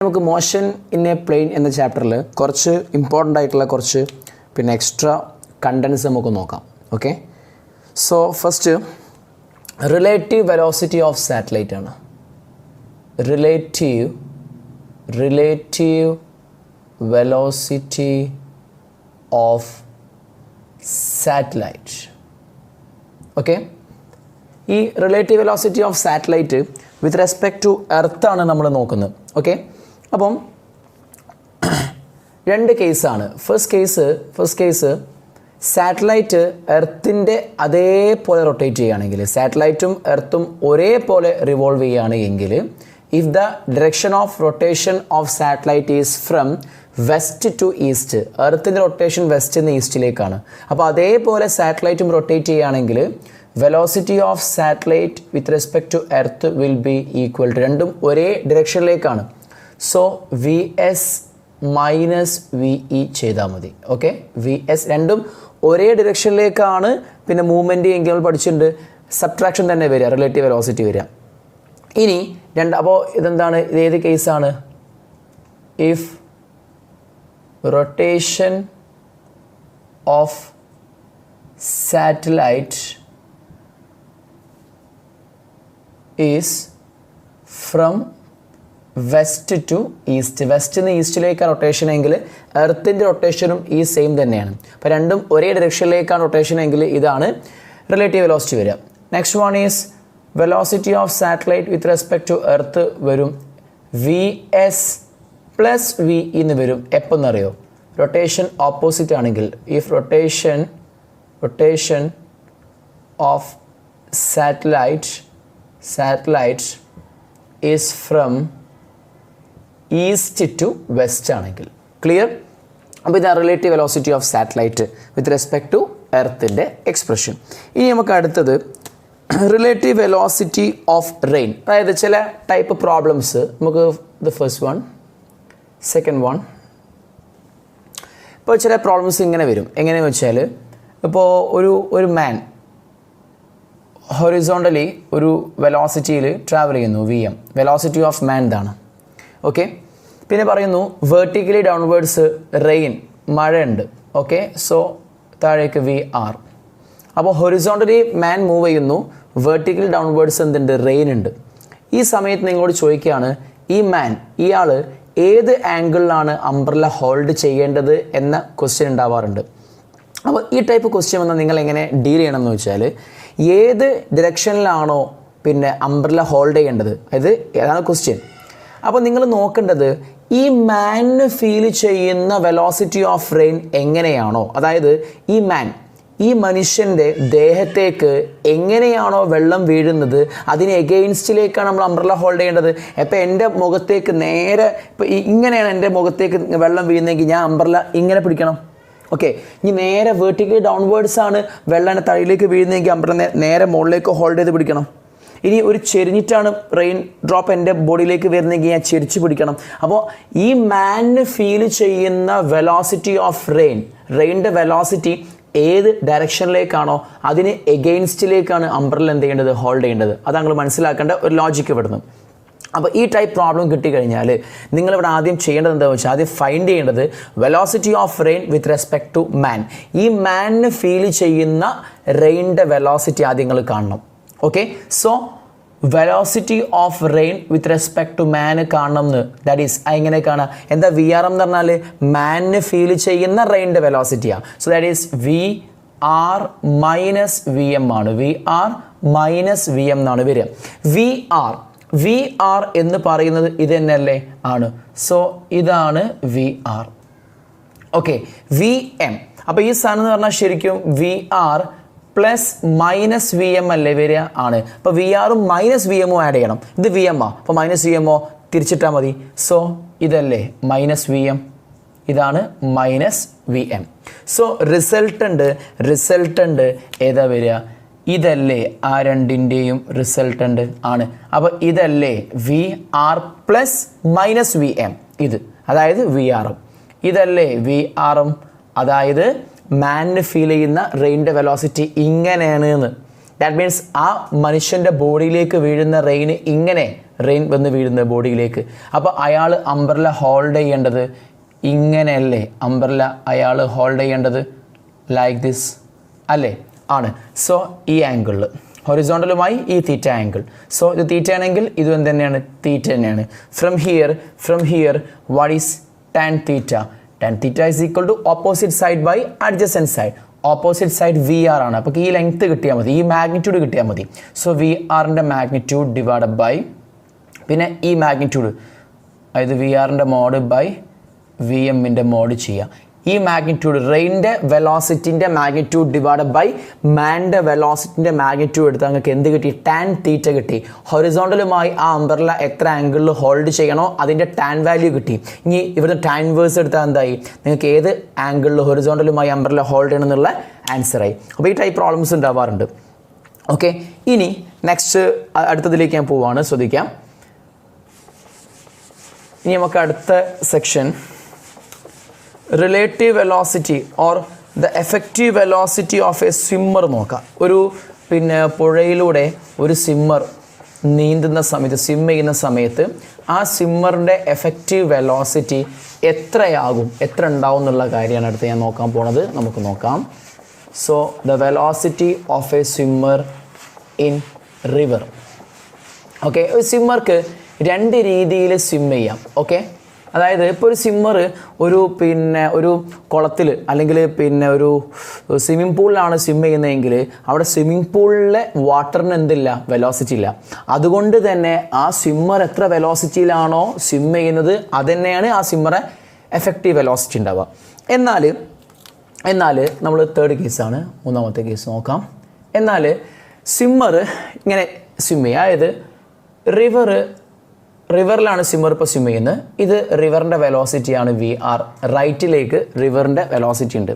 നമുക്ക് motion in A plain എന്ന ചാപ്റ്ററിൽ കുറച്ച് ഇമ്പോർട്ടൻ്റ് ആയിട്ടുള്ള കുറച്ച് പിന്നെ എക്സ്ട്രാ കണ്ടൻസ് നമുക്ക് നോക്കാം. Okay, so first relative velocity of satellite ആണ്. Relative velocity of satellite. Okay, ഈ relative velocity of satellite with respect to earth ആണ് നമ്മൾ നോക്കുന്നത്. ഓക്കെ, അപ്പം രണ്ട് കേസാണ്. ഫസ്റ്റ് കേസ് സാറ്റലൈറ്റ് എർത്തിൻ്റെ അതേപോലെ റൊട്ടേറ്റ് ചെയ്യുകയാണെങ്കിൽ, സാറ്റലൈറ്റും എർത്തും ഒരേപോലെ റിവോൾവ് ചെയ്യുകയാണ് എങ്കിൽ, if the direction of rotation of satellite is from west to east, എർത്തിൻ്റെ റൊട്ടേഷൻ വെസ്റ്റ് നിന്ന് ഈസ്റ്റിലേക്കാണ്. അപ്പോൾ അതേപോലെ സാറ്റലൈറ്റും റൊട്ടേറ്റ് ചെയ്യുകയാണെങ്കിൽ velocity of satellite with respect to earth will be equal to, രണ്ടും ഒരേ ഡയറക്ഷനിലേക്കാണ്. So V S minus V E ചെയ്താൽ മതി. ഓക്കെ, വി എസ് രണ്ടും ഒരേ ഡയറക്ഷനിലേക്കാണ്. പിന്നെ മൂവ്മെൻറ്റ് എങ്കിൽ നമ്മൾ പഠിച്ചിട്ടുണ്ട്, സബ്ട്രാക്ഷൻ തന്നെ വരിക, റിലേറ്റീവ് വെലോസിറ്റി വരിക. ഇനി അപ്പോൾ ഇതെന്താണ്, ഇതേത് കേസാണ്? If rotation of satellite is from west to east, വെസ്റ്റിൽ നിന്ന് ഈസ്റ്റിലേക്കാണ് റൊട്ടേഷൻ എങ്കിൽ എർത്തിൻ്റെ റൊട്ടേഷനും ഈ സെയിം തന്നെയാണ്. അപ്പോൾ രണ്ടും ഒരേ ഡയറക്ഷനിലേക്കാണ് റൊട്ടേഷൻ എങ്കിൽ ഇതാണ് റിലേറ്റീവ് വെലോസിറ്റി വരിക. Next one is velocity of satellite with respect to earth വരും വി എസ് പ്ലസ് വി എന്ന് വരും. എപ്പോഴെന്നറിയോ? റൊട്ടേഷൻ ഓപ്പോസിറ്റ് ആണെങ്കിൽ. If rotation of satellite is from east to west ആണെങ്കിൽ. ക്ലിയർ? അപ്പോൾ ഇതാണ് relative velocity of satellite with respect to എർത്തിൻ്റെ expression. ഇനി നമുക്ക് അടുത്തത് റിലേറ്റീവ് വെലോസിറ്റി ഓഫ് റെയിൻ. അതായത് ചില ടൈപ്പ് പ്രോബ്ലംസ് നമുക്ക് the first one, second one. ഇപ്പോൾ ചില പ്രോബ്ലംസ് ഇങ്ങനെ വരും. എങ്ങനെയെന്ന് വെച്ചാൽ, ഇപ്പോൾ ഒരു മാൻ ഹൊറിസോണ്ടലി ഒരു വെലോസിറ്റിയിൽ ട്രാവൽ ചെയ്യുന്നു, V M. Velocity of man ഇതാണ്. ഓക്കെ, പിന്നെ പറയുന്നു വെർട്ടിക്കലി ഡൗൺവേർഡ്സ് റെയിൻ, മഴയുണ്ട്. ഓക്കെ, സോ താഴേക്ക് വി ആർ. അപ്പോൾ ഹൊറിസോണ്ടലി മാൻ മൂവ് ചെയ്യുന്നു, വെർട്ടിക്കലി ഡൗൺവേർഡ്സ് എന്തുണ്ട്? റെയിൻ ഉണ്ട്. ഈ സമയത്ത് നിങ്ങളോട് ചോദിക്കുകയാണ്, ഈ മാൻ, ഇയാൾ ഏത് ആംഗിളിലാണ് അംബ്രല്ല ഹോൾഡ് ചെയ്യേണ്ടത് എന്ന ക്വസ്റ്റ്യൻ ഉണ്ടാവാറുണ്ട്. അപ്പോൾ ഈ ടൈപ്പ് ക്വസ്റ്റ്യൻ വന്നാൽ നിങ്ങൾ എങ്ങനെ ഡീൽ ചെയ്യണം എന്ന് വെച്ചാൽ, ഏത് ഡിറക്ഷനിലാണോ പിന്നെ അംബ്രല്ല ഹോൾഡ് ചെയ്യേണ്ടത്, അതാണ് ക്വസ്റ്റ്യൻ. അപ്പോൾ നിങ്ങൾ നോക്കേണ്ടത് ഈ മാനിന് ഫീൽ ചെയ്യുന്ന വെലോസിറ്റി ഓഫ് റെയിൻ എങ്ങനെയാണോ, അതായത് ഈ മനുഷ്യൻ്റെ ദേഹത്തേക്ക് എങ്ങനെയാണോ വെള്ളം വീഴുന്നത് അതിന് എഗെയിൻസ്റ്റിലേക്കാണ് നമ്മൾ അംബ്രല്ല ഹോൾഡ് ചെയ്യേണ്ടത്. അപ്പോൾ എൻ്റെ മുഖത്തേക്ക് നേരെ, ഇപ്പോൾ ഇങ്ങനെയാണ് എൻ്റെ മുഖത്തേക്ക് വെള്ളം വീഴുന്നതെങ്കിൽ ഞാൻ അംബ്രല്ല ഇങ്ങനെ പിടിക്കണം. ഓക്കെ, ഇനി നേരെ വെർട്ടിക്കലി ഡൗൺവേർഡ്സ് ആണ് വെള്ളം തലയിലേക്ക് വീഴുന്നതെങ്കിൽ അംബ്രല്ല നേരെ മുകളിലേക്ക് ഹോൾഡ് ചെയ്ത് പിടിക്കണം. ഇനി ഒരു ചെരിഞ്ഞിട്ടാണ് റെയിൻ ഡ്രോപ്പ് എൻ്റെ ബോഡിയിലേക്ക് വരുന്നെങ്കിൽ ഞാൻ ചെരിച്ച് പിടിക്കണം. അപ്പോൾ ഈ മാനിന് ഫീൽ ചെയ്യുന്ന വെലോസിറ്റി ഓഫ് റെയിൻ്റെ വെലോസിറ്റി ഏത് ഡയറക്ഷനിലേക്കാണോ അതിന് എഗെയിൻസ്റ്റിലേക്കാണ് അംബ്രല്ല എന്ത് ചെയ്യേണ്ടത്? ഹോൾഡ് ചെയ്യേണ്ടത്. അത് നിങ്ങൾ മനസ്സിലാക്കേണ്ട ഒരു ലോജിക്ക് ഇവിടുന്ന്. അപ്പോൾ ഈ ടൈപ്പ് പ്രോബ്ലം കിട്ടിക്കഴിഞ്ഞാൽ നിങ്ങളിവിടെ ആദ്യം ചെയ്യേണ്ടത് എന്താണെന്ന് വെച്ചാൽ, ആദ്യം ഫൈൻഡ് ചെയ്യേണ്ടത് velocity of rain with respect to man. ഈ മാനിന് ഫീൽ ചെയ്യുന്ന റെയിൻ്റെ വെലോസിറ്റി ആദ്യം നിങ്ങൾ കാണണം. Okay, so velocity of rain with respect to മാന് കാണണം എന്ന്, ദാറ്റ് ഈസ് എങ്ങനെ കാണാം? എന്താ വി ആർ എന്ന് പറഞ്ഞാൽ മാനിന് ഫീൽ ചെയ്യുന്ന റെയിൻ്റെ വെലോസിറ്റിയാണ്. So that is V R minus V M ആണ്. V R minus V M എന്നാണ് വരിക. വി ആർ എന്ന് പറയുന്നത് ഇത് തന്നെയല്ലേ ആണ്. സോ ഇതാണ് V R. Okay, V M. അപ്പോൾ ഈ സാധനം എന്ന് പറഞ്ഞാൽ ശരിക്കും V R plus minus V M അല്ലേ വരിക? ആണ്. അപ്പോൾ വി ആറും മൈനസ് വി എമ്മും ആഡ് ചെയ്യണം. ഇത് വി എം ആ, അപ്പോൾ മൈനസ് വി എമ്മോ തിരിച്ചിട്ടാൽ മതി. സോ ഇതല്ലേ മൈനസ് വി എം, ഇതാണ് minus V M. So resultant ഏതാ വരിക? ഇതല്ലേ ആ രണ്ടിൻ്റെയും റിസൾട്ടൻ്റ് ആണ്. അപ്പോൾ ഇതല്ലേ V R plus minus V M, ഇത് അതായത് വി ആറും. ഇതല്ലേ വി ആറും, അതായത് മാനിന് ഫീൽ ചെയ്യുന്ന റെയിൻ്റെ വെലോസിറ്റി ഇങ്ങനെയാണ് എന്ന്. ദാറ്റ് മീൻസ് ആ മനുഷ്യൻ്റെ ബോഡിയിലേക്ക് വീഴുന്ന റെയിന് ഇങ്ങനെ റെയിൻ വന്ന് വീഴുന്നത് ബോഡിയിലേക്ക്. അപ്പോൾ അയാൾ അംബ്രല്ല ഹോൾഡ് ചെയ്യേണ്ടത് ഇങ്ങനെയല്ലേ? അംബ്രല്ല അയാൾ ഹോൾഡ് ചെയ്യേണ്ടത് ലൈക്ക് ദിസ് അല്ലേ? ആണ്. സോ ഈ ആംഗിളിൽ ഹൊറിസോണ്ടലുമായി ഈ തീറ്റ ആംഗിൾ. സോ ഇത് തീറ്റ ആണെങ്കിൽ ഇതും എന്ത് തന്നെയാണ്? തീറ്റ തന്നെയാണ്. From here what is tan theta? Tan theta is equal to opposite side by adjacent side. Opposite side V R ആണ്. അപ്പോൾ ഈ ലെങ്ത്ത് കിട്ടിയാൽ മതി, ഈ മാഗ്നിറ്റ്യൂഡ് കിട്ടിയാൽ മതി. സോ വി ആറിൻ്റെ മാഗ്നിറ്റ്യൂഡ് ഡിവൈഡഡ് ബൈ പിന്നെ ഈ മാഗ്നിറ്റ്യൂഡ്, അതായത് വി ആറിൻ്റെ മോഡ് ബൈ വി എമ്മിൻ്റെ മോഡ് ചെയ്യുക. ഈ മാഗ്നിറ്റ്യൂഡ് റെയിൻ്റെ വെലോസിറ്റിൻ്റെ മാഗ്നിറ്റ്യൂഡ് ഡിവൈഡഡ് ബൈ മാൻ്റെ വെലോസിറ്റിൻ്റെ മാഗ്നിറ്റ്യൂഡ് എടുത്താൽ നിങ്ങൾക്ക് എന്ത് കിട്ടി? ടാൻ തീറ്റ കിട്ടി. ഹൊറിസോണ്ടലുമായി ആ അംബ്രല്ല എത്ര ആംഗിളിൽ ഹോൾഡ് ചെയ്യണോ അതിൻ്റെ ടാൻ വാല്യൂ കിട്ടി. ഇനി ഇവിടുന്ന് ടാൻ ഇൻവേഴ്സ് എടുത്താൽ എന്തായി? നിങ്ങൾക്ക് ഏത് ആംഗിളിൽ ഹൊറിസോണ്ടലുമായി അംബ്രല്ല ഹോൾഡ് ചെയ്യണം എന്നുള്ള ആൻസറായി. അപ്പോൾ ഈ ടൈപ്പ് പ്രോബ്ലംസ് ഉണ്ടാവാറുണ്ട്. ഓക്കെ, ഇനി നെക്സ്റ്റ് അടുത്തതിലേക്ക് ഞാൻ പോവുകയാണ്, ശ്രദ്ധിക്കാം. ഇനി നമുക്ക് അടുത്ത section relative velocity or the effective velocity of A swimmer നോക്കാം. ഒരു പുഴയിലൂടെ ഒരു സ്വിമ്മർ നീന്തുന്ന സമയത്ത്, സ്വിം ചെയ്യുന്ന സമയത്ത് ആ സ്വിമ്മറിൻ്റെ എഫക്റ്റീവ് വെലോസിറ്റി എത്രയാകും, എത്ര ഉണ്ടാവും എന്നുള്ള കാര്യമാണ് അടുത്ത് ഞാൻ നോക്കാൻ പോണത്. നമുക്ക് നോക്കാം. So the velocity of A swimmer in river. Okay, ഒരു സ്വിമ്മർക്ക് രണ്ട് രീതിയിൽ സ്വിം ചെയ്യാം. ഓക്കെ, അതായത് ഇപ്പോൾ ഒരു സ്വിമ്മർ ഒരു കുളത്തിൽ അല്ലെങ്കിൽ ഒരു സ്വിമ്മിംഗ് പൂളിലാണ് സ്വിം ചെയ്യുന്നതെങ്കിൽ അവിടെ സ്വിമ്മിംഗ് പൂളിലെ വാട്ടറിന് എന്തില്ല? വെലോസിറ്റി ഇല്ല. അതുകൊണ്ട് തന്നെ ആ സ്വിമ്മർ എത്ര വെലോസിറ്റിയിലാണോ സ്വിം ചെയ്യുന്നത് അതുതന്നെയാണ് ആ സ്വിമ്മറെ എഫക്റ്റീവ് വെലോസിറ്റി ഉണ്ടാവുക. എന്നാൽ നമ്മൾ തേർഡ് കേസാണ്, മൂന്നാമത്തെ കേസ് നോക്കാം. എന്നാൽ സ്വിമ്മർ ഇങ്ങനെ സ്വിം ചെയ്യുക, അതായത് റിവറിലാണ് സ്വിമ്മർ ഇപ്പോൾ സ്വിം ചെയ്യുന്നത്. ഇത് റിവറിൻ്റെ വെലോസിറ്റിയാണ് വി ആർ. റൈറ്റിലേക്ക് റിവറിൻ്റെ വെലോസിറ്റി ഉണ്ട്.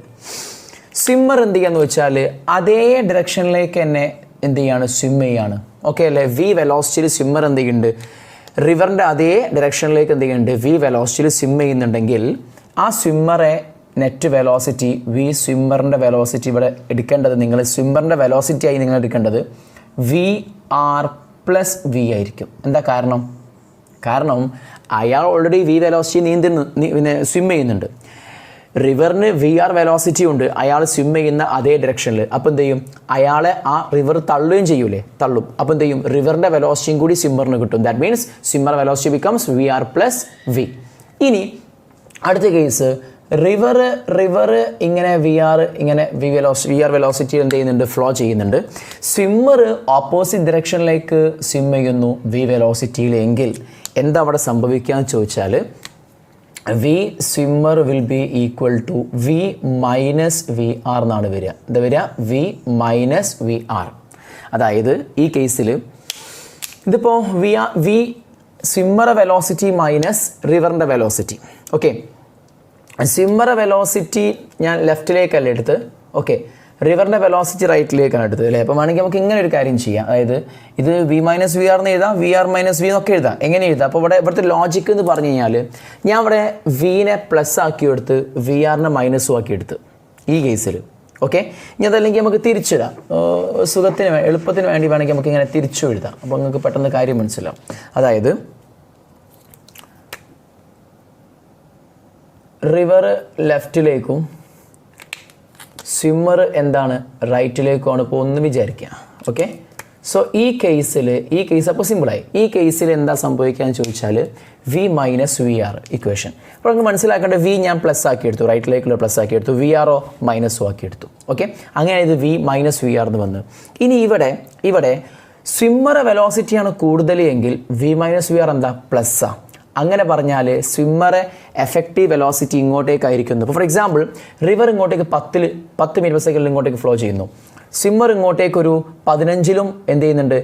സ്വിമ്മർ എന്ത് ചെയ്യാന്ന് വെച്ചാൽ അതേ ഡയറക്ഷനിലേക്ക് തന്നെ എന്ത് ചെയ്യാണ്? സ്വിം ചെയ്യാണ്. ഓക്കെ അല്ലേ? വി വെലോസിറ്റിയിൽ സ്വിമ്മർ എന്ത് ചെയ്യുന്നുണ്ട്? റിവറിൻ്റെ അതേ ഡയറക്ഷനിലേക്ക് എന്ത് ചെയ്യുന്നുണ്ട്? വി വെലോസിറ്റിയിൽ സ്വിം ചെയ്യുന്നുണ്ടെങ്കിൽ ആ സ്വിമ്മറെ നെറ്റ് വെലോസിറ്റി വി സ്വിമ്മറിൻ്റെ വെലോസിറ്റി ഇവിടെ എടുക്കേണ്ടത്, നിങ്ങൾ സ്വിമ്മറിൻ്റെ വെലോസിറ്റി ആയി നിങ്ങൾ എടുക്കേണ്ടത് വി ആർ പ്ലസ് വി ആയിരിക്കും. എന്താ കാരണം? അയാൾ ഓൾറെഡി വി വെലോസിറ്റി സ്വിം ചെയ്യുന്നുണ്ട്. റിവറിന് വി ആർ വെലോസിറ്റി ഉണ്ട്, അയാൾ സ്വിം ചെയ്യുന്ന അതേ ഡയറക്ഷനിൽ. അപ്പോൾ എന്ത് ചെയ്യും? അയാളെ ആ റിവർ തള്ളുകയും ചെയ്യൂലേ? തള്ളും. അപ്പോൾ എന്ത് ചെയ്യും? റിവറിൻ്റെ വെലോസിറ്റിയും കൂടി സ്വിമ്മറിന് കിട്ടും. That means swimmer velocity becomes V R plus V. ഇനി അടുത്ത കേസ്, റിവർ ഇങ്ങനെ വി ആർ വെലോസിറ്റി എന്ത് ചെയ്യുന്നുണ്ട്? ഫ്ലോ ചെയ്യുന്നുണ്ട്. സ്വിമ്മർ ഓപ്പോസിറ്റ് ഡയറക്ഷനിലേക്ക് സ്വിം ചെയ്യുന്നു വി വെലോസിറ്റിയിലെങ്കിൽ എന്താ അവിടെ സംഭവിക്കുക എന്ന് ചോദിച്ചാൽ V swimmer will be equal to V minus V R എന്നാണ് വരിക. എന്താ വരിക? V minus V R. അതായത് ഈ കേസിൽ ഇതിപ്പോൾ വി സ്വിമ്മർ വെലോസിറ്റി മൈനസ് റിവറിൻ്റെ വെലോസിറ്റി. ഓക്കെ, സ്വിമ്മർ വെലോസിറ്റി ഞാൻ ലെഫ്റ്റിലേക്കല്ല എടുത്ത്, ഓക്കെ, റിവറിൻ്റെ വെലോസിറ്റി റൈറ്റിലേക്കാണ് എടുത്തത് അല്ലേ? അപ്പോൾ വേണമെങ്കിൽ നമുക്ക് ഇങ്ങനെ ഒരു കാര്യം ചെയ്യാം. അതായത് ഇത് വി മൈനസ് വി ആർ എന്ന് എഴുതാം, വി ആർ മൈനസ് വി എന്നൊക്കെ എഴുതാം. എങ്ങനെ എഴുതാം? അപ്പോൾ ഇവിടുത്തെ ലോജിക്ക് എന്ന് പറഞ്ഞു കഴിഞ്ഞാൽ ഞാൻ ഇവിടെ വിനെ പ്ലസ് ആക്കി എടുത്ത് വി ആറിനെ മൈനസും ആക്കി എടുത്ത് ഈ കേസിൽ. ഓക്കെ, ഇനി അതല്ലെങ്കിൽ നമുക്ക് തിരിച്ചിടാം, എളുപ്പത്തിന് വേണ്ടി വേണമെങ്കിൽ നമുക്ക് ഇങ്ങനെ തിരിച്ചു എഴുതാം. അപ്പോൾ നിങ്ങൾക്ക് പെട്ടെന്ന് കാര്യം മനസ്സിലാവും. അതായത് റിവർ ലെഫ്റ്റിലേക്കും സ്വിമ്മർ എന്താണ്? റൈറ്റിലേക്കുമാണ് ഇപ്പോൾ ഒന്ന് വിചാരിക്കുക. ഓക്കെ, സോ ഈ കേസ് അപ്പോൾ സിമ്പിളായി. ഈ കേസിൽ എന്താ സംഭവിക്കുകയെന്ന് ചോദിച്ചാൽ V minus V R equation. അപ്പോൾ നമുക്ക് മനസ്സിലാക്കേണ്ട വി ഞാൻ പ്ലസ് ആക്കി എടുത്തു, റൈറ്റിലേക്കുള്ള പ്ലസ് ആക്കി എടുത്തു, വി ആറോ മൈനസും ആക്കി എടുത്തു. ഓക്കെ, അങ്ങനെ ഇത് വി മൈനസ് വി ആർ എന്ന് വന്നു. ഇനി ഇവിടെ സ്വിമ്മറെ വെലോസിറ്റിയാണ് കൂടുതൽ എങ്കിൽ വി മൈനസ് വി ആർ എന്താ? പ്ലസ്സാണ്. അങ്ങനെ പറഞ്ഞാൽ സ്വിമ്മറെ എഫക്റ്റീവ് വെലോസിറ്റി ഇങ്ങോട്ടേക്കായിരിക്കുന്നു. ഇപ്പോൾ ഫോർ എക്സാമ്പിൾ റിവർ ഇങ്ങോട്ടേക്ക് 10 മീറ്റർ സെക്കൻഡിൽ ഇങ്ങോട്ടേക്ക് ഫ്ലോ ചെയ്യുന്നു. സ്വിമ്മർ ഇങ്ങോട്ടേക്കൊരു 15-ലും എന്ത് ചെയ്യുന്നുണ്ട്?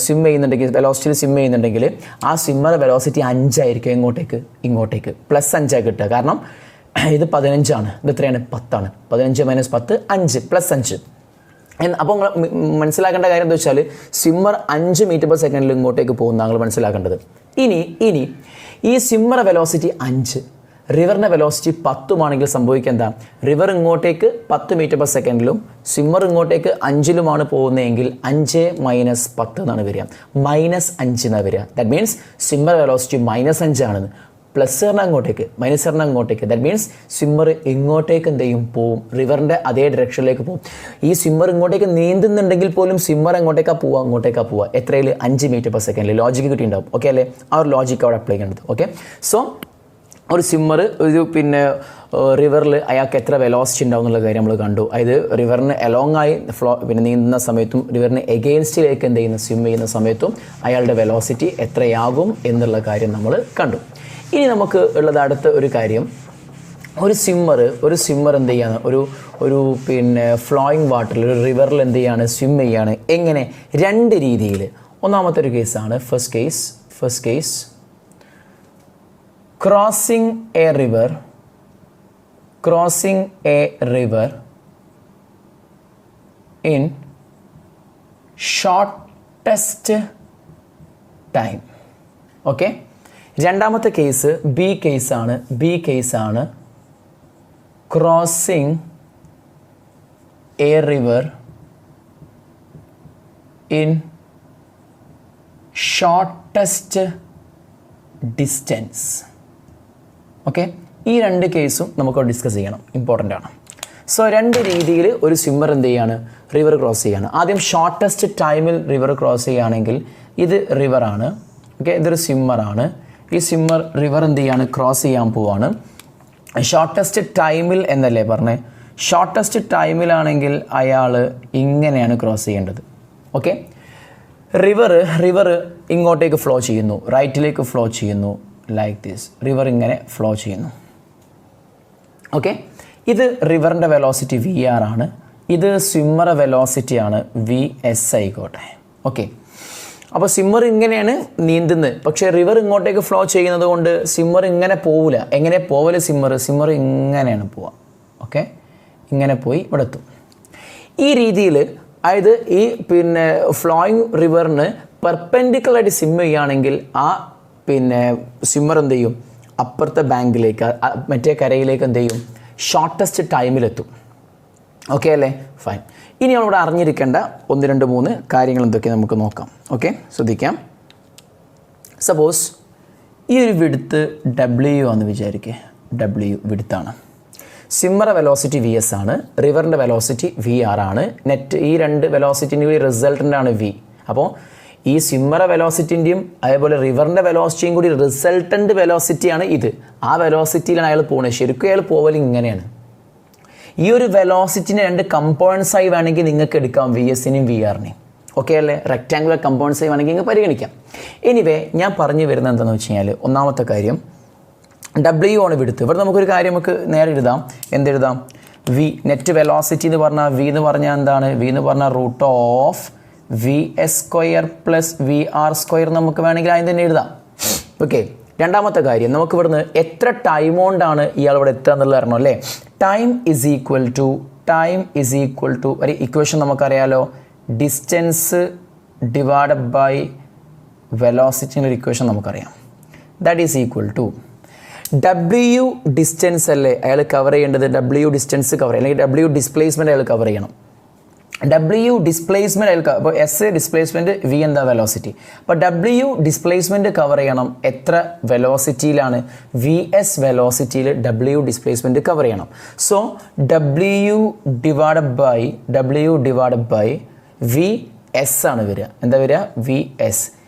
സ്വിം ചെയ്യുന്നുണ്ടെങ്കിൽ വെലോസിറ്റിയിൽ സ്വിം ചെയ്യുന്നുണ്ടെങ്കിൽ ആ സ്വിമ്മറെ വെലോസിറ്റി 5 ആയിരിക്കും. ഇങ്ങോട്ടേക്ക് പ്ലസ് 5 കിട്ടുക. കാരണം ഇത് 15 ഇത് എത്രയാണ്? 10 15 മൈനസ് 10 5 പ്ലസ് 5. അപ്പോൾ മനസ്സിലാക്കേണ്ട കാര്യം എന്താ വെച്ചാൽ സ്വിമ്മർ 5 മീറ്റർ പെർ സെക്കൻഡിൽ ഇങ്ങോട്ടേക്ക് പോകുന്ന നിങ്ങൾ മനസ്സിലാക്കേണ്ടത്. ഇനി ഈ സ്വിമ്മർ വെലോസിറ്റി 5, റിവറിൻ്റെ വെലോസിറ്റി 10 ആണെങ്കിൽ സംഭവിക്കുക എന്താ? റിവർ ഇങ്ങോട്ടേക്ക് 10 മീറ്റർ പെർ സെക്കൻഡിലും സ്വിമ്മർ ഇങ്ങോട്ടേക്ക് 5-ലുമാണ് പോകുന്നതെങ്കിൽ 5 - 10 എന്നാണ് വരിക, -5 എന്നാണ് വരിക. ദാറ്റ് മീൻസ് സ്വിമ്മർ വെലോസിറ്റി -5 ആണെന്ന്. പ്ലസ് പറഞ്ഞാൽ അങ്ങോട്ടേക്ക്, മൈനസ് പറഞ്ഞാൽ അങ്ങോട്ടേക്ക്. ദാറ്റ് മീൻസ് സ്വിമ്മർ ഇങ്ങോട്ടേക്ക് എന്ത് ചെയ്യും? പോവും, റിവറിൻ്റെ അതേ ഡയറക്ഷനിലേക്ക് പോകും. ഈ സ്വിമ്മർ ഇങ്ങോട്ടേക്ക് നീന്തുന്നുണ്ടെങ്കിൽ പോലും സ്വിമ്മർ അങ്ങോട്ടേക്കാണ് പോവുക. എത്രയിൽ? 5 മീറ്റർ പെർ സെക്കൻഡിൽ. ലോജിക്ക് കിട്ടിയിട്ടുണ്ടാവും. ഓക്കെ അല്ലേ? ആ ഒരു ലോജിക്ക് അവിടെ അപ്ലൈ ചെയ്യേണ്ടത്. ഓക്കെ, സോ ഒരു സ്വിമ്മർ ഒരു റിവറിൽ അയാൾക്ക് എത്ര വെലോസിറ്റി ഉണ്ടാവും എന്നുള്ള കാര്യം നമ്മൾ കണ്ടു. അതായത് റിവറിന് അലോങ് ആയി നീന്തുന്ന സമയത്തും റിവറിന് എഗെയിൻസ്റ്റിലേക്ക് എന്ത് ചെയ്യുന്ന സ്വിം ചെയ്യുന്ന സമയത്തും അയാളുടെ വെലോസിറ്റി എത്രയാകും എന്നുള്ള കാര്യം നമ്മൾ കണ്ടു. ഇനി നമുക്ക് ഉള്ളത് അടുത്ത ഒരു കാര്യം, ഒരു സ്വിമ്മർ എന്ത് ചെയ്യാണ്? ഒരു ഫ്ലോയിങ് വാട്ടറിൽ, ഒരു റിവറിൽ എന്ത് ചെയ്യാണ്? സ്വിം ചെയ്യാണ്. എങ്ങനെ? 2 രീതിയിൽ. ഒന്നാമത്തെ ഒരു കേസാണ് first case crossing A river in shortest time. Okay, രണ്ടാമത്തെ കേസ് ബി കേസാണ് crossing A river in shortest distance. Okay, ഈ 2 കേസും നമുക്ക് ഡിസ്കസ് ചെയ്യണം, ഇമ്പോർട്ടൻ്റ് ആണ്. സോ 2 രീതിയിൽ ഒരു സ്വിമ്മർ എന്ത് ചെയ്യാണ്? റിവർ ക്രോസ് ചെയ്യാണ്. ആദ്യം ഷോർട്ടസ്റ്റ് ടൈമിൽ റിവർ ക്രോസ് ചെയ്യുകയാണെങ്കിൽ ഇത് റിവറാണ്. ഓക്കെ, ഇതൊരു സ്വിമ്മറാണ്. ഈ സ്വിമ്മർ റിവർ എന്ത് ചെയ്യാണ്? ക്രോസ് ചെയ്യാൻ പോവാണ്. ഷോർട്ടസ്റ്റ് ടൈമിൽ എന്നല്ലേ പറഞ്ഞേ? ഷോർട്ടസ്റ്റ് ടൈമിലാണെങ്കിൽ അയാൾ ഇങ്ങനെയാണ് ക്രോസ് ചെയ്യേണ്ടത്. ഓക്കെ, റിവർ ഇങ്ങോട്ടേക്ക് ഫ്ലോ ചെയ്യുന്നു, റൈറ്റിലേക്ക് ഫ്ലോ ചെയ്യുന്നു, ലൈക്ക് ദിസ്. റിവർ ഇങ്ങനെ ഫ്ലോ ചെയ്യുന്നു. ഓക്കെ, ഇത് റിവറിൻ്റെ വെലോസിറ്റി VR ആണ്, ഇത് സ്വിമ്മർ വെലോസിറ്റിയാണ് VS ആയിക്കോട്ടെ. ഓക്കെ, അപ്പോൾ സ്വിമ്മർ ഇങ്ങനെയാണ് നീന്തുന്നത്, പക്ഷേ റിവർ ഇങ്ങോട്ടേക്ക് ഫ്ലോ ചെയ്യുന്നത് കൊണ്ട് സ്വിമ്മർ ഇങ്ങനെ പോവില്ല. എങ്ങനെ പോവല്? സ്വിമ്മർ ഇങ്ങനെയാണ് പോവുക. ഓക്കെ, ഇങ്ങനെ പോയി ഇവിടെ എത്തും. ഈ രീതിയിൽ, അതായത് ഈ ഫ്ലോയിങ് റിവറിന് പെർപെൻഡിക്കുലറായിട്ട് സ്വിം ചെയ്യുകയാണെങ്കിൽ ആ സ്വിമ്മർ എന്ത് ചെയ്യും? അപ്പുറത്തെ ബാങ്കിലേക്ക്, മറ്റേ കരയിലേക്ക് എന്ത് ചെയ്യും? ഷോർട്ടസ്റ്റ് ടൈമിലെത്തും. ഓക്കെ അല്ലേ? ഫൈൻ. ഇനി നമ്മളിവിടെ അറിഞ്ഞിരിക്കേണ്ട 1, 2, 3 കാര്യങ്ങൾ എന്തൊക്കെ നമുക്ക് നോക്കാം. ഓക്കെ, ശ്രദ്ധിക്കാം. സപ്പോസ് ഈ ഒരു വിഡ്ത്ത് W ആണെന്ന് വിചാരിക്കുക. W വിഡ്ത്താണ്. സ്വിമ്മർ വെലോസിറ്റി VS ആണ്, റിവറിൻ്റെ വെലോസിറ്റി VR ആണ്. നെറ്റ് ഈ 2 വെലോസിറ്റിൻ്റെ കൂടി റിസൾട്ടൻ്റ് ആണ് V. അപ്പോൾ ഈ സ്വിമ്മറ വെലോസിറ്റിൻ്റെയും അതേപോലെ റിവറിൻ്റെ വെലോസിറ്റിയും കൂടി റിസൾട്ടൻ്റ് വെലോസിറ്റിയാണ് ഇത്. ആ വെലോസിറ്റിയിലാണ് അയാൾ പോകുന്നത്. ശരിക്കും അയാൾ പോവൽ ഇങ്ങനെയാണ്. ഈ ഒരു വെലോസിറ്റിനെ 2 കമ്പോണൻസ് ആയി വേണമെങ്കിൽ നിങ്ങൾക്ക് എടുക്കാം, VSനെയും VRനെയും. ഓക്കെ അല്ലേ? റെക്റ്റാങ്കുലർ കമ്പോണൻസ് ആയി വേണമെങ്കിൽ നിങ്ങൾക്ക് പരിഗണിക്കാം. എനിവേ, ഞാൻ പറഞ്ഞു വരുന്നത് എന്താണെന്ന് വെച്ച് കഴിഞ്ഞാൽ, ഒന്നാമത്തെ കാര്യം W ആണ് വിടുത്ത്. ഇവിടെ നമുക്കൊരു കാര്യം നമുക്ക് നേരെ എഴുതാം. എന്തെഴുതാം? V. നെറ്റ് വെലോസിറ്റി എന്ന് പറഞ്ഞാൽ V എന്ന് പറഞ്ഞാൽ എന്താണ്? V എന്ന് പറഞ്ഞാൽ √ഓഫ് VS² + VR² നമുക്ക് വേണമെങ്കിൽ അതിന് തന്നെ എഴുതാം. ഓക്കെ, രണ്ടാമത്തെ കാര്യം, നമുക്ക് ഇവിടുന്ന് എത്ര ടൈം കൊണ്ടാണ് ഇയാൾ ഇവിടെ എത്തുക എന്നുള്ളത് അറിയണം അല്ലേ? ടൈം ഈസ് ഈക്വൽ ടു ഒരു ഇക്വേഷൻ നമുക്കറിയാലോ, ഡിസ്റ്റൻസ് ഡിവൈഡഡ് ബൈ വെലോസിറ്റി എന്നൊരു ഇക്വേഷൻ നമുക്കറിയാം. That is equal to W distance അല്ലേ അയാൾ കവർ ചെയ്യേണ്ടത്? W ഡിസ്റ്റൻസ് കവർ ചെയ്യണം, അല്ലെങ്കിൽ W ഡിസ്പ്ലേസ്മെൻറ്റ് അയാൾ കവർ ചെയ്യണം. W ഡിസ്പ്ലേസ്മെൻറ്റ് അയാൾക്ക്, അപ്പോൾ S ഡിസ്പ്ലേസ്മെൻറ്റ്, V എന്താ വെലോസിറ്റി. അപ്പോൾ W ഡിസ്പ്ലേസ്മെൻറ്റ് കവർ ചെയ്യണം. എത്ര വെലോസിറ്റിയിലാണ്? VS വെലോസിറ്റിയിൽ W ഡിസ്പ്ലേസ്മെൻറ്റ് കവർ ചെയ്യണം. So W divided by VS ആണ് വരിക. എന്താ വരിക? VS.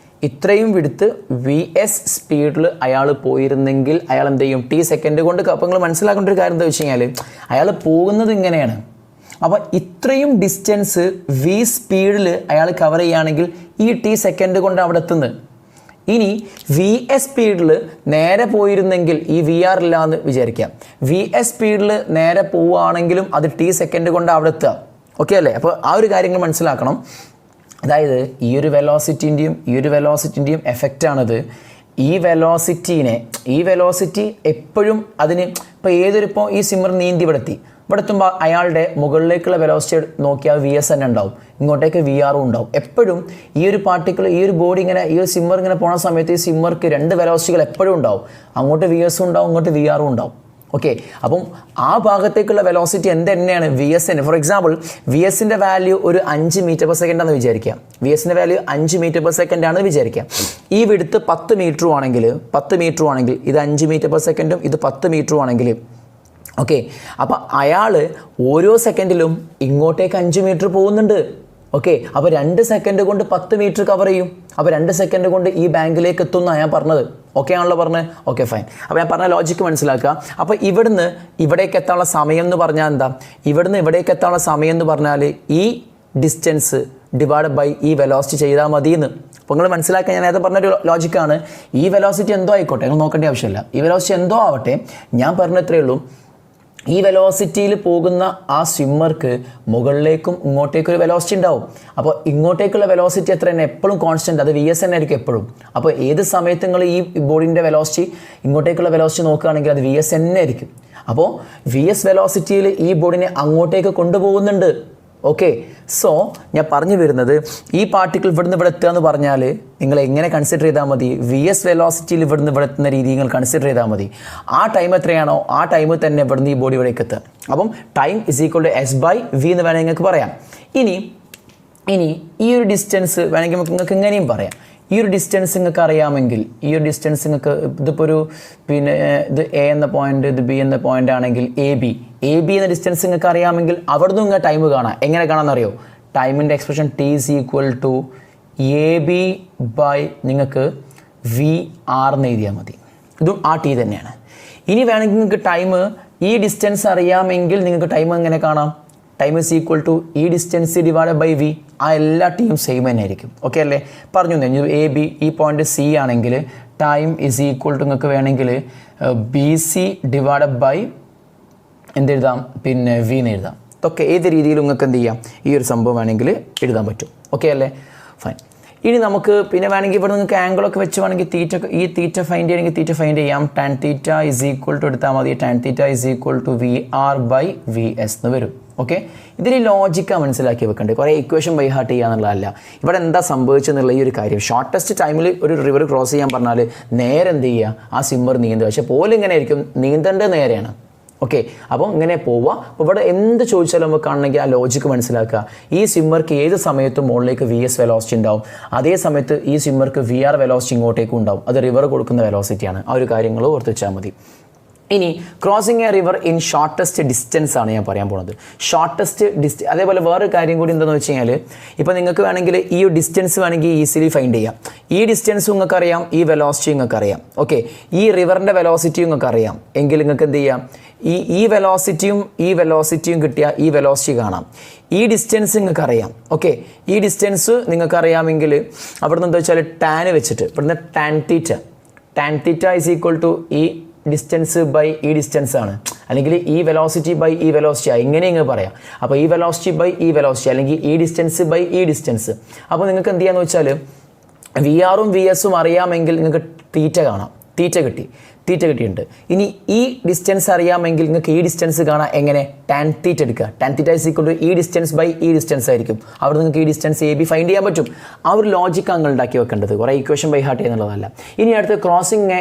ഇത്രയും വിടുത്ത് VS സ്പീഡിൽ അയാൾ പോയിരുന്നെങ്കിൽ അയാൾ എന്ത് ചെയ്യും? T സെക്കൻഡ് കൊണ്ട്. അപ്പോൾ നിങ്ങൾ മനസ്സിലാക്കേണ്ട ഒരു കാര്യം എന്താ വെച്ച് കഴിഞ്ഞാൽ, അയാൾ പോകുന്നത് ഇങ്ങനെയാണ്. അപ്പോൾ ഇത്രയും ഡിസ്റ്റൻസ് V സ്പീഡിൽ അയാൾ കവർ ചെയ്യുകയാണെങ്കിൽ ഈ T സെക്കൻഡ് കൊണ്ട് അവിടെ എത്തുന്നത്. ഇനി VS സ്പീഡിൽ നേരെ പോയിരുന്നെങ്കിൽ, ഈ VR ഇല്ല എന്ന് വിചാരിക്കാം, VS സ്പീഡിൽ നേരെ പോവുകയാണെങ്കിലും അത് T സെക്കൻഡ് കൊണ്ട് അവിടെ എത്തുക. ഓക്കെ അല്ലേ? അപ്പോൾ ആ ഒരു കാര്യങ്ങൾ മനസ്സിലാക്കണം. അതായത് ഈ ഒരു വെലോസിറ്റിൻ്റെയും എഫക്റ്റാണത്. ഈ വെലോസിറ്റി എപ്പോഴും അതിന് ഇപ്പോൾ ഈ സ്വിമ്മർ നീന്തി ഇവിടെ എത്തി, ഇവിടെ എത്തുമ്പോൾ അയാളുടെ മുകളിലേക്കുള്ള വെലോസിറ്റി നോക്കിയാൽ വി എസ് തന്നെ ഉണ്ടാവും, ഇങ്ങോട്ടേക്ക് വി ആറും ഉണ്ടാവും. എപ്പോഴും ഈ ഒരു പാർട്ടിക്കിൾ ഈ ഒരു ബോഡി ഇങ്ങനെ ഈ ഒരു സിമ്മർ ഇങ്ങനെ പോണ സമയത്ത് ഈ സിമ്മർക്ക് 2 വെലോസിറ്റികൾ എപ്പോഴും ഉണ്ടാവും, അങ്ങോട്ട് വി എസും ഉണ്ടാവും, ഇങ്ങോട്ട് വി ആറും ഉണ്ടാവും. ഓക്കെ, അപ്പം ആ ഭാഗത്തേക്കുള്ള വെലോസിറ്റി എന്ത് തന്നെയാണ് വി എസ് തന്നെ. ഫോർ എക്സാമ്പിൾ വി എസിൻ്റെ വാല്യൂ ഒരു 5 മീറ്റർ പെർ സെക്കൻഡ് ആണെന്ന് വിചാരിക്കാം. വി എസിൻ്റെ വാല്യൂ 5 മീറ്റർ പെർ സെക്കൻഡ് ആണെന്ന് വിചാരിക്കാം. ഈ വിടുത്ത് 10 മീറ്ററും ആണെങ്കിൽ ഇത് 5 മീറ്റർ പെർ സെക്കൻഡും ഇത് 10 മീറ്ററും ആണെങ്കിൽ ഓക്കെ, അപ്പോൾ അയാൾ ഓരോ സെക്കൻഡിലും ഇങ്ങോട്ടേക്ക് 5 മീറ്റർ പോകുന്നുണ്ട്. ഓക്കെ, അപ്പോൾ 2 സെക്കൻഡ് കൊണ്ട് 10 മീറ്റർ കവർ ചെയ്യും. അപ്പോൾ 2 സെക്കൻഡ് കൊണ്ട് ഈ ബാങ്കിലേക്ക് എത്തുമെന്നാണ് ഞാൻ പറഞ്ഞത്. ഓക്കെ ആണല്ലോ പറഞ്ഞത്? Okay fine. അപ്പോൾ ഞാൻ പറഞ്ഞ ലോജിക്ക് മനസ്സിലാക്കുക. അപ്പോൾ ഇവിടുന്ന് ഇവിടേക്ക് എത്താനുള്ള സമയം എന്ന് പറഞ്ഞാൽ എന്താ? ഇവിടുന്ന് ഇവിടേക്ക് എത്താനുള്ള സമയം എന്ന് പറഞ്ഞാൽ ഈ ഡിസ്റ്റൻസ് ഡിവൈഡ് ബൈ ഈ വെലോസിറ്റി ചെയ്താൽ മതിയെന്ന്. അപ്പോൾ നിങ്ങൾ മനസ്സിലാക്കാൻ ഞാൻ നേരത്തെ പറഞ്ഞൊരു ലോജിക്കാണ്. ഈ വെലോസിറ്റി എന്തോ ആയിക്കോട്ടെ, നിങ്ങൾ നോക്കേണ്ട ആവശ്യമില്ല. ഈ വെലോസിറ്റി എന്തോ ആവട്ടെ, ഞാൻ പറഞ്ഞത്രേ ഉള്ളൂ, ഈ വെലോസിറ്റിയിൽ പോകുന്ന ആ സ്വിമ്മർക്ക് മുകളിലേക്കും ഇങ്ങോട്ടേക്കും ഒരു വെലോസിറ്റി ഉണ്ടാവും. അപ്പോൾ ഇങ്ങോട്ടേക്കുള്ള വെലോസിറ്റി എത്ര തന്നെ എപ്പോഴും കോൺസ്റ്റൻറ്റ്, അത് വി എസ് തന്നെ ആയിരിക്കും എപ്പോഴും. അപ്പോൾ ഏത് സമയത്ത് നിങ്ങൾ ഈ ബോഡിൻ്റെ വെലോസിറ്റി ഇങ്ങോട്ടേക്കുള്ള വെലോസിറ്റി നോക്കുകയാണെങ്കിൽ അത് വി എസ് തന്നെ ആയിരിക്കും. അപ്പോൾ വി എസ് വെലോസിറ്റിയിൽ ഈ ബോഡിനെ അങ്ങോട്ടേക്ക് കൊണ്ടുപോകുന്നുണ്ട്. ഓക്കെ, സോ ഞാൻ പറഞ്ഞു വരുന്നത് ഈ പാർട്ടിക്കിൾ ഇവിടുന്ന് ഇവിടെ എത്തുക എന്ന് പറഞ്ഞാൽ നിങ്ങൾ എങ്ങനെ കൺസിഡർ ചെയ്താൽ മതി? വി എസ് വെലോസിറ്റിയിൽ ഇവിടുന്ന് ഇവിടെ എത്തുന്ന രീതി നിങ്ങൾ കൺസിഡർ ചെയ്താൽ മതി. ആ ടൈം എത്രയാണോ ആ ടൈമിൽ തന്നെ ഇവിടുന്ന് ഈ ബോഡി ഇവിടേക്ക് എത്തുക. അപ്പം time is equal to S by V എന്ന് വേണമെങ്കിൽ നിങ്ങൾക്ക് പറയാം. ഇനി ഈ ഒരു ഡിസ്റ്റൻസ് വേണമെങ്കിൽ നിങ്ങൾക്ക് ഇങ്ങനെയും പറയാം. ഈ ഒരു ഡിസ്റ്റൻസ് നിങ്ങൾക്ക് അറിയാമെങ്കിൽ, ഈ ഒരു ഡിസ്റ്റൻസ് നിങ്ങൾക്ക് ഇതിപ്പോൾ ഒരു ഇത് എ എന്ന പോയിന്റ്, ഇത് ബി എന്ന പോയിന്റ് ആണെങ്കിൽ എ ബി എന്ന ഡിസ്റ്റൻസ് നിങ്ങൾക്ക് അറിയാമെങ്കിൽ അവിടെ നിന്ന് നിങ്ങൾ ടൈം കാണാം. എങ്ങനെ കാണാമെന്ന് അറിയോ? ടൈമിൻ്റെ expression T is equal to A B by നിങ്ങൾക്ക് വി ആർ എന്ന് എഴുതിയാൽ മതി. ഇതും ആ ടി തന്നെയാണ്. ഇനി വേണമെങ്കിൽ നിങ്ങൾക്ക് ടൈം ഈ ഡിസ്റ്റൻസ് അറിയാമെങ്കിൽ നിങ്ങൾക്ക് ടൈം എങ്ങനെ കാണാം? ടൈം ഈസ് ഈക്വൽ ടു ഈ ഡിസ്റ്റൻസ് ഡിവൈഡ് ബൈ വി. ആ എല്ലാ ടീം സെയിം തന്നെ ആയിരിക്കും. ഓക്കെ അല്ലേ? പറഞ്ഞു തന്നെ എ ബി ഈ പോയിന്റ് സി ആണെങ്കിൽ ടൈം ഈസ് ഈക്വൽ ടു നിങ്ങൾക്ക് വേണമെങ്കിൽ ബി സി ഡിവൈഡ് ബൈ എന്തെഴുതാം? വി എന്ന് എഴുതാം. ഇതൊക്കെ ഏത് രീതിയിലും നിങ്ങൾക്ക് എന്ത് ചെയ്യാം? ഈ ഒരു സംഭവം വേണമെങ്കിൽ എഴുതാൻ പറ്റും. ഓക്കെ അല്ലേ? ഫൈൻ. ഇനി നമുക്ക് വേണമെങ്കിൽ ഇവിടെ നിങ്ങൾക്ക് ആംഗിളൊക്കെ വെച്ച് വേണമെങ്കിൽ ഈ തീറ്റ ഫൈൻഡ് ചെയ്യണമെങ്കിൽ തീറ്റ ഫൈൻഡ് ചെയ്യാം. Tan theta is equal to എടുത്താൽ മതി. Tan theta is equal to V R by V S എന്ന് വരും. ഓക്കെ, ഇതിൽ ലോജിക്കാണ് മനസ്സിലാക്കി വെക്കേണ്ടത്. കുറേ ഇക്വേഷൻ ബൈ ഹാർട്ട് ചെയ്യുക എന്നുള്ളതല്ല. ഇവിടെ എന്താ സംഭവിച്ചെന്നുള്ള ഈ ഒരു കാര്യം, ഷോർട്ടസ്റ്റ് ടൈമിൽ ഒരു റിവർ ക്രോസ് ചെയ്യാൻ പറഞ്ഞാൽ നേരെ എന്ത് ചെയ്യുക? ആ സിമ്മർ നീന്തുക. പക്ഷേ പോലും ഇങ്ങനെ ആയിരിക്കും, നീന്തേണ്ടത് നേരെയാണ്. ഓക്കെ, അപ്പോൾ ഇങ്ങനെ പോവുക. അപ്പോൾ ഇവിടെ എന്ത് ചോദിച്ചാലും നമുക്ക് കാണണമെങ്കിൽ ആ ലോജിക്ക് മനസ്സിലാക്കുക. ഈ സ്വിമ്മർക്ക് ഏത് സമയത്തും മുകളിലേക്ക് വി എസ് വെലോസിറ്റി ഉണ്ടാവും, അതേ സമയത്ത് ഈ സ്വിമ്മർക്ക് വി ആർ വെലോസിറ്റി ഇങ്ങോട്ടേക്കും ഉണ്ടാവും. അത് റിവർ കൊടുക്കുന്ന വെലോസിറ്റിയാണ്. ആ ഒരു കാര്യങ്ങൾ ഓർത്ത് വെച്ചാൽ മതി. ഇനി crossing A river in shortest distance ആണ് ഞാൻ പറയാൻ പോകുന്നത്. ഷോർട്ടസ്റ്റ് അതേപോലെ വേറൊരു കാര്യം കൂടി എന്താണെന്ന് വെച്ച് കഴിഞ്ഞാൽ, ഇപ്പോൾ നിങ്ങൾക്ക് വേണമെങ്കിൽ ഈ ഡിസ്റ്റൻസ് വേണമെങ്കിൽ ഈസിലി ഫൈൻഡ് ചെയ്യാം. ഈ ഡിസ്റ്റൻസും നിങ്ങൾക്ക് അറിയാം, ഈ വെലോസിറ്റി നിങ്ങൾക്ക് അറിയാം. ഓക്കെ, ഈ റിവറിൻ്റെ വെലോസിറ്റിയും നിങ്ങൾക്ക് അറിയാം എങ്കിൽ നിങ്ങൾക്ക് എന്ത് ചെയ്യാം? ഈ വെലോസിറ്റിയും കിട്ടിയാൽ ഈ വെലോസിറ്റി കാണാം. ഈ ഡിസ്റ്റൻസ് നിങ്ങൾക്ക് അറിയാം. ഓക്കെ, ഈ ഡിസ്റ്റൻസ് നിങ്ങൾക്ക് അറിയാമെങ്കിൽ അവിടുന്ന് എന്താ വെച്ചാൽ ടാൻ വെച്ചിട്ട് ഇവിടുന്ന് tan theta is equal to ഈ ഡിസ്റ്റൻസ് ബൈ ഈ ഡിസ്റ്റൻസ് ആണ്, അല്ലെങ്കിൽ ഈ വെലോസിറ്റി ബൈ ഈ വെലോസിറ്റി ഇങ്ങനെ ഇങ്ങനെ പറയാം. അപ്പോൾ ഈ വെലോസിറ്റി ബൈ ഈ വെലോസിറ്റി അല്ലെങ്കിൽ ഈ ഡിസ്റ്റൻസ് ബൈ ഈ ഡിസ്റ്റൻസ്. അപ്പോൾ നിങ്ങൾക്ക് എന്ത് ചെയ്യാന്ന് വെച്ചാൽ വി ആറും വി എസും അറിയാമെങ്കിൽ നിങ്ങൾക്ക് തീറ്റ കാണാം. തീറ്റ കിട്ടിയിട്ടുണ്ട്. ഇനി ഈ ഡിസ്റ്റൻസ് അറിയാമെങ്കിൽ നിങ്ങൾക്ക് ഈ ഡിസ്റ്റൻസ് കാണാം. എങ്ങനെ? ടാൻ തീറ്റ എടുക്കുക. Tan theta is equal to ഈ ഡിസ്റ്റൻസ് ബൈ ഈ ഡിസ്റ്റൻസ് ആയിരിക്കും. അവിടെ നിങ്ങൾക്ക് ഈ ഡിസ്റ്റൻസ് എ ബി ഫൈൻഡ് ചെയ്യാൻ പറ്റും. ആ ഒരു ലോജിക്ക് അങ്ങ് ഉണ്ടാക്കി വെക്കേണ്ടത്, കുറേ ഇക്വേഷൻ ബൈ ഹാർട്ട് ചെയ്യുന്നുള്ളതല്ല. ഇനി അടുത്ത് crossing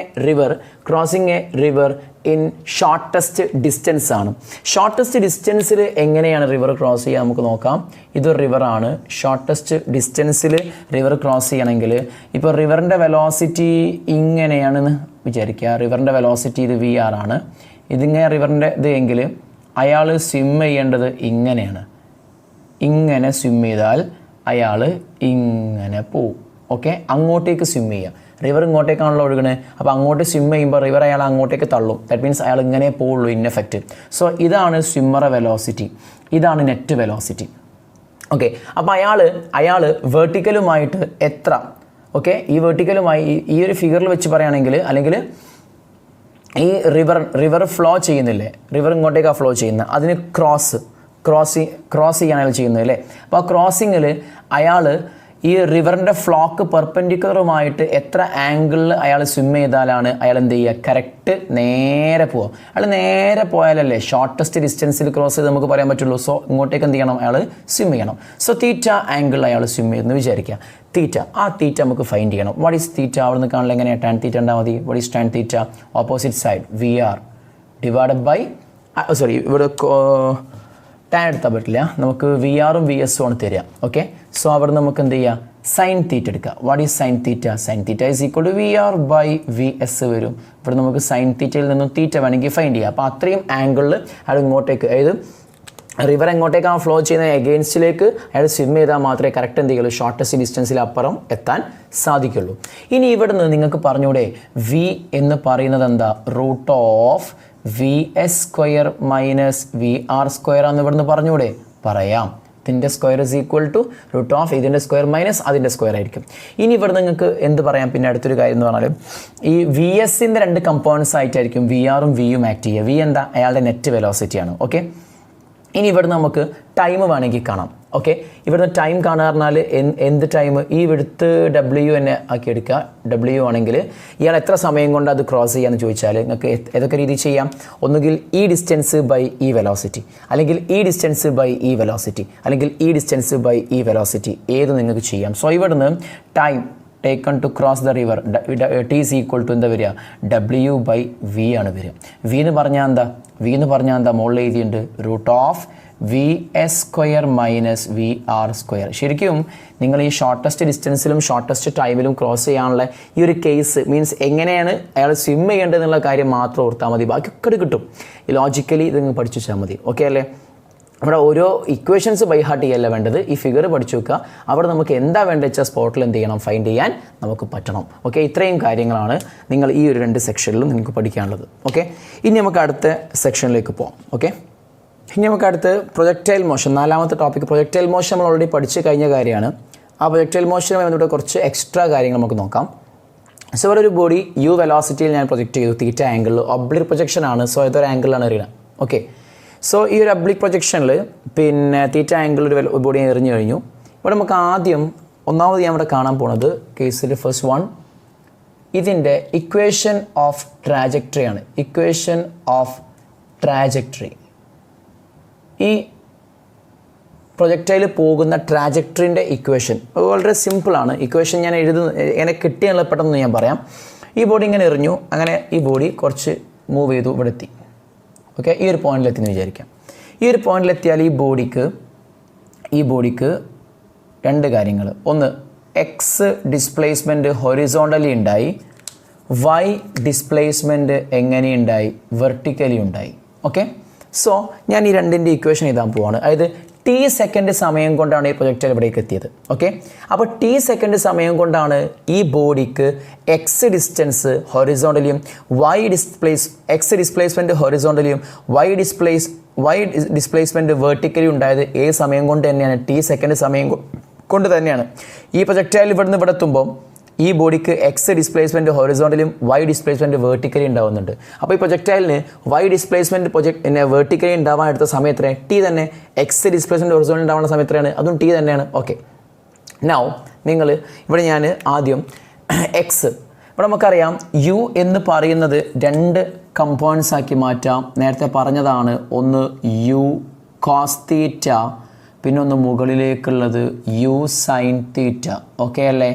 A river in shortest distance ആണ്. ഷോർട്ടസ്റ്റ് ഡിസ്റ്റൻസിൽ എങ്ങനെയാണ് റിവർ ക്രോസ് ചെയ്യുക നമുക്ക് നോക്കാം. ഇതൊരു റിവറാണ്. ഷോർട്ടസ്റ്റ് ഡിസ്റ്റൻസിൽ റിവർ ക്രോസ് ചെയ്യണമെങ്കിൽ ഇപ്പോൾ റിവറിൻ്റെ വെലോസിറ്റി ഇങ്ങനെയാണെന്ന് വിചാരിക്കുക. റിവറിൻ്റെ വെലോസിറ്റി ഇത് വി ആർ ആണ്. ഇതിങ്ങനെ റിവറിൻ്റെ ഇത് എങ്കിൽ അയാൾ സ്വിം ചെയ്യേണ്ടത് ഇങ്ങനെയാണ്. ഇങ്ങനെ സ്വിം ചെയ്താൽ അയാൾ ഇങ്ങനെ പോവും. ഓക്കെ, അങ്ങോട്ടേക്ക് സ്വിം ചെയ്യുക. റിവർ ഇങ്ങോട്ടേക്കാണല്ലോ ഒഴുകണേ. അപ്പോൾ അങ്ങോട്ട് സ്വിം ചെയ്യുമ്പോൾ റിവർ അയാൾ അങ്ങോട്ടേക്ക് തള്ളും. ദാറ്റ് മീൻസ് അയാൾ ഇങ്ങനെ പോവുള്ളൂ ഇൻ എഫക്റ്റ്. സോ ഇതാണ് സ്വിമ്മറെ വെലോസിറ്റി, ഇതാണ് നെറ്റ് വെലോസിറ്റി. ഓക്കെ, അപ്പോൾ അയാൾ വെർട്ടിക്കലുമായിട്ട് എത്ര, ഓക്കെ, ഈ വെർട്ടിക്കലുമായി ഈ ഒരു ഫിഗറിൽ വെച്ച് പറയുകയാണെങ്കിൽ, അല്ലെങ്കിൽ ഈ റിവർ ഫ്ലോ ചെയ്യുന്നില്ലേ, റിവർ ഇങ്ങോട്ടേക്കാണ് ഫ്ലോ ചെയ്യുന്നത്, അതിന് ക്രോസ് ചെയ്യാൻ അയാൾ ചെയ്യുന്നത് അല്ലേ. അപ്പോൾ ആ ക്രോസിങ്ങിൽ അയാൾ ഈ റിവറിൻ്റെ ഫ്ലോക്ക് പെർപെൻഡിക്കുലറുമായിട്ട് എത്ര ആംഗിളിൽ അയാൾ സ്വിം ചെയ്താലാണ് അയാൾ എന്ത് ചെയ്യുക കറക്റ്റ് നേരെ പോവുക. അയാൾ നേരെ പോയാലല്ലേ ഷോർട്ടസ്റ്റ് ഡിസ്റ്റൻസിൽ ക്രോസ് ചെയ്ത് നമുക്ക് പറയാൻ പറ്റുള്ളൂ. സോ ഇങ്ങോട്ടേക്ക് എന്ത് ചെയ്യണം, അയാൾ സ്വിം ചെയ്യണം. സോ തീറ്റ ആംഗിളിൽ അയാൾ സ്വിം ചെയ്തെന്ന് വിചാരിക്കുക. തീറ്റ, ആ തീറ്റ നമുക്ക് ഫൈൻഡ് ചെയ്യണം. What is theta? അവിടെ നിന്ന് കാണില്ല എങ്ങനെയാണ് ടാൻ തീറ്റ ഉണ്ടാൽ മതി. What is tan theta? Opposite side V r divided by ഇവിടെ ടാൻ എടുത്താൽ പറ്റില്ല, നമുക്ക് വി ആറും വി എസും ആണ് തരിക. ഓക്കെ, സോ അവിടെ നമുക്ക് എന്ത് ചെയ്യുക, സൈൻ തീറ്റ എടുക്കുക. What is sine theta? Sine theta is equal to V R by V s വരും. ഇവിടെ നമുക്ക് സൈൻ തീറ്റയിൽ നിന്നും തീറ്റ വേണമെങ്കിൽ ഫൈൻഡ് ചെയ്യാം. അപ്പോൾ അത്രയും ആംഗിളിൽ അയാൾ ഇങ്ങോട്ടേക്ക്, അതായത് റിവർ എങ്ങോട്ടേക്കാണ് ഫ്ലോ ചെയ്യുന്നത് എഗെയിൻസ്റ്റിലേക്ക് അയാൾ സ്വിം ചെയ്താൽ മാത്രമേ കറക്റ്റ് എന്ത് ചെയ്യുള്ളൂ, ഷോർട്ടസ്റ്റ് ഡിസ്റ്റൻസിൽ അപ്പുറം എത്താൻ സാധിക്കുള്ളൂ. ഇനി ഇവിടെ നിന്ന് നിങ്ങൾക്ക് പറഞ്ഞൂടെ വി എന്ന് പറയുന്നത് എന്താ, root of v s square minus V r square ആണെന്ന് ഇവിടുന്ന് പറഞ്ഞൂടെ? പറയാം. ഇതിൻ്റെ square is equal to root of ഇതിൻ്റെ സ്ക്വയർ മൈനസ് അതിൻ്റെ സ്ക്വയർ ആയിരിക്കും. ഇനി ഇവിടെ നിങ്ങൾക്ക് എന്ത് പറയാം, പിന്നെ അടുത്തൊരു കാര്യം എന്ന് പറഞ്ഞാൽ ഈ വി എസിൻ്റെ രണ്ട് കമ്പോണൻസ് ആയിട്ടായിരിക്കും വി ആറും വിയും ആക്ട് ചെയ്യുക. വി എന്താ, അയാളുടെ നെറ്റ് വെലോസിറ്റിയാണ്. ഓക്കെ, ഇനി ഇവിടെ നമുക്ക് ടൈം വേണമെങ്കിൽ കാണാം. ഓക്കെ, ഇവിടുന്ന് ടൈം കാണുക പറഞ്ഞാൽ എന്ത് ടൈം, ഈ വിടുത്ത് ഡബ്ല്യു തന്നെ ആക്കി എടുക്കുക. ഡബ്ല്യു ആണെങ്കിൽ ഇയാൾ എത്ര സമയം കൊണ്ട് അത് ക്രോസ് ചെയ്യാമെന്ന് ചോദിച്ചാൽ നിങ്ങൾക്ക് ഏതൊക്കെ രീതി ചെയ്യാം. ഒന്നുകിൽ ഈ ഡിസ്റ്റൻസ് ബൈ ഈ വെലോസിറ്റി, അല്ലെങ്കിൽ ഈ ഡിസ്റ്റൻസ് ബൈ ഈ വെലോസിറ്റി, അല്ലെങ്കിൽ ഈ ഡിസ്റ്റൻസ് ബൈ ഈ വെലോസിറ്റി, ഏത് നിങ്ങൾക്ക് ചെയ്യാം. സോ ഇവിടുന്ന് time taken to cross the river t is equal to എന്താ വരിക, ഡബ്ല്യു ബൈ വി ആണ് വരിക. വി എന്ന് പറഞ്ഞാൽ എന്താ, മുകളിൽ എഴുതിയിട്ടുണ്ട് root of v s square minus V r square. ശരിക്കും നിങ്ങൾ ഈ ഷോർട്ടസ്റ്റ് ഡിസ്റ്റൻസിലും ഷോർട്ടസ്റ്റ് ടൈമിലും ക്രോസ് ചെയ്യാനുള്ള ഈ ഒരു കേസ് മീൻസ് എങ്ങനെയാണ് അയാൾ സ്വിം ചെയ്യേണ്ടതെന്നുള്ള കാര്യം മാത്രം ഓർത്താൽ മതി, ബാക്കിയൊക്കെ കിട്ടും. ഈ ലോജിക്കലി ഇത് നിങ്ങൾ പഠിച്ചു വെച്ചാൽ മതി. ഓക്കെ അല്ലേ? ഇവിടെ ഓരോ ഇക്വേഷൻസ് ബൈ ഹാർട്ട് ചെയ്യല്ല വേണ്ടത്, ഈ ഫിഗർ പഠിച്ചു വെക്കുക. അവിടെ നമുക്ക് എന്താ വേണ്ടത് വെച്ചാൽ സ്പോട്ടിൽ എന്ത് ചെയ്യണം, ഫൈൻഡ് ചെയ്യാൻ നമുക്ക് പറ്റണം. ഓക്കെ, ഇത്രയും കാര്യങ്ങളാണ് നിങ്ങൾ ഈ ഒരു 2 സെക്ഷനിലും നിങ്ങൾക്ക് പഠിക്കാനുള്ളത്. ഓക്കെ, ഇനി നമുക്ക് അടുത്ത സെക്ഷനിലേക്ക് പോകാം. ഓക്കെ, ഇനി നമുക്ക് അടുത്ത് പ്രൊജക്ടൈൽ മോഷൻ, 4ാമത്തെ ടോപ്പിക്. പ്രൊജക്ടൈൽ മോഷൻ നമ്മൾ ഓൾറെഡി പഠിച്ചു കഴിഞ്ഞ കാര്യമാണ്. ആ പ്രൊജക്ടൈൽ മോഷനുമായി ബന്ധപ്പെട്ട് കുറച്ച് എക്സ്ട്രാ കാര്യങ്ങൾ നമുക്ക് നോക്കാം. സോ ഇവിടെ ഒരു ബോഡി യു വെലോസിറ്റിയിൽ ഞാൻ പ്രൊജക്റ്റ് ചെയ്തു, തീറ്റ ആംഗിളിൽ. ഒബ്ലിക് പ്രൊജക്ഷൻ ആണ്, സോ ഏതൊരു ആംഗിളിലാണ് എറിയുന്നത്. ഓക്കെ, സോ ഈ ഒരു ഒബ്ലിക് പ്രൊജക്ഷനിൽ പിന്നെ തീറ്റ ആംഗിൾ ഒരു ബോഡി എറിഞ്ഞു കഴിഞ്ഞു. ഇവിടെ നമുക്ക് ഒന്നാമത് ഞാൻ ഇവിടെ കാണാൻ പോണത് കേസിൽ ഫസ്റ്റ് വൺ ഇതിൻ്റെ ഇക്വേഷൻ ഓഫ് ട്രാജക്ടറി ആണ്. ഇക്വേഷൻ ഓഫ് ട്രാജക്ടറി, ഈ പ്രൊജക്ടൈൽ പോകുന്ന ട്രാജക്ടറിൻ്റെ ഇക്വേഷൻ വളരെ സിമ്പിളാണ്. ഇക്വേഷൻ ഞാൻ എങ്ങനെ കിട്ടിയുള്ള പെട്ടെന്ന് ഞാൻ പറയാം. ഈ ബോഡി ഇങ്ങനെ എറിഞ്ഞു, അങ്ങനെ ഈ ബോഡി കുറച്ച് മൂവ് ചെയ്തു, ഇവിടെ എത്തി. ഓക്കെ, ഈ ഒരു പോയിന്റിലെത്തിയെന്ന് വിചാരിക്കാം. ഈ ഒരു പോയിന്റിലെത്തിയാൽ ഈ ബോഡിക്ക് 2 കാര്യങ്ങൾ. ഒന്ന്, എക്സ് ഡിസ്പ്ലേസ്മെൻറ്റ് ഹൊറിസോണ്ടലി ഉണ്ടായി, വൈ ഡിസ്പ്ലേസ്മെൻറ്റ് എങ്ങനെയുണ്ടായി, വെർട്ടിക്കലി ഉണ്ടായി. ഓക്കെ, സോ ഞാൻ ഈ 2ൻ്റെ ഇക്വേഷൻ എഴുതാൻ പോവാണ്. അതായത് ടി സെക്കൻഡ് സമയം കൊണ്ടാണ് ഈ പ്രൊജക്ടൈൽ ഇവിടേക്ക് എത്തിയത്. ഓക്കെ, അപ്പോൾ ടി സെക്കൻഡ് സമയം കൊണ്ടാണ് ഈ ബോഡിക്ക് എക്സ് ഡിസ്റ്റൻസ് ഹൊറിസോണ്ടലിയും എക്സ് ഡിസ്പ്ലേസ്മെൻറ്റ് ഹൊറിസോണ്ടലിയും വൈ ഡിസ്പ്ലേസ്മെൻറ്റ് വെർട്ടിക്കലി ഉണ്ടായത് ഏത് സമയം കൊണ്ട് തന്നെയാണ്, ടി സെക്കൻഡ് സമയം കൊണ്ട് തന്നെയാണ്. ഈ പ്രൊജക്ടൈൽ ഇവിടുന്ന് ഇവിടെ എത്തുമ്പോൾ ഈ ബോഡിക്ക് എക്സ് ഡിസ്പ്ലേസ്മെൻറ്റ് ഹൊറിസോണ്ടലും വൈ ഡിസ്പ്ലേസ്മെൻറ്റ് വെർട്ടിക്കലി ഉണ്ടാവുന്നുണ്ട്. അപ്പോൾ ഈ പ്രൊജക്ടൈലിന് വൈ ഡിസ്പ്ലേസ്മെൻറ്റ് വെർട്ടിക്കലി ഉണ്ടാവാൻ എടുത്ത സമയത്രേ ടി തന്നെ, എക്സ് ഡിസ്പ്ലേസ്മെൻറ്റ് ഹൊറിസോണ്ടൽ ഉണ്ടാവുന്ന സമയത്രയാണ്, അതും ടി തന്നെയാണ്. ഓക്കെ, നൗ ഇവിടെ ഞാൻ ആദ്യം എക്സ്, ഇവിടെ നമുക്കറിയാം യു എന്ന് പറയുന്നത് 2 കമ്പോണൻസ് ആക്കി മാറ്റാം. നേരത്തെ പറഞ്ഞതാണ്, ഒന്ന് യു കോസ് തീറ്റ, പിന്നെ ഒന്ന് മുകളിലേക്കുള്ളത് യു സൈൻ തീറ്റ. ഓക്കെ അല്ലേ?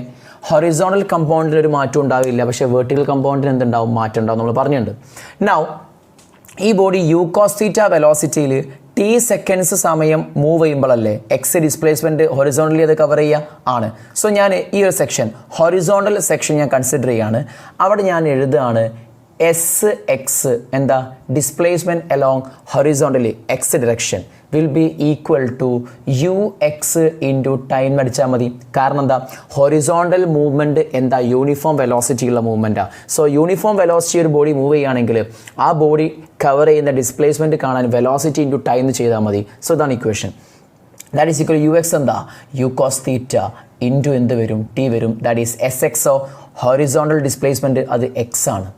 ഹൊറിസോണ്ടൽ കമ്പൗണ്ടിന് ഒരു മാറ്റം ഉണ്ടാവില്ല, പക്ഷേ വെർട്ടിക്കൽ കമ്പൗണ്ടിന് എന്തുണ്ടാവും, മാറ്റം ഉണ്ടാവും, നമ്മൾ പറഞ്ഞിട്ടുണ്ട്. നൗ ഈ ബോഡി യു കോസ് തീറ്റ വെലോസിറ്റിയിൽ ടി സെക്കൻഡ്സ് സമയം മൂവ് ചെയ്യുമ്പോഴല്ലേ എക്സ് ഡിസ്പ്ലേസ്മെൻറ്റ് ഹൊറിസോണ്ടലി അത് കവർ ചെയ്യുക ആണ്. സോ ഞാൻ ഈ ഒരു സെക്ഷൻ ഹൊറിസോണ്ടൽ സെക്ഷൻ ഞാൻ കൺസിഡർ ചെയ്യുകയാണ്. അവിടെ ഞാൻ എഴുതുകയാണ് എസ് എക്സ് എന്താ, displacement along horizontally X direction will be equal to U X into time അടിച്ചാൽ മതി. കാരണം എന്താ, ഹൊറിസോണ്ടൽ മൂവ്മെൻറ്റ് എന്താ, യൂണിഫോം വെലോസിറ്റി ഉള്ള മൂവ്മെൻറ്റാണ്. സോ യൂണിഫോം വെലോസിറ്റി ഒരു ബോഡി മൂവ് ചെയ്യുകയാണെങ്കിൽ ആ ബോഡി കവർ ചെയ്യുന്ന ഡിസ്പ്ലേസ്മെൻറ്റ് കാണാൻ വെലോസിറ്റി ഇൻറ്റു ടൈം ചെയ്താൽ മതി. സോ ഇതാണ് equation. That is equal u x എന്താ, യു കോസ് തീറ്റ ഇൻറ്റു എന്ത് വരും, ടി വരും. ദാറ്റ് ഈസ് എസ് എക്സോ, ഹൊറിസോണ്ടൽ ഡിസ്പ്ലേസ്മെൻറ്റ് അത് എക്സ് ആണ്.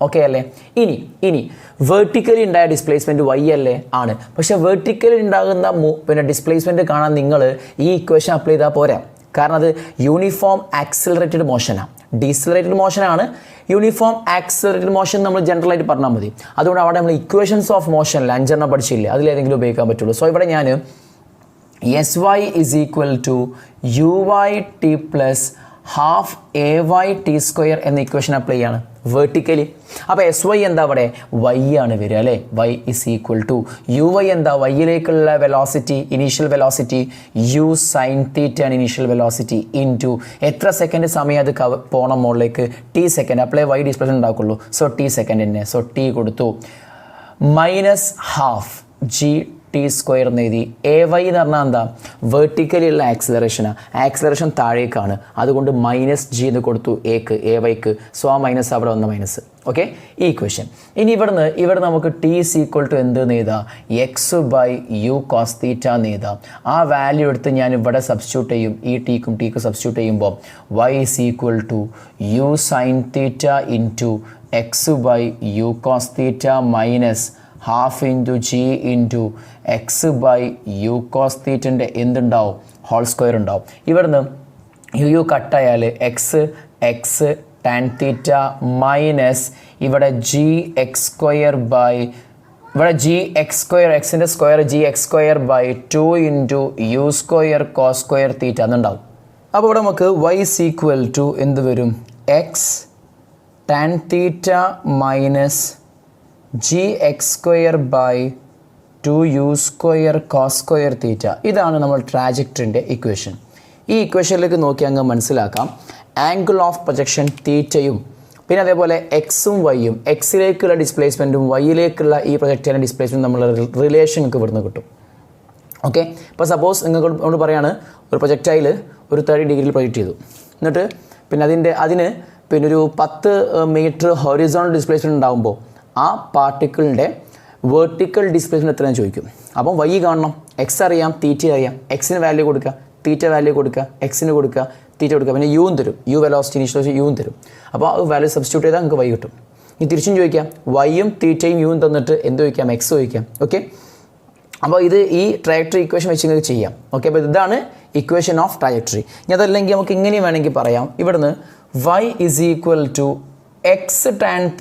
ഓക്കെ അല്ലേ? ഇനി വെർട്ടിക്കലി ഉണ്ടായ ഡിസ്പ്ലേസ്മെൻറ്റ് വൈ അല്ലേ, ആണ്. പക്ഷേ വെർട്ടിക്കലി ഉണ്ടാകുന്ന ഡിസ്പ്ലേസ്മെൻറ്റ് കാണാൻ നിങ്ങൾ ഈ ഇക്വേഷൻ അപ്ലൈ ചെയ്താൽ പോരാ. കാരണം അത് യൂണിഫോം ആക്സിലറേറ്റഡ് മോഷനാണ്. ഡീസിലറേറ്റഡ് മോഷനാണ്, യൂണിഫോം ആക്സിലറേറ്റഡ് മോഷൻ നമ്മൾ ജനറലായിട്ട് പറഞ്ഞാൽ മതി. അതുകൊണ്ട് അവിടെ നമ്മൾ ഇക്വേഷൻസ് ഓഫ് മോഷനിൽ 5 പഠിച്ചില്ല, അതിലേതെങ്കിലും ഉപയോഗിക്കാൻ പറ്റുള്ളൂ. സോ ഇവിടെ ഞാൻ SY is equal to UYT plus half AYT square എന്ന ഇക്വേഷൻ അപ്ലൈ ചെയ്യാണ് വെർട്ടിക്കലി. അപ്പോൾ SY എന്താ അവിടെ y ആണ് വരിക അല്ലേ. y is equal to UY എന്താ വൈയിലേക്കുള്ള velocity, initial velocity u sin θ ആണ് ഇനീഷ്യൽ വെലോസിറ്റി ഇൻറ്റു എത്ര സെക്കൻഡ് സമയം അത് പോകണം മുകളിലേക്ക്, t സെക്കൻഡ്. അപ്ലൈ y ഡിസ്പ്ലേസ്മെൻറ്റ് ഉണ്ടാക്കുള്ളൂ. സോ t സെക്കൻഡ് തന്നെ. സോ t കൊടുത്തു minus half g T square എന്ന് എഴുതി. AY എന്ന് പറഞ്ഞാൽ എന്താ വെർട്ടിക്കലിയുള്ള ആക്സിലറേഷനാണ്, ആക്സിലറേഷൻ താഴേക്കാണ്, അതുകൊണ്ട് -g എന്ന് കൊടുത്തു എക്ക് AYക്ക്. സോ ആ മൈനസ് അവിടെ വന്ന മൈനസ്. ഓക്കെ, ഈ ഇക്വേഷൻ. ഇനി ഇവിടെ നമുക്ക് t is equal to എന്തെന്ന് എഴുതാം, x/u cos θ എന്ന് എഴുതാം. ആ വാല്യൂ എടുത്ത് ഞാൻ ഇവിടെ സബ്സ്റ്റിറ്റ്യൂട്ട് ചെയ്യും, ഈ ടിക്കും സബ്സ്റ്റിറ്റ്യൂട്ട് ചെയ്യുമ്പോൾ y is equal to u sin θ into x/u cos θ minus half into G into x/u cos θ എന്തുണ്ടാവും, ഹോൾ സ്ക്വയർ ഉണ്ടാവും. ഇവിടുന്ന് യു കട്ടായാൽ x tan θ മൈനസ് ഇവിടെ ജി എക്സ് സ്ക്വയർ ബൈ ഇവിടെ ജി എക്സ് സ്ക്വയർ, എക്സിൻ്റെ square g(x²/2 into u square cos square θ എന്നുണ്ടാവും. അപ്പോൾ ഇവിടെ നമുക്ക് y is equal to എന്ത് വരും, x tan θ minus gx²/2u square cos square θ. ഇതാണ് നമ്മൾ ട്രാജക്ടറിൻ്റെ ഇക്വേഷൻ. ഈ ഇക്വേഷനിലേക്ക് നോക്കി അങ്ങ് മനസ്സിലാക്കാം ആംഗിൾ ഓഫ് പ്രൊജക്ഷൻ തീറ്റയും പിന്നെ അതേപോലെ എക്സും വൈയും, എക്സിലേക്കുള്ള ഡിസ്പ്ലേസ്മെൻറ്റും വൈയിലേക്കുള്ള ഈ പ്രൊജക്റ്റിൻ്റെ ഡിസ്പ്ലേസ്മെൻറ്റും നമ്മൾ റിലേഷൻ നിങ്ങൾക്ക് ഇവിടുന്ന് കിട്ടും. ഓക്കെ, ഇപ്പോൾ സപ്പോസ് നിങ്ങൾ പറയാണ് ഒരു പ്രൊജക്റ്റൈൽ ഒരു 30 ഡിഗ്രിയിൽ പ്രൊജക്റ്റ് ചെയ്തു, എന്നിട്ട് പിന്നെ അതിന് പിന്നെ ഒരു 10 മീറ്റർ ഹൊറിസോണൽ ഡിസ്പ്ലേസ്മെൻറ്റ് ഉണ്ടാകുമ്പോൾ ആ പാർട്ടിക്കിളിൻ്റെ വേർട്ടിക്കൽ ഡിസ്പ്ലേസ്മെൻറ്റ് എത്രയാണെന്ന് ചോദിക്കും. അപ്പം വൈ കാണണം, എക്സ് അറിയാം, തീറ്റ അറിയാം, എക്സിന് വാല്യൂ കൊടുക്കുക, തീറ്റ വാല്യൂ കൊടുക്കുക, എക്സിന് കൊടുക്കുക, തീറ്റ കൊടുക്കുക, പിന്നെ യുവും തരും, യു വെലോസിറ്റി ഇനീഷ്യൽ യുവും തരും. അപ്പോൾ ആ വാല്യൂ സബ്സ്റ്റിറ്റ്യൂട്ട് ചെയ്താൽ നമുക്ക് വൈ കിട്ടും. ഇനി തിരിച്ചും ചോദിക്കാം, വൈയും തീറ്റയും യുവും തന്നിട്ട് എന്ത് ചോദിക്കാം, എക്സ് ചോദിക്കാം. ഓക്കെ, അപ്പോൾ ഇത് ഈ ട്രാജക്ടറി ഇക്വേഷൻ വെച്ച് നിങ്ങൾക്ക് ചെയ്യാം. ഓക്കെ, അപ്പോൾ ഇതാണ് ഇക്വേഷൻ ഓഫ് ട്രാജക്ടറി. ഇനി അതല്ലെങ്കിൽ നമുക്ക് ഇങ്ങനെയും വേണമെങ്കിൽ പറയാം, ഇവിടുന്ന് y is equal to x tan θ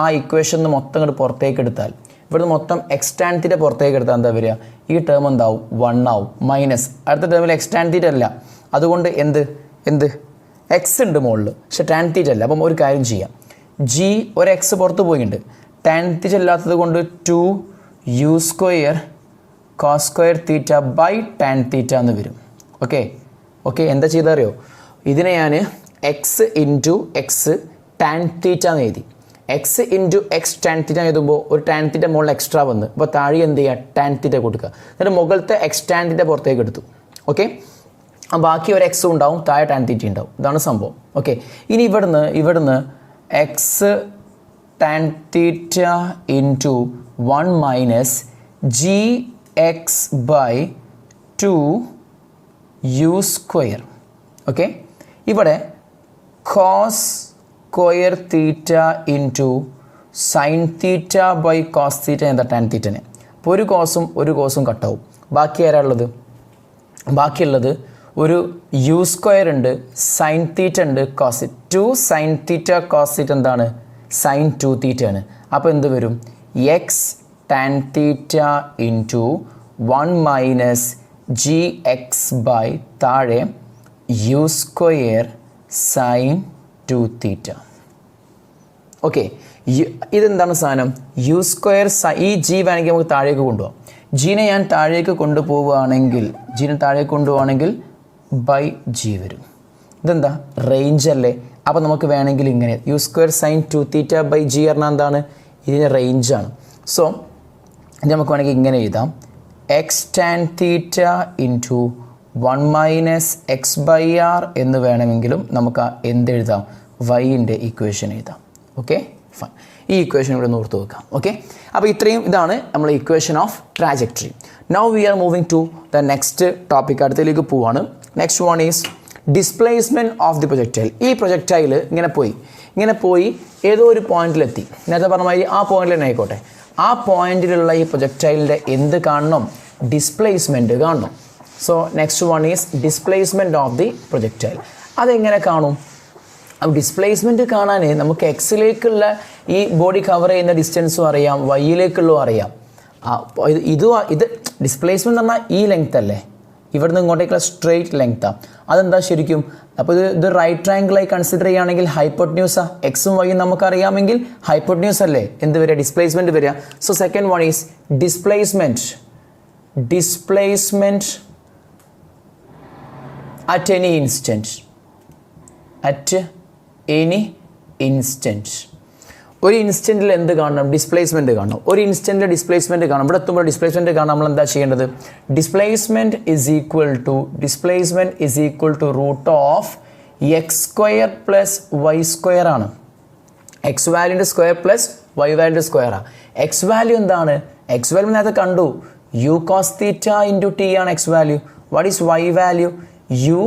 ആ ഇക്വേഷൻ മൊത്തം ഇങ്ങോട്ട് പുറത്തേക്ക് എടുത്താൽ, ഇവിടുന്ന് മൊത്തം x tan θ പുറത്തേക്ക് എടുത്താൽ എന്താ വരിക, ഈ ടേം എന്താവും 1 ആവും, മൈനസ് അടുത്ത ടേമിൽ x tan θ അല്ല, അതുകൊണ്ട് എന്ത് എക്സ് ഉണ്ട് മുകളിൽ, പക്ഷെ tan θ അല്ല. അപ്പം ഒരു കാര്യം ചെയ്യാം, ജി ഒരു എക്സ് പുറത്ത് പോയിട്ടുണ്ട്, tan θ അല്ലാത്തത് കൊണ്ട് 2u square cos square θ by tan θ എന്ന് വരും. ഓക്കെ, എന്താ ചെയ്തറിയോ, ഇതിനെ ഞാൻ X into X tan theta എന്ന് എഴുതി. X into X tan theta എഴുതുമ്പോൾ ഒരു ടാൻ തീറ്റ മുകളിൽ എക്സ്ട്രാ വന്ന്, അപ്പോൾ താഴെ എന്ത് ചെയ്യുക, ടാൻ തീറ്റ കൊടുക്കുക, എന്നിട്ട് മുകളിലത്തെ എക്സ് ടാൻ തീറ്റ പുറത്തേക്ക് എടുത്തു. ഓക്കെ, ബാക്കി ഒരു എക്സും ഉണ്ടാവും, താഴെ ടാൻ തീറ്റ ഉണ്ടാവും. ഇതാണ് സംഭവം. ഓക്കെ, ഇനി ഇവിടുന്ന് X tan theta into 1 minus G X by 2u square. Okay, ഇവിടെ cos square theta into sine theta by cos theta എന്താ ടാൻ തീറ്റനെ. അപ്പോൾ ഒരു കോസും കട്ടാവും. ബാക്കി ആരാളുള്ളത്, ബാക്കിയുള്ളത് ഒരു യു സ്ക്വയർ ഉണ്ട്, സൈൻ തീറ്റ ഉണ്ട്, cos 2 sine theta cos theta എന്താണ്, സൈൻ 2 തീറ്റ ആണ്. അപ്പോൾ എന്ത് വരും, x tan theta into 1 minus G X by താഴെ u square sine 2 theta. Okay, ഇതെന്താണ് സാധനം, യു സ്ക്വയർ ഈ ജി വേണമെങ്കിൽ നമുക്ക് താഴേക്ക് കൊണ്ടുപോകാം. ജീനെ ഞാൻ താഴേക്ക് കൊണ്ടുപോവുകയാണെങ്കിൽ ബൈ ജി വരും. ഇതെന്താ റേഞ്ച് അല്ലേ. അപ്പോൾ നമുക്ക് വേണമെങ്കിൽ ഇങ്ങനെ u square sine 2 theta by g പറഞ്ഞാൽ എന്താണ്, ഇതിന് റേഞ്ചാണ്. സോ ഇത് നമുക്ക് വേണമെങ്കിൽ ഇങ്ങനെ എഴുതാം, x tan theta into 1 minus x by r എന്ന് വേണമെങ്കിലും നമുക്ക് എന്തെഴുതാം, വൈൻ്റെ ഇക്വേഷൻ എഴുതാം. Okay, fine. ഈ ഇക്വേഷൻ ഇവിടെ ഓർത്ത് വെക്കാം. ഓക്കെ, അപ്പോൾ ഇതാണ് നമ്മൾ equation of trajectory. Now we are moving to the next topic. അടുത്തേക്ക് പോവാണ്. Next one is displacement of the projectile. ഈ പ്രൊജക്റ്റൈൽ ഇങ്ങനെ പോയി ഏതോ ഒരു പോയിന്റിലെത്തി. നേരത്തെ പറഞ്ഞ മാതിരി ആ പോയിന്റിൽ തന്നെ ആയിക്കോട്ടെ, ആ പോയിന്റിലുള്ള ഈ പ്രൊജക്റ്റൈലിൻ്റെ എന്ത് കാണണം, ഡിസ്പ്ലേസ്മെൻറ്റ് കാണണം. So next one is displacement of the projectile. അതെങ്ങനെ കാണും? അപ്പോൾ ഡിസ്പ്ലേസ്മെൻറ്റ് കാണാൻ നമുക്ക് എക്സിലേക്കുള്ള ഈ ബോഡി കവർ ചെയ്യുന്ന ഡിസ്റ്റൻസും അറിയാം, വൈയിലേക്കുള്ളതും അറിയാം. ഇത് ഡിസ്പ്ലേസ്മെൻറ്റ് എന്ന് പറഞ്ഞാൽ ഈ ലെങ്ത് അല്ലേ, ഇവിടുന്ന് ഇങ്ങോട്ടേക്കുള്ള സ്ട്രെയിറ്റ് ലെങ്ത്താണ്. അതെന്താ ശരിക്കും? അപ്പോൾ ഇത് റൈറ്റ് ട്രയാങ്കിളായി കൺസിഡർ ചെയ്യുകയാണെങ്കിൽ ഹൈപ്പോട്ന്യൂസാ, എക്സും വൈയും നമുക്കറിയാമെങ്കിൽ ഹൈപ്പോട്ന്യൂസ് അല്ലേ എന്ത് വരിക, ഡിസ്പ്ലേസ്മെൻറ്റ് വരിക. So second one is displacement at any instant. ഒരു ഇൻസ്റ്റൻറ്റിൽ എന്ത് കാണണം? ഡിസ്പ്ലേസ്മെൻറ്റ് കാണണം. ഒരു ഇൻസ്റ്റൻറ്റിൽ ഡിസ്പ്ലേസ്മെൻറ്റ് കാണണം. ഇവിടെ എത്തുമ്പോൾ ഡിസ്പ്ലേസ്മെൻറ്റ് കാണാൻ നമ്മൾ എന്താ ചെയ്യേണ്ടത്? Displacement is equal to root of X square plus Y square ആണ്. എക്സ് വാല്യൂൻ്റെ സ്ക്വയർ പ്ലസ് വൈ വാല്യൂൻ്റെ സ്ക്വയറാണ്. എക്സ് വാല്യൂ എന്താണ്? എക്സ് വാല്യൂ നേരത്തെ കണ്ടു, U cos theta into T ആണ് X value. What is Y value? U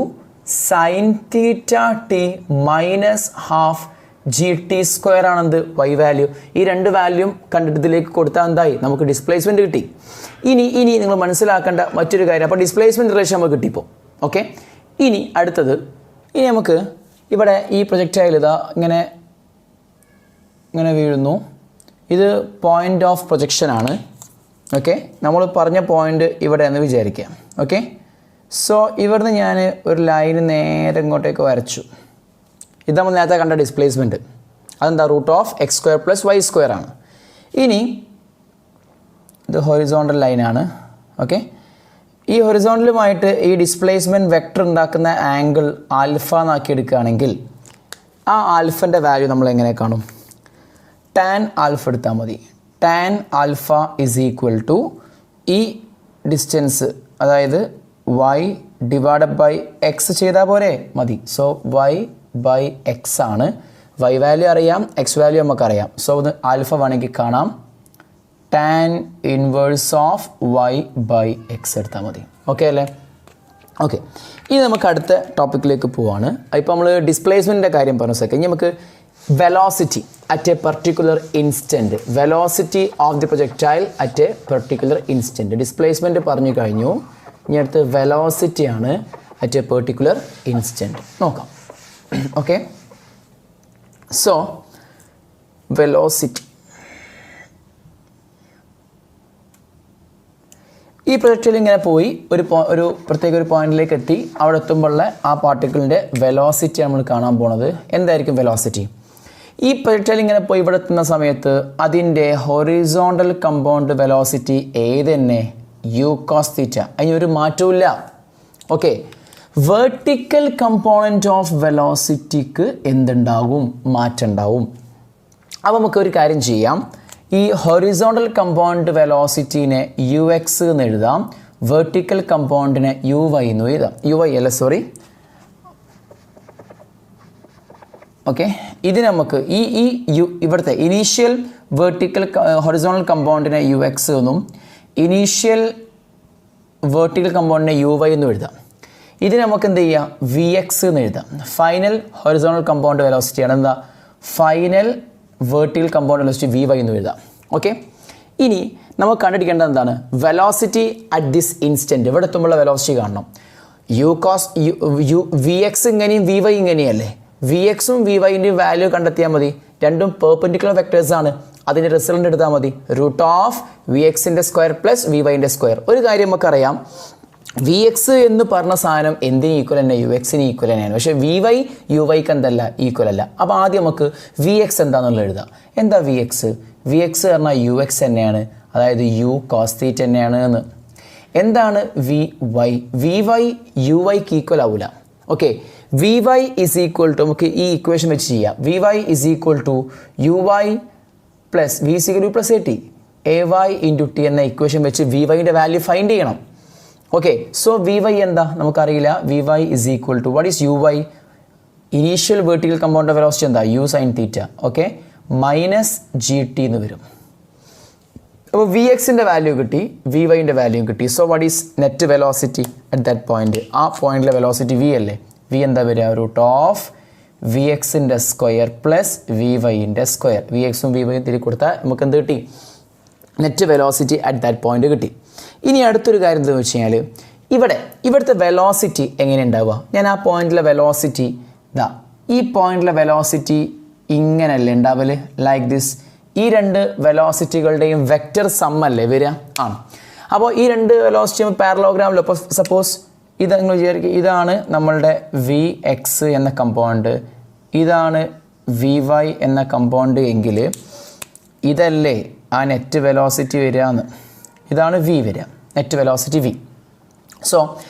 sine theta T minus half G T square ആണെന്ത് Y value. ഈ രണ്ട് വാല്യൂം കണ്ടിട്ട് ഇതിലേക്ക് കൊടുത്താൽ എന്തായി? നമുക്ക് ഡിസ്പ്ലേസ്മെൻറ്റ് കിട്ടി. ഇനി നിങ്ങൾ മനസ്സിലാക്കേണ്ട മറ്റൊരു കാര്യം, അപ്പോൾ ഡിസ്പ്ലേസ്മെൻറ്റ് റിലേഷൻ നമുക്ക് കിട്ടിപ്പോൾ. ഓക്കെ, ഇനി അടുത്തത്, ഇനി നമുക്ക് ഇവിടെ ഈ പ്രൊജക്റ്റൈൽ ഇതാ ഇങ്ങനെ വീഴുന്നു. ഇത് പോയിൻ്റ് ഓഫ് പ്രൊജക്ഷനാണ്. ഓക്കെ, നമ്മൾ പറഞ്ഞ പോയിൻ്റ് ഇവിടെ എന്ന് വിചാരിക്കാം. ഓക്കെ, സോ ഇവിടുന്ന് ഞാൻ ഒരു ലൈൻ നേരെ ഇങ്ങോട്ടേക്ക് വരച്ചു. ഇത് നമ്മൾ നേരത്തെ കണ്ട ഡിസ്പ്ലേസ്മെൻറ്റ്. അതെന്താ? Root of X square plus Y square ആണ്. ഇനി ഇത് ഹൊറിസോണ്ടൽ ലൈനാണ്. ഓക്കെ, ഈ ഹൊറിസോണ്ടലുമായിട്ട് ഈ ഡിസ്പ്ലേസ്മെൻറ്റ് വെക്ടർ ഉണ്ടാക്കുന്ന ആംഗിൾ ആൽഫ എന്നാക്കി എടുക്കുകയാണെങ്കിൽ ആ ആൽഫൻ്റെ വാല്യൂ നമ്മൾ എങ്ങനെ കാണും? ടാൻ ആൽഫ എടുത്താൽ മതി. Tan alpha is equal to ഈ ഡിസ്റ്റൻസ്, അതായത് വൈ ഡിവൈഡഡ് ബൈ എക്സ് ചെയ്താൽ പോരെ? മതി. സോ വൈ ബൈ എക്സ് ആണ്. വൈ വാല്യൂ അറിയാം, എക്സ് വാല്യൂ നമുക്കറിയാം. സോ ഇത് ആൽഫ വേണമെങ്കിൽ കാണാം. Tan inverse of y by x എടുത്താൽ മതി. ഓക്കെ അല്ലേ? ഓക്കെ, ഇനി നമുക്ക് അടുത്ത ടോപ്പിക്കിലേക്ക് പോവാണ്. ഇപ്പോൾ നമ്മൾ ഡിസ്പ്ലേസ്മെൻറ്റിൻ്റെ കാര്യം പറഞ്ഞു. സെക്കൻഡ് നമുക്ക് velocity at a particular instant. Velocity of the projectile at a particular instant. Displacement പറഞ്ഞു കഴിഞ്ഞു. ഇനി അടുത്ത് വെലോസിറ്റി ആണ് അറ്റ് എ പെർട്ടിക്കുലർ ഇൻസ്റ്റൻറ്റ്. നോക്കാം. ഓക്കെ, സോ വെലോസിറ്റി, ഈ പ്രൊജക്റ്റിൽ ഇങ്ങനെ പോയി ഒരു പ്രത്യേക ഒരു പോയിന്റിലേക്ക് എത്തി. അവിടെ എത്തുമ്പോഴുള്ള ആ പാർട്ടിക്കിളിൻ്റെ വെലോസിറ്റി നമ്മൾ കാണാൻ പോണത്. എന്തായിരിക്കും വെലോസിറ്റി? ഈ പ്രൊജക്റ്റിൽ ഇങ്ങനെ പോയി ഇവിടെ എത്തുന്ന സമയത്ത് അതിൻ്റെ ഹൊറിസോണ്ടൽ കമ്പൗണ്ട് വെലോസിറ്റി ഏത് തന്നെ? U cos theta. അതിന് ഒരു മാറ്റവും. ഓക്കെ, വെർട്ടിക്കൽ കമ്പോണൻറ്റ് ഓഫ് വെലോസിറ്റിക്ക് എന്തുണ്ടാകും? മാറ്റം ഉണ്ടാവും. അപ്പോൾ നമുക്കൊരു കാര്യം ചെയ്യാം. ഈ ഹൊറിസോണ്ടൽ കമ്പോണൻറ്റ് വെലോസിറ്റീനെ യു എക്സ് എന്ന് എഴുതാം. വെർട്ടിക്കൽ കമ്പോണൻറ്റിനെ യു വൈ എന്ന് എഴുതാം. യു വൈ അല്ല, സോറി. ഓക്കെ, ഇത് നമുക്ക് ഈ ഇവിടുത്തെ ഇനീഷ്യൽ വെർട്ടിക്കൽ ഹൊറിസോണ്ടൽ കമ്പോണൻറ്റിനെ യു എക്സ് എന്നും ഇനീഷ്യൽ വെർട്ടിക്കൽ കമ്പോണൻറ്റിനെ യു വൈ എന്നും എഴുതാം. ഇത് നമുക്ക് എന്ത് ചെയ്യാം? വി എക്സ് എന്ന് എഴുതാം. ഫൈനൽ ഹൊറിസോണ്ടൽ കമ്പൗണ്ട് വെലോസിറ്റിയാണ്. എന്താ? Final vertical compound velocity V Y എന്ന് എഴുതാം. ഓക്കെ, ഇനി നമുക്ക് കണ്ടുപിടിക്കേണ്ടത് എന്താണ്? Velocity at this instant. ഇവിടെ എത്തുമ്പോഴുള്ള വെലോസിറ്റി കാണണം. വി എക്സ് ഇങ്ങനെയും വി വൈ ഇങ്ങനെയല്ലേ? വി എക്സും വി വൈൻ്റെയും വാല്യൂ കണ്ടെത്തിയാൽ മതി. രണ്ടും പെർപെൻഡിക്കുലർ വെക്ടേഴ്സാണ്. അതിൻ്റെ റിസൾട്ട് എടുത്താൽ മതി. റൂട്ട് ഓഫ് വി എക്സിൻ്റെ സ്ക്വയർ പ്ലസ് വി വൈൻ്റെ സ്ക്വയർ. ഒരു കാര്യം നമുക്കറിയാം, വി എക്സ് എന്ന് പറഞ്ഞ സാധനം എന്തിന് ഈക്വൽ തന്നെ? യു എക്സിന് ഈക്വൽ തന്നെയാണ്. പക്ഷേ വി വൈ യു വൈക്ക് എന്തല്ല? ഈക്വൽ അല്ല. അപ്പോൾ ആദ്യം നമുക്ക് വി എക്സ് എന്താണെന്നുള്ളത് എഴുതാം. എന്താ വി എക്സ്? വി എക്സ് പറഞ്ഞാൽ യു എക്സ് തന്നെയാണ്, അതായത് യു കോസ് തീറ്റ തന്നെയാണ് എന്ന്. എന്താണ് v y? V y u വൈക്ക് ഈക്വൽ ആവില്ല. Okay, v y is equal to, നമുക്ക് ഈ ഇക്വേഷൻ വെച്ച് ചെയ്യാം. V y is equal to u y plus v c u plus a y into t എന്ന ഇക്വേഷൻ വെച്ച് വി വൈൻ്റെ value find ചെയ്യണം. ഓക്കെ, സോ വി വൈ എന്താ? നമുക്കറിയില്ല. V y is equal to what is U Y? Initial vertical compound velocity എന്താ? U sine theta. Okay, minus G T എന്ന് വരും. അപ്പോൾ വി എക്സിൻ്റെ വാല്യൂ കിട്ടി, വി വൈൻ്റെ വാല്യൂ കിട്ടി. So what is net velocity at that point? ആ പോയിന്റിലെ വെലോസിറ്റി വി അല്ലേ? വി എന്താ വരിക? റൂട്ട് ഓഫ് വി എക്സിൻ്റെ സ്ക്വയർ പ്ലസ് വി വൈൻ്റെ സ്ക്വയർ. വി എക്സും വി വൈയും തിരികെ കൊടുത്താൽ നമുക്ക് എന്ത് കിട്ടി? Net velocity at that point കിട്ടി. ഇനി അടുത്തൊരു കാര്യം എന്താണെന്ന് വെച്ച് കഴിഞ്ഞാൽ, ഇവിടുത്തെ വെലോസിറ്റി എങ്ങനെ ഉണ്ടാവുക? ഞാൻ ആ പോയിന്റിലെ വെലോസിറ്റി ഈ പോയിന്റിലെ വെലോസിറ്റി ഇങ്ങനെയല്ലേ ഉണ്ടാവല്, ലൈക്ക് ദിസ്. ഈ രണ്ട് വെലോസിറ്റികളുടെയും വെക്റ്റർ സം അല്ലേ വരിക? ആണ്. അപ്പോൾ ഈ രണ്ട് വെലോസിറ്റി പാരലോഗ്രാമിൽ ഇപ്പോൾ സപ്പോസ് ഇത് നിങ്ങൾ വിചാരിക്കുക, ഇതാണ് നമ്മളുടെ വി എക്സ് എന്ന കമ്പോണൻറ്റ്, ഇതാണ് വി വൈ എന്ന കമ്പോണൻറ്റ് എങ്കിൽ ഇതല്ലേ ആ നെറ്റ് വെലോസിറ്റി വരിക എന്ന്. ഇതാണ് വി വരിക, നെറ്റ് വെലോസിറ്റി വി. സോ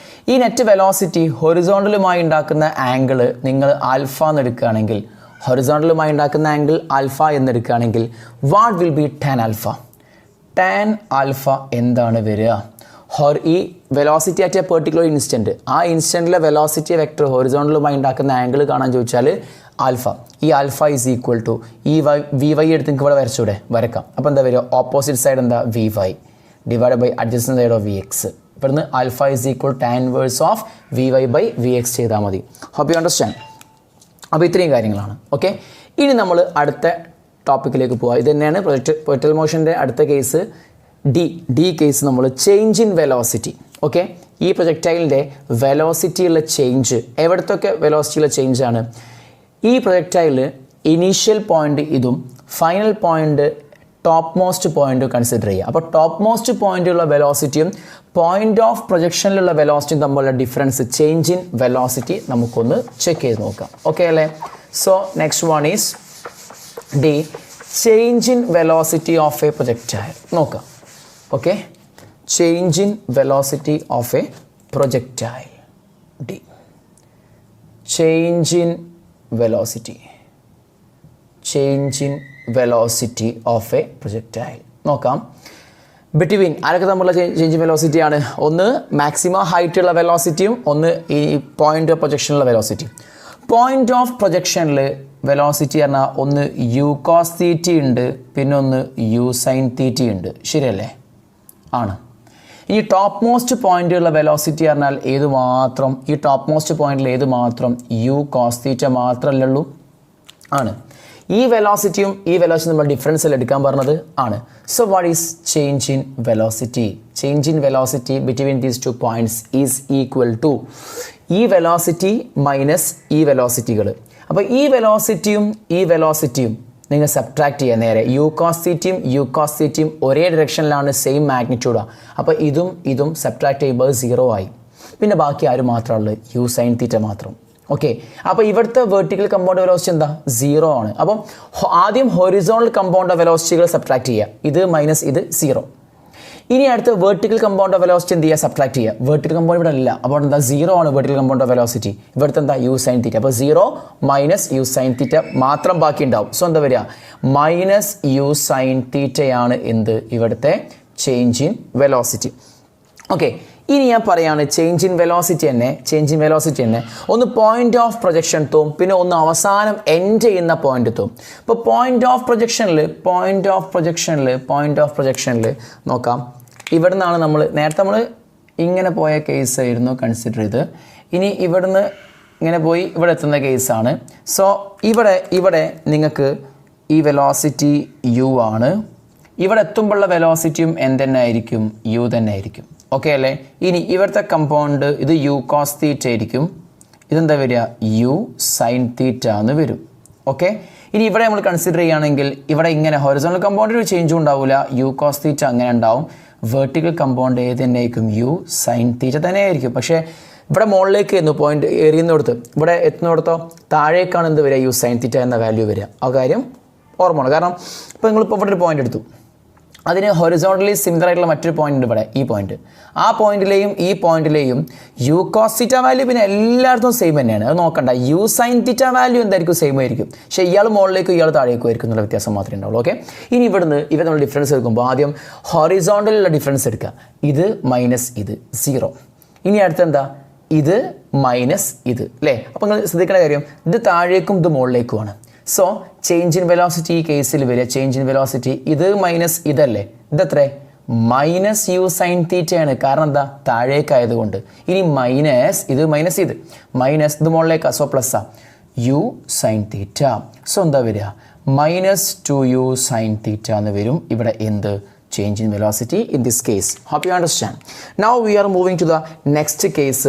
ഈ നെറ്റ് വെലോസിറ്റി ഹൊറിസോണ്ടലുമായി ഉണ്ടാക്കുന്ന ആംഗിൾ നിങ്ങൾ ആൽഫ എന്നെടുക്കുകയാണെങ്കിൽ, ഹൊറിസോണ്ടലുമായി ഉണ്ടാക്കുന്ന ആംഗിൾ ആൽഫ എന്നെടുക്കുകയാണെങ്കിൽ what will be tan alpha? Tan alpha എന്താണ് വരിക? ഈ velocity at a particular instant, ആ ഇൻസ്റ്റൻറ്റിലെ വെലോസിറ്റി വെക്ടർ ഹൊറിസോണ്ടലുമായി ഉണ്ടാക്കുന്ന ആംഗിൾ കാണാൻ ചോദിച്ചാൽ ആൽഫ. ഈ ആൽഫ ഈസ് ഈക്വൽ ടു ഈ വി വൈ എടുത്ത് നിങ്ങൾക്ക് ഇവിടെ വരച്ചൂടെ? വരക്കാം. അപ്പോൾ എന്താ വരിക? ഓപ്പോസിറ്റ് സൈഡ് എന്താ? V Y divide by adjacent side of V X. ഇവിടുന്ന് alpha is equal tan inverse of V Y by V X ചെയ്താൽ മതി. Hope you understand. അപ്പോൾ ഇത്രയും കാര്യങ്ങളാണ്. ഓക്കെ, ഇനി നമ്മൾ അടുത്ത ടോപ്പിക്കിലേക്ക് പോവാം. ഇത് തന്നെയാണ് പ്രൊജക്ടൈൽ മോഷൻ്റെ അടുത്ത കേസ്, ഡി കേസ്. നമ്മൾ ചേഞ്ച് ഇൻ വെലോസിറ്റി. ഓക്കെ, ഈ പ്രൊജക്ടൈലിൻ്റെ വെലോസിറ്റിയുള്ള ചേഞ്ച് എവിടത്തൊക്കെ വെലോസിറ്റിയുള്ള ചേഞ്ചാണ്? ഈ പ്രൊജക്ടൈൽ ഇനീഷ്യൽ പോയിന്റ് ഇതും final point top most point consider ചെയ്യുക. അപ്പോൾ ടോപ്പ് മോസ്റ്റ് പോയിന്റുള്ള വെലോസിറ്റിയും പോയിന്റ് ഓഫ് പ്രൊജക്ഷനിലുള്ള വെലോസിറ്റിയും തമ്മിലുള്ള ഡിഫറൻസ്, ചേഞ്ച് ഇൻ വെലോസിറ്റി നമുക്കൊന്ന് ചെക്ക് ചെയ്ത് നോക്കാം. ഓക്കെ അല്ലേ? So next one is D, change in velocity of a projectile. നോക്കാം. Okay, change in velocity of a projectile. D, change in velocity, change in velocity of a projectile. നോക്കാം. Between ആരൊക്കെ തമ്മിലുള്ള change in velocity ആണ്? ഒന്ന് maximum height ഉള്ള വെലോസിറ്റിയും ഒന്ന് ഈ പോയിന്റ് ഓഫ് പ്രൊജക്ഷനുള്ള വെലോസിറ്റി. പോയിന്റ് ഓഫ് പ്രൊജക്ഷനിൽ വെലോസിറ്റി പറഞ്ഞാൽ ഒന്ന് യു കോസ് തീറ്റി ഉണ്ട്, പിന്നെ ഒന്ന് യു സൈൻ തീറ്റി ഉണ്ട്. ശരിയല്ലേ? ആണ്. ഈ ടോപ്പ് മോസ്റ്റ് പോയിന്റുള്ള വെലോസിറ്റി പറഞ്ഞാൽ ഏത് മാത്രം? ഈ ടോപ്പ് മോസ്റ്റ് പോയിന്റിൽ ഏത് മാത്രം? യു കോസ് തീറ്റ മാത്രമല്ലേ ഉള്ളൂ? ആണ്. ഈ വെലോസിറ്റിയും ഈ വെലോസിറ്റി നമ്മൾ ഡിഫറൻസിൽ എടുക്കാൻ പറഞ്ഞത് ആണ്. So what is change in velocity? Change in velocity between these two points is equal to ഈ വെലോസിറ്റി മൈനസ് ഈ വെലോസിറ്റികൾ. അപ്പോൾ ഈ വെലോസിറ്റിയും നിങ്ങൾ സബ്ട്രാക്ട് ചെയ്യുക നേരെ. യു കോസ് തീറ്റയും ഒരേ ഡയറക്ഷനിലാണ്, സെയിം മാഗ്നിറ്റ്യൂഡാണ്. അപ്പോൾ ഇതും സബ്ട്രാക്ട് ചെയ്യുമ്പോൾ 0 ആയി. പിന്നെ ബാക്കി ആരും മാത്രമുള്ളത്? യു സൈൻ തീറ്റ മാത്രം. ഓക്കെ, അപ്പോൾ ഇവിടുത്തെ വെർട്ടിക്കൽ കമ്പൗണ്ട് വെലോസിറ്റി എന്താ? 0 ആണ്. അപ്പം ആദ്യം ഹൊറിസോണൽ കമ്പൗണ്ട് വെലോസിറ്റികൾ സബ്ട്രാക്ട് ചെയ്യുക. ഇത് മൈനസ് ഇത് 0. ഇനി അടുത്ത വെർട്ടിക്കൽ കമ്പൗണ്ട് വെലോസിറ്റി എന്ത് ചെയ്യുക? സബ്ട്രാക്ട് ചെയ്യുക. വെർട്ടിക്കൽ കമ്പൗണ്ട് ഇവിടെ ഇല്ല, അപ്പോൾ എന്താ? 0 ആണ് വെർട്ടിക്കൽ കമ്പൗണ്ട് വെലോസിറ്റി. ഇവിടുത്തെ എന്താ? U sine theta. അപ്പോൾ 0 മൈനസ് യു സൈൻ തീറ്റ മാത്രം ബാക്കി ഉണ്ടാവും. സോ എന്താ വരിക? മൈനസ് യു സൈൻ തീറ്റയാണ് എന്ത്? ഇവിടുത്തെ ചേഞ്ച് ഇൻ വെലോസിറ്റി. ഓക്കെ, ഇനി ഞാൻ പറയാണ് ചേഞ്ച് ഇൻ വെലോസിറ്റി തന്നെ ഒന്ന് പോയിന്റ് ഓഫ് പ്രൊജക്ഷൻ തോം, പിന്നെ ഒന്ന് അവസാനം എൻഡ് ചെയ്യുന്ന പോയിന്റ് തോം. ഇപ്പോൾ പോയിന്റ് ഓഫ് പ്രൊജക്ഷനിൽ നോക്കാം. ഇവിടെ നിന്നാണ് നേരത്തെ ഇങ്ങനെ പോയ കേസ് ആയിരുന്നു കൺസിഡർ ചെയ്ത്. ഇനി ഇവിടുന്ന് ഇങ്ങനെ പോയി ഇവിടെ എത്തുന്ന കേസാണ്. സോ ഇവിടെ നിങ്ങൾക്ക് ഈ വെലോസിറ്റി യു ആണ്. ഇവിടെ എത്തുമ്പോഴുള്ള വെലോസിറ്റിയും തന്നെ ആയിരിക്കും? യു തന്നെ ആയിരിക്കും. ഓക്കെ അല്ലേ? ഇനി ഇവിടുത്തെ കമ്പൗണ്ട് ഇത് യു കോസ് തീറ്റ ആയിരിക്കും. ഇതെന്താ വരിക? യു സൈൻ തീറ്റ എന്ന് വരും. ഓക്കെ, ഇനി ഇവിടെ നമ്മൾ കൺസിഡർ ചെയ്യുകയാണെങ്കിൽ ഇവിടെ ഇങ്ങനെ ഹൊറിസോണൽ കമ്പൗണ്ടിൽ ഒരു ചേഞ്ചും ഉണ്ടാവില്ല, യു കോസ് തീറ്റ അങ്ങനെ ഉണ്ടാവും. വെർട്ടിക്കൽ കമ്പൗണ്ട് ഏത് തന്നെ ആയിരിക്കും? യു സൈൻ തീറ്റ തന്നെ ആയിരിക്കും. പക്ഷേ ഇവിടെ മുകളിലേക്ക് പോയിന്റ് എറിയുന്നിടത്ത്, ഇവിടെ എത്തുന്നിടത്തോ താഴേക്കാണ് എന്ത് വരിക? യു സൈൻ തീറ്റ എന്ന വാല്യൂ വരിക. ആ കാര്യം ഓർമ്മയാണ്. കാരണം ഇപ്പോൾ നിങ്ങളിപ്പോൾ ഇവിടെ ഒരു പോയിന്റ് എടുത്തു, അതിന് ഹൊറിസോണ്ടലി സിമിലർ ആയിട്ടുള്ള മറ്റൊരു പോയിന്റ് ഉണ്ട് ഇവിടെ, ഈ പോയിന്റ്. ആ പോയിന്റിലെയും ഈ പോയിന്റിലെയും യു കോസ് തീറ്റ വാല്യൂ പിന്നെ എല്ലായിടത്തും സെയിം തന്നെയാണ്. അത് നോക്കണ്ട. യു സൈൻ തീറ്റ വാല്യൂ എന്തായിരിക്കും? സെയിം ആയിരിക്കും. പക്ഷേ ഇയാൾ മുകളിലേക്കും ഇയാൾ താഴേക്കും ആയിരിക്കും എന്നുള്ള വ്യത്യാസം മാത്രമേ ഉണ്ടാവുള്ളൂ. ഓക്കെ, ഇനി ഇവ നമ്മൾ ഡിഫറൻസ് എടുക്കുമ്പോൾ ആദ്യം ഹൊറിസോണ്ടലുള്ള ഡിഫറൻസ് എടുക്കുക. ഇത് മൈനസ് ഇത് 0. ഇനി അടുത്തെന്താ? ഇത് മൈനസ് ഇത് അല്ലേ? അപ്പോൾ നിങ്ങൾ ശ്രദ്ധിക്കേണ്ട കാര്യം, ഇത് താഴേക്കും ഇത് മുകളിലേക്കുമാണ്. സോ ചേഞ്ച് ഇൻ വെലോസിറ്റി ഈ കേസിൽ വരിക, ചേഞ്ച് ഇൻ വെലോസിറ്റി ഇത് മൈനസ് ഇതല്ലേ? ഇതെത്രേ? മൈനസ് യു സൈൻ തീറ്റയാണ്. കാരണം എന്താ? താഴേക്കായതുകൊണ്ട്. ഇനി മൈനസ് ഇത് ഇത് മുകളിലേക്കാ. സോ പ്ലസ്സാ യു സൈൻ തീറ്റ. സോ എന്താ വരിക? -2u സൈൻ തീറ്റ എന്ന് വരും. ഇവിടെ എന്ത്? change in velocity in this case. Hope you understand. Now we are moving to the next case.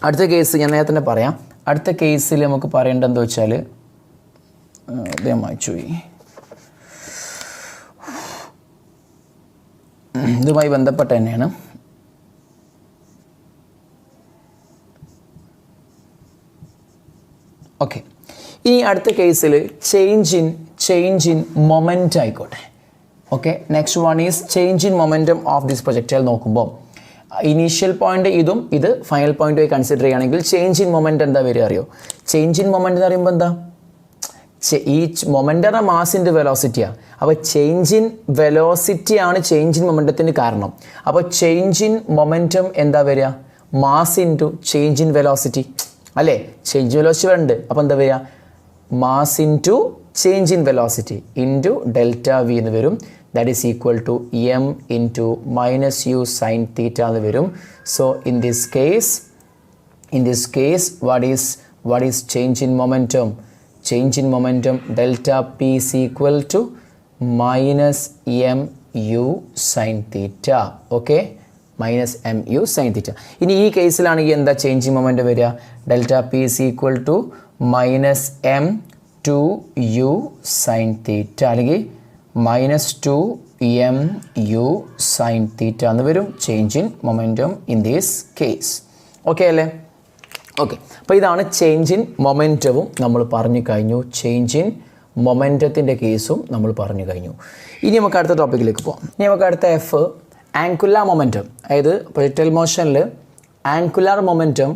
അടുത്ത കേസ് ഞാൻ നേരത്തെ തന്നെ പറയാം. അടുത്ത കേസിൽ നമുക്ക് പറയേണ്ടതെന്ന് വെച്ചാൽ ഇതുമായി ബന്ധപ്പെട്ട തന്നെയാണ്. ഓക്കെ, ഇനി അടുത്ത കേസിൽ ചേഞ്ച് ഇൻ മൊമെൻ്റ് ആയിക്കോട്ടെ. Okay, next one is change in momentum of this projectile. നോക്കുമ്പോൾ ഇനീഷ്യൽ പോയിന്റ് ഇതും ഇത് ഫൈനൽ പോയിന്റുമായി കൺസിഡർ ചെയ്യുകയാണെങ്കിൽ ചേഞ്ച് ഇൻ മൊമെൻ്റ് എന്താ വരിക അറിയോ? ചേഞ്ച് ഇൻ മൊമെൻ്റ് എന്ന് പറയുമ്പോൾ എന്താ, ഈ മൊമെൻ്ററിൻ്റെ മാസിൻ്റെ വെലോസിറ്റിയാണ്. അപ്പോൾ ചേഞ്ച് ഇൻ വെലോസിറ്റിയാണ് ചേഞ്ച് ഇൻ മൊമെൻ്റത്തിന് കാരണം. അപ്പോൾ ചേഞ്ച് ഇൻ മൊമെൻറ്റം എന്താ വരിക? Mass into change in velocity അല്ലേ? ചേഞ്ച് ഇൻ വെലോസിറ്റി വരുന്നുണ്ട്, അപ്പോൾ എന്താ വരിക? Mass into change in velocity into delta v എന്ന് വരും. That is equal to m into minus u sine theta എന്ന് വരും. So in this case what is change in momentum? Change in momentum delta p is equal to minus mu sin theta. Okay, minus mu sin theta. ഇനി ഈ കേസിലാണെങ്കിൽ എന്താ change in moment വരിക? Delta P is equal to minus m 2u sin theta അല്ലെങ്കിൽ minus 2mu sin theta എന്ന് വരും change in momentum in this case. Okay അല്ലേ? Okay, അപ്പോൾ ഇതാണ് ചേഞ്ച് ഇൻ മൊമെൻറ്റവും നമ്മൾ പറഞ്ഞു കഴിഞ്ഞു. ചേഞ്ച് ഇൻ മൊമെൻറ്റത്തിൻ്റെ കേസും നമ്മൾ പറഞ്ഞു കഴിഞ്ഞു. ഇനി നമുക്ക് അടുത്ത ടോപ്പിക്കിലേക്ക് പോകാം. ഇനി നമുക്ക് അടുത്ത എഫ് ആങ്കുലാർ മൊമെൻറ്റം. അതായത് പ്രൊജക്ടൈൽ മോഷനിൽ angular momentum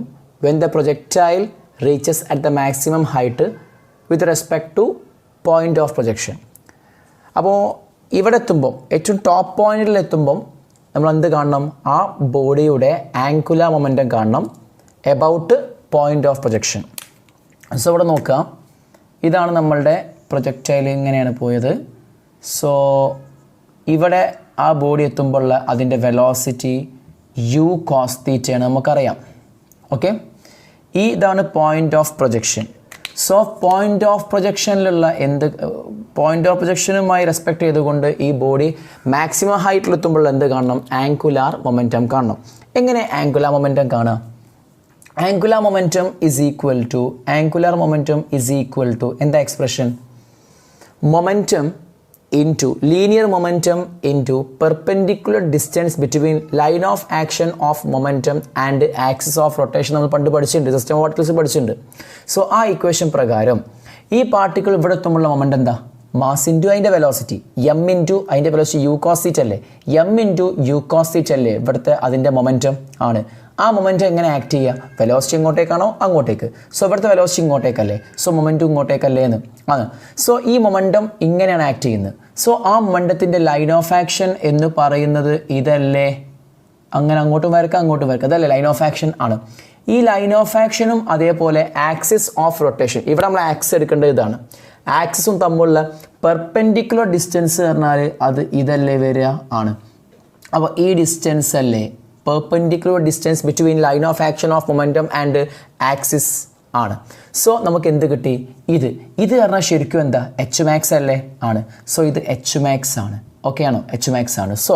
when the projectile reaches at the maximum height with respect to point of projection. അപ്പോൾ ഇവിടെ എത്തുമ്പം ഏറ്റവും ടോപ്പ് പോയിന്റിൽ എത്തുമ്പം നമ്മൾ എന്ത് കാണണം? ആ ബോഡിയുടെ ആങ്കുലാർ മൊമെൻറ്റം കാണണം about point of projection. So ഇവിടെ നോക്കുക, ഇതാണ് നമ്മളുടെ പ്രൊജക്ടൈൽ ഇങ്ങനെയാണ് പോയത്. സോ ഇവിടെ ആ ബോഡി എത്തുമ്പോൾ അതിൻ്റെ വെലോസിറ്റി യു കോസ് തീറ്റയാണ് നമുക്കറിയാം. ഓക്കെ, ഇതാണ് point of projection. So point of പ്രൊജക്ഷനിലുള്ള പോയിൻ്റ് ഓഫ് പ്രൊജക്ഷനുമായി റെസ്പെക്ട് ചെയ്തുകൊണ്ട് ഈ ബോഡി മാക്സിമം ഹൈറ്റിലെത്തുമ്പോൾ എന്ത് കാണണം? ആങ്കുലാർ മൊമെൻറ്റം കാണണം. എങ്ങനെ ആങ്കുലാർ മൊമെൻറ്റം കാണുക? Angular momentum is equal to എന്താ expression? Momentum into linear momentum into perpendicular distance between line of action of momentum and axis of rotation നമ്മൾ പണ്ട് പഠിച്ചിട്ടുണ്ട്, സിസ്റ്റം ഓഫ് പാർട്ടിക്കിൾസ് പഠിച്ചിട്ടുണ്ട്. സോ ആ equation പ്രകാരം ഈ പാർട്ടിക്കിൾ ഇവിടെ എത്തുമ്പോഴുള്ള മൊമെൻറ്റം എന്താ? മാസ് ഇൻറ്റു അതിൻ്റെ വെലോസിറ്റി, എം ഇൻറ്റു അതിൻ്റെ വെലോസിറ്റി യു കോസ് തീറ്റ അല്ലേ? M into u cos theta അല്ലേ ഇവിടുത്തെ അതിൻ്റെ മൊമെൻറ്റം ആണ്. ആ മൊമെൻറ്റം എങ്ങനെ ആക്ട് ചെയ്യുക? വെലോസിറ്റി ഇങ്ങോട്ടേക്കാണോ അങ്ങോട്ടേക്ക്? സോ ഇവിടുത്തെ വെലോസിറ്റി ഇങ്ങോട്ടേക്കല്ലേ, സോ മൊമെൻറ്റം ഇങ്ങോട്ടേക്കല്ലേ എന്ന് ആണ്. സോ ഈ മൊമെൻറ്റം ഇങ്ങനെയാണ് ആക്ട് ചെയ്യുന്നത്. സോ ആ മൊമെൻറ്റത്തിൻ്റെ ലൈൻ ഓഫ് ആക്ഷൻ എന്ന് പറയുന്നത് ഇതല്ലേ? അങ്ങനെ അങ്ങോട്ടും വരക്കാം അതല്ലേ ലൈൻ ഓഫ് ആക്ഷൻ ആണ്. ഈ ലൈൻ ഓഫ് ആക്ഷനും അതേപോലെ ആക്സിസ് ഓഫ് റൊട്ടേഷൻ, ഇവിടെ നമ്മൾ ആക്സിസ് എടുക്കേണ്ടത് ഇതാണ്. ആക്സിസും തമ്മിലുള്ള പെർപെൻഡിക്കുലർ ഡിസ്റ്റൻസ് പറഞ്ഞാൽ അത് ഇതല്ലേ വരിക ആണ്. അപ്പോൾ ഈ ഡിസ്റ്റൻസ് അല്ലേ perpendicular distance between line of action of momentum and axis ആണ്. സോ നമുക്ക് എന്ത് കിട്ടി? ഇത് പറഞ്ഞാൽ ശരിക്കും എന്താ? എച്ച് മാക്സ് അല്ലേ? ആണ്. സോ ഇത് എച്ച് മാക്സ് ആണ്. ഓക്കെ ആണോ? എച്ച് മാക്സ് ആണ്. സോ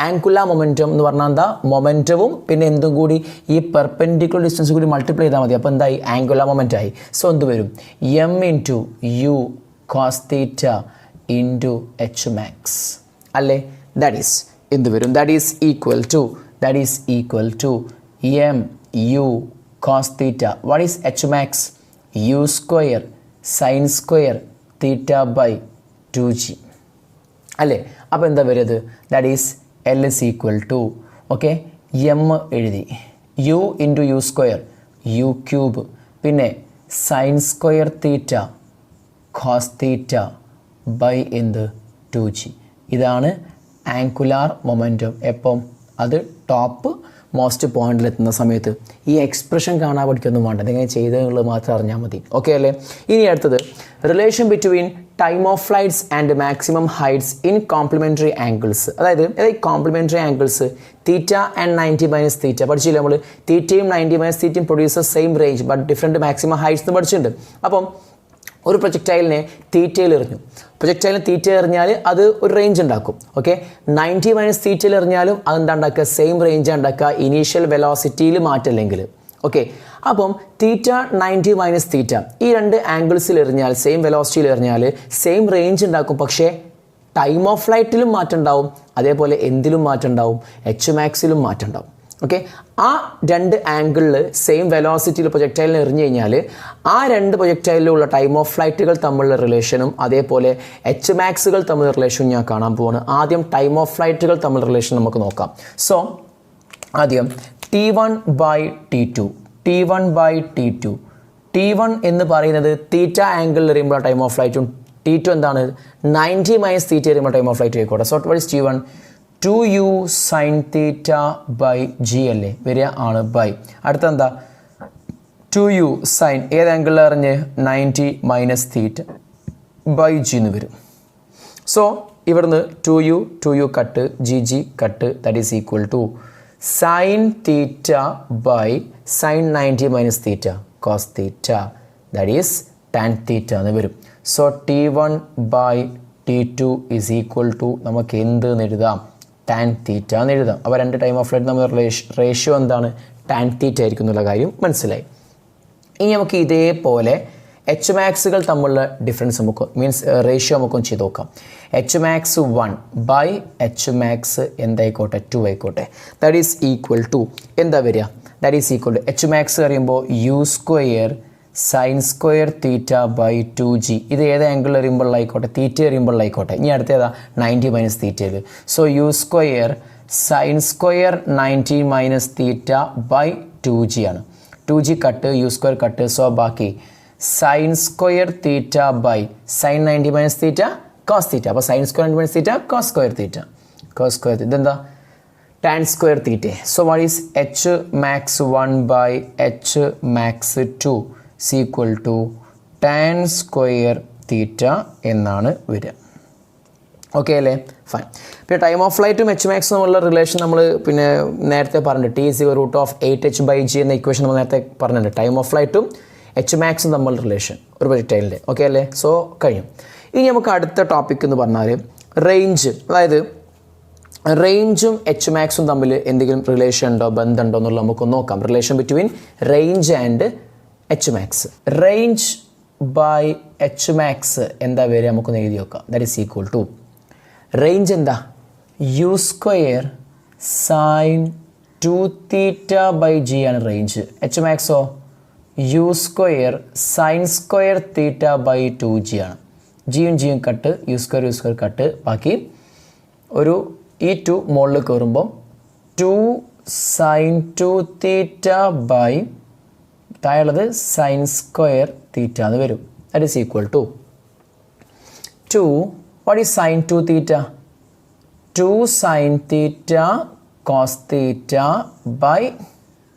ആങ്കുലാർ മൊമെൻറ്റം എന്ന് പറഞ്ഞാൽ എന്താ? മൊമെൻറ്റവും പിന്നെ എന്തും കൂടി ഈ പെർപെൻഡിക്കുലർ ഡിസ്റ്റൻസ് കൂടി മൾട്ടിപ്ലൈ ചെയ്താൽ മതി. അപ്പോൾ എന്തായി? ആങ്കുലാർ മൊമെൻറ്റ് ആയി. സോ എന്ത് വരും? M into u cos theta into h max അല്ലേ? ദാറ്റ് ഈസ് എന്ത് വരും? That is equal to m u cos theta. What is h max? U square sin square theta by 2g അല്ലേ? അപ്പോൾ എന്താ വരുന്നത്? That is L is equal to okay m എഴുതി, u into u square u cube, പിന്നെ sine square theta cos theta by എന്ത് 2g. ഇതാണ് angular momentum. എപ്പം? അത് ടോപ്പ് മോസ്റ്റ് പോയിന്റിലെത്തുന്ന സമയത്ത്. ഈ എക്സ്പ്രഷൻ കാണാൻ പഠിക്കൊന്നും വേണ്ട, അതെങ്ങനെ ചെയ്തതെന്നുള്ളത് മാത്രം അറിഞ്ഞാൽ മതി. ഓക്കെ അല്ലേ? ഇനി അടുത്തത് relation between time of flights and maximum heights in complementary angles. അതായത് complementary angles theta and 90 minus theta പഠിച്ചില്ല നമ്മൾ. തീറ്റയും 90 മൈനസ് തീറ്റയും producer same range but different maximum heights എന്ന് പഠിച്ചിട്ടുണ്ട്. അപ്പം ഒരു പ്രൊജക്ടൈലിനെ തീറ്റയിൽ എറിഞ്ഞു. പ്രൊജക്ടൈലിന് തീറ്റ എറിഞ്ഞാൽ അത് ഒരു റേഞ്ച് ഉണ്ടാക്കും. ഓക്കെ, 90 മൈനസ് തീറ്റയിൽ എറിഞ്ഞാലും അതെന്താ ഉണ്ടാക്കുക? സെയിം റേഞ്ച് ഉണ്ടാക്കുക, ഇനീഷ്യൽ വെലോസിറ്റിയിൽ മാറ്റമില്ലെങ്കിൽ. ഓക്കെ, അപ്പം തീറ്റ 90 മൈനസ് തീറ്റ ഈ രണ്ട് ആംഗിൾസിൽ എറിഞ്ഞാൽ, സെയിം വെലോസിറ്റിയിൽ എറിഞ്ഞാൽ സെയിം റേഞ്ച് ഉണ്ടാക്കും. പക്ഷേ ടൈം ഓഫ് ഫ്ലൈറ്റിലും മാറ്റം ഉണ്ടാവും, അതേപോലെ എന്തിലും മാറ്റം ഉണ്ടാവും, എച്ച് മാക്സിലും മാറ്റം ഉണ്ടാവും. ഓക്കെ, ആ രണ്ട് ആംഗിളിൽ സെയിം വെലോസിറ്റിയിൽ പ്രൊജക്ടൈലിന് എറിഞ്ഞു കഴിഞ്ഞാൽ ആ രണ്ട് പ്രൊജക്ടൈലിലുള്ള ടൈം ഓഫ് ഫ്ലൈറ്റുകൾ തമ്മിലുള്ള റിലേഷനും അതേപോലെ എച്ച് മാക്സുകൾ തമ്മിലുള്ള റിലേഷനും ഞാൻ കാണാൻ പോവാണ്. ആദ്യം ടൈം ഓഫ് ഫ്ലൈറ്റുകൾ തമ്മിലുള്ള റിലേഷൻ നമുക്ക് നോക്കാം. സോ ആദ്യം T1/T2 T1 എന്ന് പറയുന്നത് തീറ്റ ആംഗിളിൽ എറിയുമ്പോൾ ടൈം ഓഫ് ഫ്ലൈറ്റും T2 എന്താണ് 90 മൈനസ് തീറ്റ എറിയുമ്പോൾ ടൈം ഓഫ് ഫ്ലൈറ്റ് ആയിക്കോട്ടെ. So what is T1? 2u sin theta by g അല്ലേ വരിക ആണ് ബൈ. അടുത്ത എന്താ? 2u sin ഏത് ആംഗിളിൽ അറിഞ്ഞ് 90 മൈനസ് തീറ്റ ബൈ ജി എന്ന് വരും. സോ ഇവിടുന്ന് 2u cut g cut that is equal to sine theta by sine 90 minus theta cos theta that is tan theta എന്ന് വരും. So T1/T2 is equal to നമുക്ക് എന്ത് എഴുതാം? ടാൻ തീറ്റ എന്ന് എഴുതാം. അപ്പോൾ രണ്ട് ടൈം ഓഫ് ഫ്ലൈറ്റ് നമ്മൾ റേഷ്യോ എന്താണ്? ടാൻ തീറ്റ ആയിരിക്കും എന്നുള്ള കാര്യം മനസ്സിലായി. ഇനി നമുക്ക് ഇതേപോലെ എച്ച് മാക്സുകൾ തമ്മിലുള്ള ഡിഫറൻസ് നമുക്ക് മീൻസ് റേഷ്യോ നമുക്കൊന്ന് ചെയ്ത് നോക്കാം. എച്ച് മാക്സ് 1 എച്ച് മാക്സ് എന്തായിക്കോട്ടെ 2 ആയിക്കോട്ടെ. ദാറ്റ് ഈസ് ഈക്വൽ ടു എന്താ വരിക? That is equal to H max പറയുമ്പോൾ u square sine square theta by 2g. ഇത് ഏത് ആംഗിളിൽ എറിയുമ്പോഴായിക്കോട്ടെ, തീറ്റ എറിയുമ്പോഴായിക്കോട്ടെ. ഇനി അടുത്ത ഏതാ? 90 മൈനസ് തീറ്റയിൽ. So u square sine square 90 minus theta by 2g ആണ്. 2g cut u square cut. So ബാക്കി sine square theta by sine 90 minus theta cos theta. അപ്പോൾ sine square 90 minus theta cos square theta. ഇതെന്താ? Tan square theta. So what is H max 1/H max 2 equal to tan square theta എന്നാണ് വരിക. Okay അല്ലേ? Fine. പിന്നെ time of ഫ്ലൈറ്റും H മാക്സും തമ്മിലുള്ള relation നമ്മൾ പിന്നെ നേരത്തെ പറഞ്ഞിട്ടുണ്ട്. T=√8h/g എന്ന ഇക്വേഷൻ നമ്മൾ നേരത്തെ പറഞ്ഞിട്ടുണ്ട്. ടൈം ഓഫ് ഫ്ലൈറ്റും എച്ച് മാക്സും തമ്മിലുള്ള റിലേഷൻ ഒരു പ്രൊജക്ടൈലിൻ്റെ. ഓക്കെ അല്ലേ? സോ കഴിഞ്ഞു. ഇനി നമുക്ക് അടുത്ത ടോപ്പിക് എന്ന് പറഞ്ഞാൽ റേഞ്ച്. അതായത് റേഞ്ചും എച്ച് മാക്സും തമ്മിൽ എന്തെങ്കിലും റിലേഷൻ ഉണ്ടോ, ബന്ധമുണ്ടോ എന്നുള്ളത് നമുക്ക് നോക്കാം. Relation between range and H max. Range by H max എന്താ വരിക നമുക്കൊന്ന് എഴുതി നോക്കാം. That is equal to range എന്താ? യു സ്ക്വയർ സൈൻ 2θ/g ആണ് റേഞ്ച്. എച്ച് മാക്സോ u square sine square θ/2g ആണ്. ജിയും കട്ട്, യു സ്ക്വയർ കട്ട്. ബാക്കി ഒരു ഈ 2 മുകളിൽ കയറുമ്പോൾ 2 സൈൻ 2θ/ താഴെയുള്ളത് സൈൻ സ്ക്വയർ തീറ്റ എന്ന് വരും. That is equal to 2 what is sine 2θ? 2 sine theta cos theta by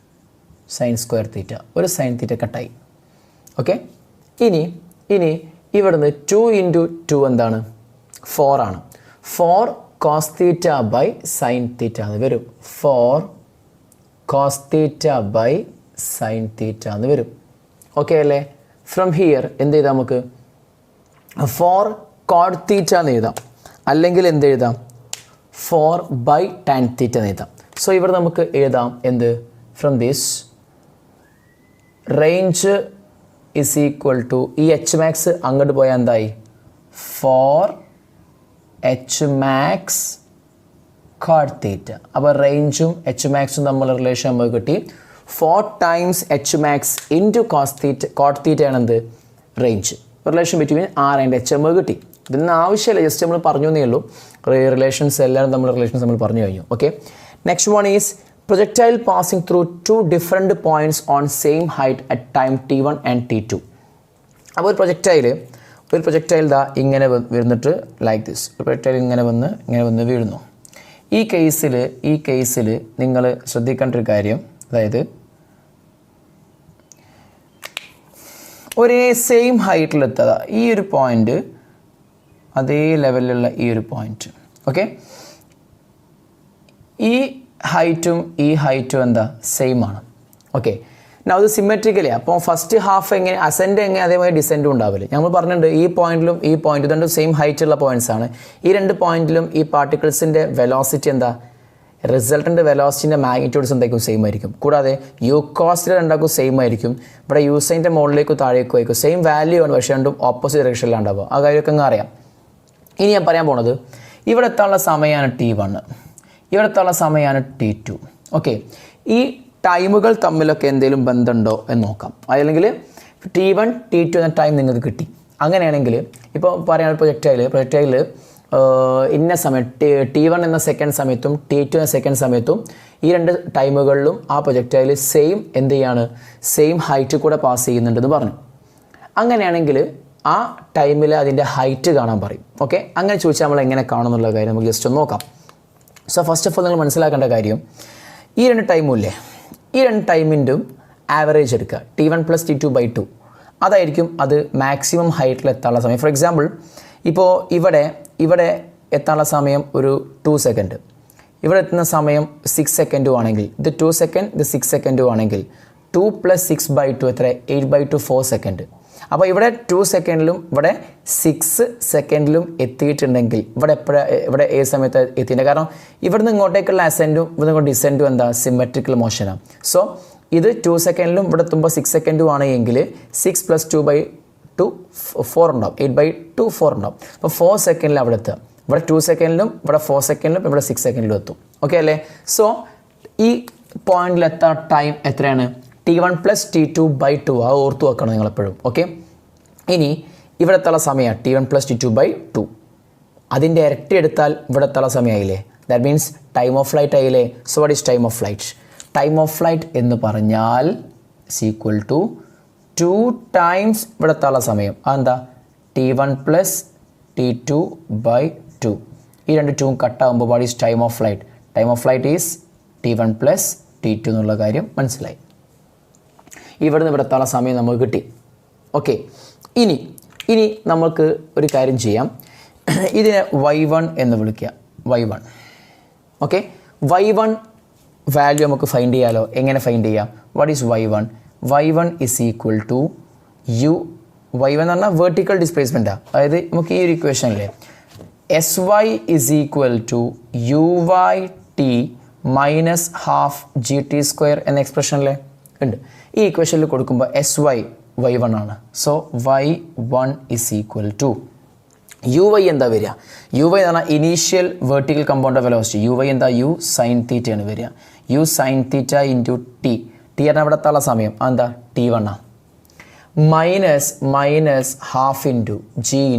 sine square theta. ഒരു സൈൻ തീറ്റ കട്ടായി. ഓക്കെ, ഇനി ഇവിടുന്ന് 2 × 2 എന്താണ്? 4 ആണ്. 4 cos theta by sine theta എന്ന് വരും. 4 cos theta by sine theta എന്ന് വരും. ഓക്കെ അല്ലേ? ഫ്രം ഹിയർ എന്ത് ചെയ്താൽ നമുക്ക് 4 കോഡ് തീറ്റ എന്ന് എഴുതാം, അല്ലെങ്കിൽ എന്ത് എഴുതാം? 4 ബൈ ടാൻ തീറ്റ എന്ന് എഴുതാം. സോ ഇവിടെ നമുക്ക് എഴുതാം എന്ത്? From this range is equal to ഈ എച്ച് മാക്സ് അങ്ങോട്ട് പോയാൽ എന്തായി? 4h മാക്സ് കോഡ് തീറ്റ. അപ്പോൾ റേഞ്ചും എച്ച് മാക്സും തമ്മിലുള്ള റിലേഷൻ നമുക്ക് കിട്ടി. 4 times H max into cos theta cot theta ആണ് എന്ത്? Range. Relation between R and H നമുക്ക് കിട്ടി. ഇതൊന്നും ആവശ്യമില്ല, ജസ്റ്റ് നമ്മൾ പറഞ്ഞു എന്നേ ഉള്ളൂ. റിലേഷൻസ് എല്ലാവരും തമ്മിലുള്ള റിലേഷൻസ് നമ്മൾ പറഞ്ഞു കഴിഞ്ഞു. Okay, next one is projectile passing through 2 different points on same height at time T1 and T2. അപ്പോൾ ഒരു പ്രൊജക്ടൈൽ ദാ ഇങ്ങനെ വരുന്നിട്ട് ലൈക്ക് ദിസ്. ഒരു പ്രൊജക്ടൈൽ ഇങ്ങനെ വന്ന് വീഴുന്നു. ഈ കേസിൽ നിങ്ങൾ ശ്രദ്ധിക്കേണ്ട ഒരു കാര്യം, അതായത് ഒരേ സെയിം ഹൈറ്റിലെത്താതെ ഈ ഒരു പോയിൻ്റ്, അതേ ലെവലിലുള്ള ഈ ഒരു പോയിൻ്റ്. ഓക്കെ, ഈ ഹൈറ്റും എന്താ? സെയിം ആണ്. ഓക്കെ, Now ഇത് സിമെട്രിക്കലി അപ്പോൾ ഫസ്റ്റ് ഹാഫ് എങ്ങനെ അസെൻഡ് എങ്ങനെ അതേപോലെ ഡിസെൻഡും ഉണ്ടാവില്ല. ഞങ്ങൾ പറഞ്ഞിട്ടുണ്ട് ഈ പോയിന്റിലും ഈ പോയിന്റ് രണ്ടും സെയിം ഹൈറ്റ് ഉള്ള പോയിന്റ്സ് ആണ്. ഈ രണ്ട് പോയിന്റിലും ഈ പാർട്ടിക്കിൾസിൻ്റെ വെലോസിറ്റി എന്താ, റിസൾട്ടൻ്റ് വെലോസിറ്റിൻ്റെ മാഗ്നിറ്റ്യൂഡ്സ് എന്തായിരിക്കും സെയിം ആയിരിക്കും. കൂടാതെ യു കോസ്റ്റിൽ രണ്ടാക്കും സെയിം ആയിരിക്കും. ഇവിടെ യൂസൈൻ്റെ മുകളിലേക്കോ താഴേക്കോ ആയിരിക്കും സെയിം വാല്യൂ ആണ്, പക്ഷേ രണ്ടും ഓപ്പോസിറ്റ് ഡയറക്ഷനിലാണ് ഉണ്ടാവുക. ആ കാര്യമൊക്കെ അങ്ങ് അറിയാം. ഇനി ഞാൻ പറയാൻ പോണത് ഇവിടെ എത്താനുള്ള സമയമാണ് T1, ഇവിടെ എത്താനുള്ള സമയമാണ് T2. ഓക്കെ, ഈ ടൈമുകൾ തമ്മിലൊക്കെ എന്തെങ്കിലും ബന്ധമുണ്ടോ എന്ന് നോക്കാം. അല്ലെങ്കിൽ T1 T2 എന്ന ടൈം നിങ്ങൾക്ക് കിട്ടി. അങ്ങനെയാണെങ്കിൽ ഇപ്പോൾ പറയാൻ പ്രൊജക്റ്റൈൽ ഇന്ന സമയം T1 എന്ന സെക്കൻഡ് സമയത്തും T2 എന്ന സെക്കൻഡ് സമയത്തും ഈ രണ്ട് ടൈമുകളിലും ആ പ്രൊജക്റ്റൈൽ സെയിം എന്ത് ചെയ്യാണ്, സെയിം ഹൈറ്റ് കൂടെ പാസ് ചെയ്യുന്നുണ്ടെന്ന് പറഞ്ഞു. അങ്ങനെയാണെങ്കിൽ ആ ടൈമിൽ അതിൻ്റെ ഹൈറ്റ് കാണാൻ പറയും. ഓക്കെ, അങ്ങനെ ചോദിച്ചാൽ നമ്മൾ എങ്ങനെ കാണുന്നുള്ള കാര്യം നമുക്ക് ജസ്റ്റ് ഒന്ന് നോക്കാം. സോ ഫസ്റ്റ് ഓഫ് ഓൾ നിങ്ങൾ മനസ്സിലാക്കേണ്ട കാര്യം, ഈ രണ്ട് ടൈമും ഇല്ലേ, ഈ രണ്ട് ടൈമിൻ്റെയും ആവറേജ് എടുക്കുക T1 + T2/2. അതായിരിക്കും അത് മാക്സിമം ഹൈറ്റിൽ എത്താനുള്ള സമയം. ഫോർ എക്സാമ്പിൾ ഇപ്പോൾ ഇവിടെ എത്താനുള്ള സമയം ഒരു 2 സെക്കൻഡ്, ഇവിടെ എത്തുന്ന സമയം 6 സെക്കൻഡും ആണെങ്കിൽ ഇത് 2 സെക്കൻഡ് ഇത് 6 സെക്കൻഡും ആണെങ്കിൽ 2 + 6/2 എത്ര, 8/2 4 സെക്കൻഡ്. അപ്പോൾ ഇവിടെ 2 സെക്കൻഡിലും ഇവിടെ 6 സെക്കൻഡിലും എത്തിയിട്ടുണ്ടെങ്കിൽ ഇവിടെ ഏത് സമയത്ത് എത്തിയിട്ടുണ്ട്. കാരണം ഇവിടുന്ന് ഇങ്ങോട്ടേക്കുള്ള അസെൻറ്റും ഇവിടുന്ന് ഇങ്ങോട്ട് ഡിസെൻറ്റും എന്താ, സിമെട്രിക്കൽ മോഷനാണ്. സോ ഇത് 2 സെക്കൻഡിലും ഇവിടെ എത്തുമ്പോൾ 6 സെക്കൻഡും ആണെങ്കിൽ 6 + 2/2 4 ഉണ്ടാവും, 8/2 4 ഉണ്ടാവും. അപ്പോൾ 4 സെക്കൻഡിൽ അവിടെ എത്തുക. ഇവിടെ 2 സെക്കൻഡിലും ഇവിടെ 4 സെക്കൻഡിലും ഇവിടെ 6 സെക്കൻഡിലും എത്തും. ഓക്കെ അല്ലേ? സോ ഈ പോയിന്റിലെത്താൻ ടൈം എത്രയാണ്, T1 + T2/2. അത് ഓർത്ത് വെക്കണം നിങ്ങളെപ്പോഴും. ഓക്കെ, ഇനി ഇവിടെ എത്തുള്ള സമയമാണ് T1 + T2/2. അതിൻ്റെ ഇരട്ടി എടുത്താൽ ഇവിടെ എത്തുള്ള സമയമായില്ലേ, that means time of flight ആയില്ലേ. So what is time of flight? Time of flight എന്ന് പറഞ്ഞാൽ ഈക്വൽ ടു 2 ടൈംസ് ഇവിടെ എത്തുള്ള സമയം. അതെന്താ, T1 + T2/2. ഈ രണ്ട് 2 കട്ടാകുമ്പോൾ what is time of flight? Time of flight is T1 + T2 എന്നുള്ള കാര്യം മനസ്സിലായി. ഇവിടുന്ന് ഇവിടെ എത്താനുള്ള സമയം നമുക്ക് കിട്ടി. ഓക്കെ, ഇനി നമുക്ക് ഒരു കാര്യം ചെയ്യാം. ഇതിനെ Y1 എന്ന് വിളിക്കുക, Y1. ഓക്കെ, Y1 വാല്യൂ നമുക്ക് ഫൈൻഡ് ചെയ്യാലോ. എങ്ങനെ ഫൈൻഡ് ചെയ്യാം? What is Y1? Y1 is equal to U. Y1 എന്ന് പറഞ്ഞാൽ വെർട്ടിക്കൽ ഡിസ്പ്ലേസ്മെൻറ്റാണ്. അതായത് നമുക്ക് ഈ ഒരു ഇക്വേഷനിലെ SY is equal to UYT -12 GT² എന്ന എക്സ്പ്രഷനിലെ ഉണ്ട്. ഈ ഇക്വേഷനിൽ കൊടുക്കുമ്പോൾ Y1 ആണ്. So Y1 is equal to UY എന്താ വരിക? UY എന്ന് പറഞ്ഞാൽ initial vertical compound velocity. UY എന്താ, U sin θ ആണ് വരിക. U sin θ × T. T പറഞ്ഞാൽ ഇവിടെ എത്താനുള്ള സമയം അതെന്താ, T1 ആണ്. -12 G ×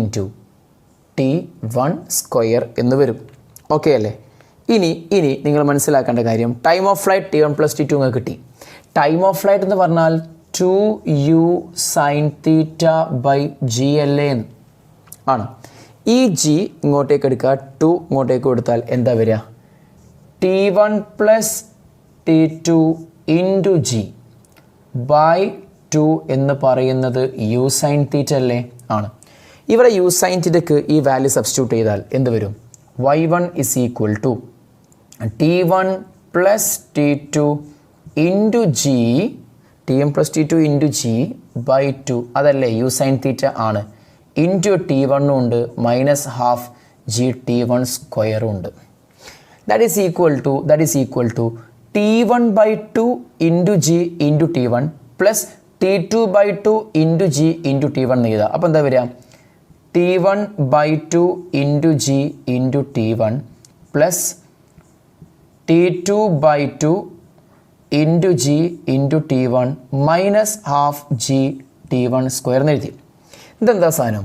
T1² എന്ന് വരും. ഓക്കെ അല്ലേ? ഇനി നിങ്ങൾ മനസ്സിലാക്കേണ്ട കാര്യം, time of flight T1 + T2 നിങ്ങൾക്ക് കിട്ടി. ടൈം ഓഫ് ഫ്ലൈറ്റ് എന്ന് പറഞ്ഞാൽ 2U sin θ/G അല്ലേ ആണ്. ഈ G ഇങ്ങോട്ടേക്ക് എടുക്കുക, 2 ഇങ്ങോട്ടേക്ക് കൊടുത്താൽ എന്താ വരിക, T1 + T2 × G/2 എന്ന് പറയുന്നത് U sin θ അല്ലേ ആണ്. ഇവിടെ U sin θക്ക് ഈ വാല്യൂ സബ്സ്റ്റിറ്റ്യൂട്ട് ചെയ്താൽ എന്ത് വരും? Y1 is equal to T1 + T2 × G, T1 + T2 × G/2 അതല്ലേ U sin θ ആണ്. ഇൻറ്റു T1 ഉണ്ട്, -12 GT1² ഉണ്ട്. That is equal to T1/2 × G × T1 + T2/2 × G × T1 എന്ന് എഴുതാം. അപ്പോൾ എന്താ വരിക, T1/2 × G × T1 + T2/2 × G × T1 -12 GT1² എന്ന് എഴുതി. ഇതെന്താ സാധനം?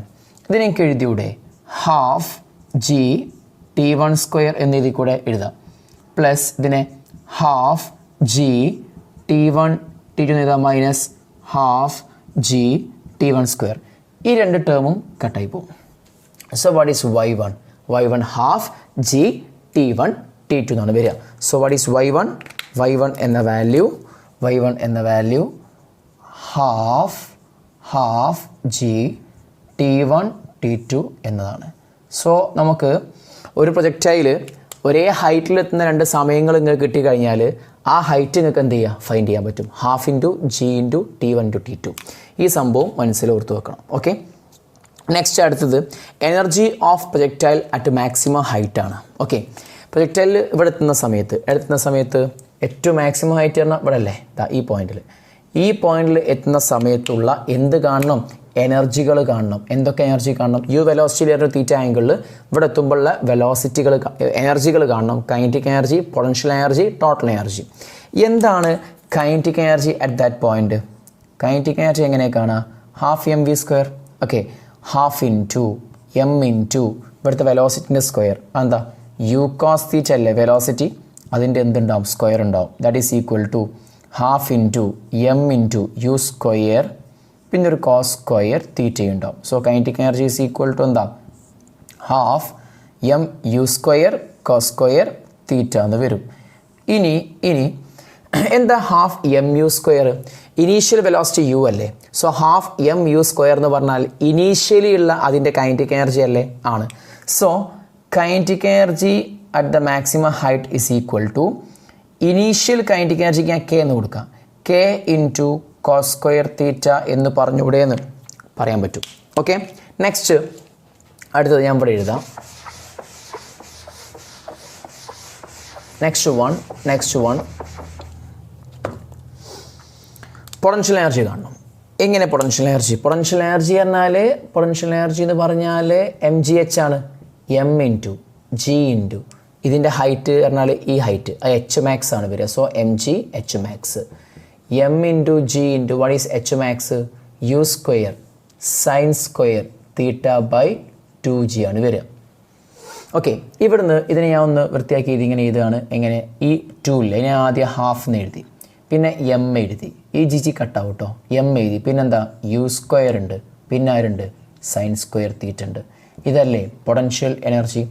ഇതിനെനിക്ക് എഴുതിയൂടെ, ½ GT1² എന്ന് എഴുതി കൂടെ എഴുതാം. പ്ലസ് ഇതിനെ ½ GT1 T2 എന്ന് എഴുതാം, -12 GT1². ഈ രണ്ട് ടേമും കട്ടായി പോകും. So what is Y1? Y1 ½ GT1 T2 എന്നാണ് വരിക. So what is Y1? Y1 എന്ന വാല്യൂ ½ GT1 T2 എന്നതാണ്. സോ നമുക്ക് ഒരു പ്രൊജക്റ്റൈൽ ഒരേ ഹൈറ്റിലെത്തുന്ന രണ്ട് സമയങ്ങൾ നിങ്ങൾക്ക് കിട്ടിക്കഴിഞ്ഞാൽ ആ ഹൈറ്റ് നിങ്ങൾക്ക് എന്ത് ചെയ്യുക ഫൈൻഡ് ചെയ്യാൻ പറ്റും. Half into G into T1 to T2. ഈ സംഭവം മനസ്സിൽ ഓർത്ത് വെക്കണം. ഓക്കെ, നെക്സ്റ്റ് അടുത്തത് energy of projectile at maximum height ആണ്. ഓക്കെ, പ്രൊജക്ടൈൽ ഇവിടെ എത്തുന്ന സമയത്ത് ഏറ്റവും മാക്സിമം ഹൈറ്റ് പറഞ്ഞാൽ ഇവിടെ അല്ലേ, ഈ പോയിന്റിൽ എത്തുന്ന സമയത്തുള്ള എന്ത് കാണണം, എനർജികൾ കാണണം. എന്തൊക്കെ എനർജി കാണണം? യു വെലോസിറ്റിയിലെ തീറ്റ ആംഗിളിൽ ഇവിടെ എത്തുമ്പോഴുള്ള എനർജികൾ കാണണം. Kinetic energy, potential energy, total energy. എന്താണ് kinetic energy at that point? Kinetic energy എങ്ങനെ കാണാം? Half mv². Okay, half into m into ഇവിടുത്തെ വെലോസിറ്റിൻ്റെ സ്ക്വയർ. എന്താ? യു കോസ് തീറ്റ അല്ലേ വെലോസിറ്റി, അതിൻ്റെ എന്തുണ്ടാവും? സ്ക്വയർ ഉണ്ടാവും. That is equal to half into m into u square, പിന്നെ ഒരു കോസ് സ്ക്വയർ തീറ്റ ഉണ്ടാവും. So kinetic energy is equal to എന്താ? Half m u square cos square theta എന്ന് വരും. ഇനി എന്താ half m u square? Initial velocity u അല്ലേ. So half m u square എന്ന് പറഞ്ഞാൽ ഇനീഷ്യലി ഉള്ള അതിൻ്റെ കൈനറ്റിക് എനർജി അല്ലേ? ആണ്. So kinetic energy at the maximum height is equal to initial kinetic എനർജിക്ക് ഞാൻ കെ എന്ന് കൊടുക്കാം. K into cos square theta എന്ന് പറഞ്ഞുകൂടെ എന്ന് പറയാൻ പറ്റും. ഓക്കെ, നെക്സ്റ്റ് അടുത്തത് ഞാൻ ഇവിടെ എഴുതാം. നെക്സ്റ്റ് വൺ പൊട്ടൻഷ്യൽ എനർജി കാണണം. എങ്ങനെ പൊട്ടൻഷ്യൽ എനർജി എന്ന് പറഞ്ഞാൽ mgh ആണ്. എം ഇൻറ്റു ജി ഇൻറ്റു ഇതിൻ്റെ ഹൈറ്റ് പറഞ്ഞാൽ ഈ ഹൈറ്റ് എച്ച് മാക്സ് ആണ് വരിക. So mgh max m into G into what is H max? U square sine square theta by 2g ആണ് വരിക. ഓക്കെ, ഇവിടുന്ന് ഇതിനെ ഞാൻ ഒന്ന് വൃത്തിയാക്കി ഇതിങ്ങനെ എഴുതുകയാണ്. എങ്ങനെ? ഈ 2 ഇല്ല, ഞാൻ ആദ്യം ഹാഫ് എന്ന് എഴുതി, പിന്നെ എം എഴുതി, ഈ ജി കട്ടാവും കേട്ടോ, എം എഴുതി, പിന്നെന്താ യു സ്ക്വയർ ഉണ്ട്, പിന്നെ ആരുണ്ട്? സൈൻ സ്ക്വയർ തീറ്റ ഉണ്ട്. ഇതല്ലേ പൊട്ടൻഷ്യൽ എനർജി.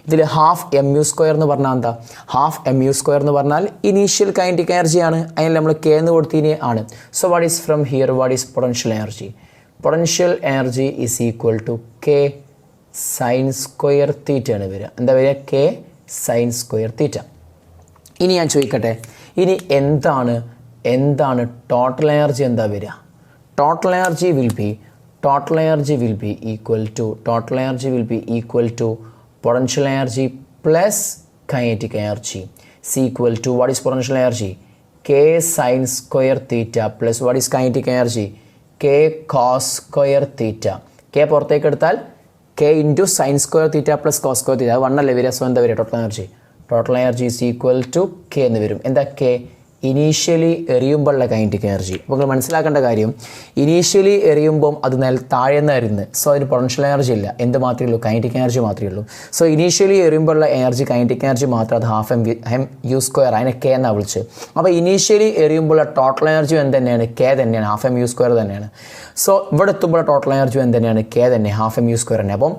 ഇതിൽ ഹാഫ് എം യു സ്ക്വയർ എന്ന് പറഞ്ഞാൽ എന്താ? ഹാഫ് എം യു സ്ക്വയർ എന്ന് പറഞ്ഞാൽ ഇനീഷ്യൽ കൈനറ്റിക് എനർജി ആണ്. അതിൽ നമ്മൾ കെ എന്ന് കൊടുത്തതിന് ആണ്. So what is from here what is potential energy? Potential energy is equal to k sine square theta ആണ് വരിക. എന്താ വരിക? K sine square theta. ഇനി ഞാൻ ചോദിക്കട്ടെ, ഇനി എന്താണ് ടോട്ടൽ എനർജി എന്താ വരിക? Total energy will be equal to potential energy plus kinetic energy is equal to what is potential energy? K sin square theta plus what is kinetic energy? K cos square theta. K പുറത്തേക്ക് എടുത്താൽ K into sin square theta plus cos square theta. 1 അല്ലേ വരിക. So എന്താ വരിക? Total energy is equal to K എന്ന് വരും. എന്താ K? Initially എറിയുമ്പോഴുള്ള കൈനറ്റിക് എനർജി. അപ്പോൾ നിങ്ങൾ മനസ്സിലാക്കേണ്ട കാര്യം, ഇനീഷ്യലി എറിയുമ്പം അത് താഴെ നിന്നായിരുന്നു. സോ അതിന് പൊട്ടൻഷ്യൽ എനർജി ഇല്ല. എന്ത് മാത്രമേ ഉള്ളൂ? കൈനറ്റിക് എനർജി മാത്രമേ ഉള്ളൂ. സോ ഇനീഷ്യലി എറിയുമ്പോഴുള്ള എനർജി കൈനറ്റിക് എനർജി മാത്രം, അത് ഹാഫ് എം യു സ്ക്വയർ, അതിനെ കെ എന്നാണ് വിളിച്ച്. അപ്പോൾ ഇനീഷ്യലി എറിയുമ്പോഴുള്ള ടോട്ടൽ എനർജി എന്ത് തന്നെയാണ്? കെ തന്നെയാണ്, ഹാഫ് എം യു സ്ക്വയർ തന്നെയാണ്. സോ ഇവിടെ എത്തുമ്പോൾ ടോട്ടൽ എനർജി എന്ത് തന്നെയാണ്? കെ തന്നെ, ഹാഫ് എം യു സ്ക്വയർ തന്നെ. അപ്പം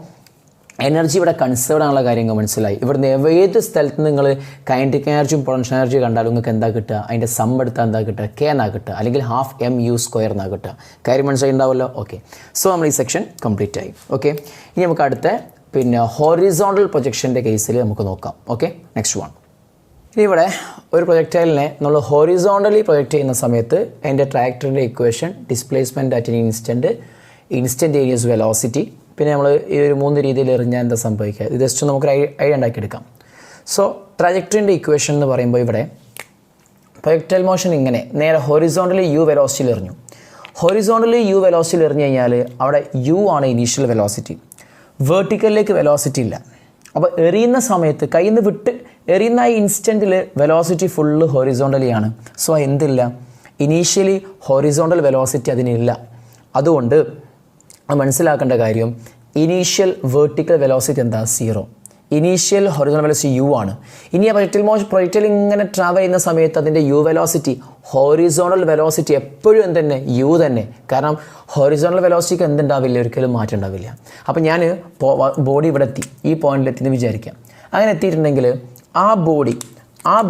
എനർജി ഇവിടെ കൺസേർഡ് ആണുള്ള കാര്യങ്ങൾ മനസ്സിലായി. ഇവിടുന്ന് ഏത് സ്ഥലത്ത് നിങ്ങൾ കൈനറ്റിക് എനർജിയും പൊട്ടൻഷ്യൽ എനർജി കണ്ടാലും നിങ്ങൾക്ക് എന്താ കിട്ടുക? അതിൻ്റെ സം എടുത്താൽ എന്താ കിട്ടുക? കെ എന്നാ കിട്ടുക, അല്ലെങ്കിൽ ഹാഫ് എം യു സ്ക്വയർ എന്നാ കിട്ടുക. കാര്യം മനസ്സിലായി ഉണ്ടാവുമല്ലോ. ഓക്കെ, സോ നമ്മൾ ഈ സെക്ഷൻ കംപ്ലീറ്റ് ആയി. ഓക്കെ, ഇനി നമുക്ക് അടുത്ത ഹൊറിസോണ്ടൽ പ്രൊജക്ഷൻ്റെ കേസിൽ നമുക്ക് നോക്കാം. Okay, next one. ഇനി ഇവിടെ ഒരു പ്രൊജക്ടൈലിനെ നമ്മൾ ഹൊറിസോണ്ടലി പ്രൊജക്റ്റ് ചെയ്യുന്ന സമയത്ത് അതിൻ്റെ ട്രാക്ടറിൻ്റെ equation, displacement at an instantaneous velocity, പിന്നെ നമ്മൾ ഈ ഒരു 3 രീതിയിൽ എറിഞ്ഞാൽ എന്താ സംഭവിക്കുക, ഇത് ജസ്റ്റ് നമുക്കൊരു ഐഡിയ ഉണ്ടാക്കിയെടുക്കാം. സോ ട്രാജക്ടറിൻ്റെ ഇക്വേഷൻ എന്ന് പറയുമ്പോൾ ഇവിടെ പ്രൊജക്ടൈൽ മോഷൻ ഇങ്ങനെ നേരെ ഹൊറിസോണ്ടലി യു വെലോസിറ്റിയിൽ എറിഞ്ഞു. ഹൊറിസോണ്ടലി യു വെലോസിറ്റിയിൽ എറിഞ്ഞു കഴിഞ്ഞാൽ അവിടെ യു ആണ് ഇനീഷ്യൽ വെലോസിറ്റി, വേർട്ടിക്കലിലേക്ക് വെലോസിറ്റി ഇല്ല. അപ്പോൾ എറിയുന്ന സമയത്ത് കയ്യിൽ നിന്ന് വിട്ട് എറിയുന്ന ഈ ഇൻസ്റ്റൻറ്റിൽ വെലോസിറ്റി ഫുള്ള് ഹൊറിസോണ്ടലിയാണ്. സോ എന്തില്ല? ഇനീഷ്യലി ഹൊറിസോണ്ടൽ വെലോസിറ്റി അതിനില്ല. അതുകൊണ്ട് മനസ്സിലാക്കേണ്ട കാര്യം, ഇനീഷ്യൽ വേർട്ടിക്കൽ വെലോസിറ്റി എന്താ? 0. ഇനീഷ്യൽ ഹൊറിസോണ്ടൽ വെലോസിറ്റി യു ആണ്. ഇനി ആ പ്രൊജക്ടൈൽ ഇങ്ങനെ ട്രാവൽ ചെയ്യുന്ന സമയത്ത് അതിൻ്റെ യു വെലോസിറ്റി, ഹൊറിസോണ്ടൽ വെലോസിറ്റി എപ്പോഴും എന്തെന്നെ? യു തന്നെ. കാരണം ഹൊറിസോണ്ടൽ വെലോസിറ്റിക്ക് എന്തുണ്ടാവില്ല? ഒരിക്കലും മാറ്റം ഉണ്ടാവില്ല. അപ്പം ഞാൻ ബോഡി ഇവിടെ എത്തി, ഈ പോയിന്റിൽ എത്തിയെന്ന് വിചാരിക്കാം. അങ്ങനെ എത്തിയിട്ടുണ്ടെങ്കിൽ ആ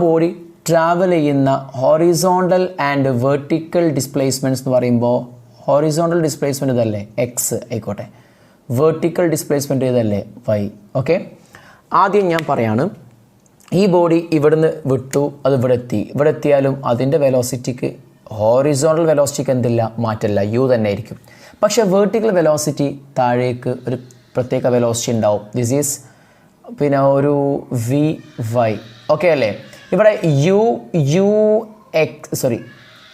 ബോഡി ട്രാവൽ ചെയ്യുന്ന ഹൊറിസോണ്ടൽ ആൻഡ് വെർട്ടിക്കൽ ഡിസ്പ്ലേസ്മെൻറ്റ്സ് എന്ന് പറയുമ്പോൾ, ഹൊറിസോണ്ടൽ ഡിസ്പ്ലേസ്മെൻറ്റ് ഇതല്ലേ? എക്സ് ആയിക്കോട്ടെ. വെർട്ടിക്കൽ ഡിസ്പ്ലേസ്മെൻറ്റ് ഇതല്ലേ? വൈ. ഓക്കെ, ആദ്യം ഞാൻ പറയാണ് ഈ ബോഡി ഇവിടുന്ന് വിട്ടു, അത് ഇവിടെ എത്തിയാലും അതിൻ്റെ വെലോസിറ്റിക്ക് ഹോറിസോണ്ടൽ വെലോസിറ്റിക്ക് എന്തില്ല, മാറ്റമില്ല, യു തന്നെ ആയിരിക്കും. പക്ഷേ വെർട്ടിക്കൽ വെലോസിറ്റി താഴേക്ക് ഒരു പ്രത്യേക വെലോസിറ്റി ഉണ്ടാവും. ദിസ് ഈസ് പിന്നെ ഒരു വി വൈ. ഓക്കെ അല്ലേ? ഇവിടെ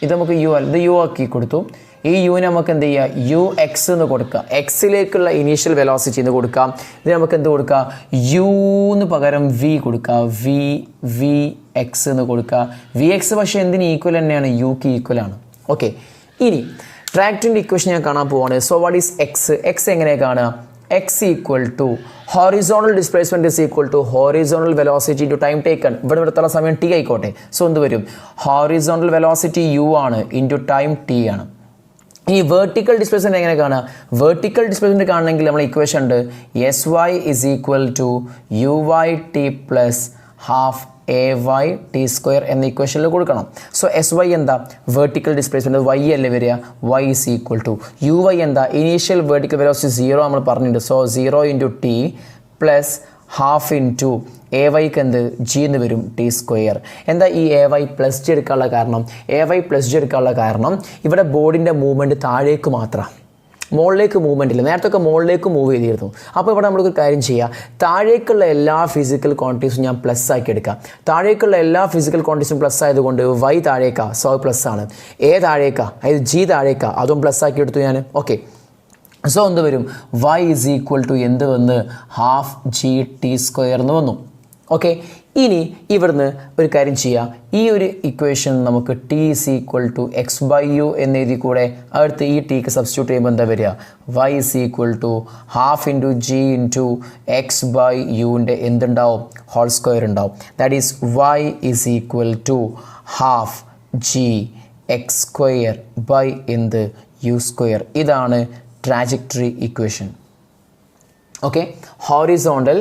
ഇത് നമുക്ക് ഇത് യു ആക്കി കൊടുത്തു. ഈ യുവിന് നമുക്ക് എന്ത് ചെയ്യുക, യു എക്സ് എന്ന് കൊടുക്കുക. എക്സിലേക്കുള്ള ഇനീഷ്യൽ വെലോസിറ്റി എന്ന് കൊടുക്കാം. ഇത് നമുക്ക് എന്ത് കൊടുക്കുക, യുന്ന് പകരം വി കൊടുക്കുക. വി എക്സ് എന്ന് കൊടുക്കുക. വി എക്സ് പക്ഷേ എന്തിന് ഈക്വൽ തന്നെയാണ്, യുക്ക് ഈക്വൽ ആണ്. ഓക്കെ, ഇനി ട്രാക്റ്റിൻ്റെ ഇക്വേഷൻ ഞാൻ കാണാൻ പോവാണ്. So what is x? X എങ്ങനെ കാണുക? X equal to horizontal displacement is equal to horizontal velocity to time taken. ഇവിടെ ഇവിടുത്തെ സമയം ടി ആയിക്കോട്ടെ. സോ എന്ത് വരും, ഹോറിസോണൽ വെലോസിറ്റി യു ആണ് ഇൻറ്റു ടൈം ടി ആണ്. ഈ വെർട്ടിക്കൽ ഡിസ്പ്ലേസ്മെൻറ്റ് എങ്ങനെ കാണുക? വെർട്ടിക്കൽ ഡിസ്പ്ലേസ്മെൻറ്റ് കാണണമെങ്കിൽ നമ്മൾ ഇക്വേഷൻ ഉണ്ട്, s y is equal to u y t plus half a y t square എന്ന ഇക്വേഷനിൽ കൊടുക്കണം. സോ എസ് വൈ എന്താ, വെർട്ടിക്കൽ ഡിസ്പ്ലേസ്മെൻറ്റ്, വൈ അല്ലേ വരിക, y is equal to u y എന്താ, ഇനീഷ്യൽ വെർട്ടിക്കൽ വെലോസിറ്റി 0 നമ്മൾ പറഞ്ഞിട്ടുണ്ട്. So 0 into t plus half into a വൈക്ക് എന്ത്, ജി എന്ന് വരും, ടി സ്ക്വയർ. എന്താ ഈ എ വൈ പ്ലസ് ജി എടുക്കാനുള്ള കാരണം? എ വൈ പ്ലസ് ജി എടുക്കാനുള്ള കാരണം ഇവിടെ ബോഡിൻ്റെ മൂവ്മെൻറ്റ് താഴേക്ക് മാത്രമാണ്, മുകളിലേക്ക് മൂവ്മെൻറ്റ് ഇല്ല. നേരത്തെ ഒക്കെ മുകളിലേക്ക് മൂവ് ചെയ്തിരുന്നു. അപ്പോൾ ഇവിടെ നമ്മൾക്ക് കാര്യം ചെയ്യാം, താഴേക്കുള്ള എല്ലാ ഫിസിക്കൽ ക്വാണ്ടിറ്റീസും ഞാൻ പ്ലസ് ആക്കി എടുക്കാം. താഴേക്കുള്ള എല്ലാ ഫിസിക്കൽ ക്വാണ്ടിറ്റീസും പ്ലസ് ആയതുകൊണ്ട് വൈ താഴേക്കാ, സോ പ്ലസ് ആണ്. എ താഴേക്കാ, അതായത് ജി താഴേക്കാ, അതും പ്ലസ് ആക്കി എടുത്തു ഞാൻ. ഓക്കെ, സോ എന്ത് വരും, വൈ ഇസ് ഈക്വൽ ടു എന്ത് വന്ന്, ഹാഫ് ജി ടി സ്ക്വയർ എന്ന് വന്നു. ഓക്കെ, ഇനി ഇവിടുന്ന് ഒരു കാര്യം ചെയ്യാം, ഈ ഒരു ഇക്വേഷൻ നമുക്ക് t is equal to x by u എന്ന് എഴുതി കൂടെ. അടുത്ത് ഈ ടിക്ക് സബ്സ്റ്റിറ്റ്യൂട്ട് ചെയ്യുമ്പോൾ എന്താ വരിക, y is equal to half into G into x by യുവിൻ്റെ എന്തുണ്ടാവും, ഹോൾ സ്ക്വയർ ഉണ്ടാവും. That is y is equal to half g X square by എന്ത്, യു സ്ക്വയർ. ഇതാണ് trajectory equation. Okay, horizontal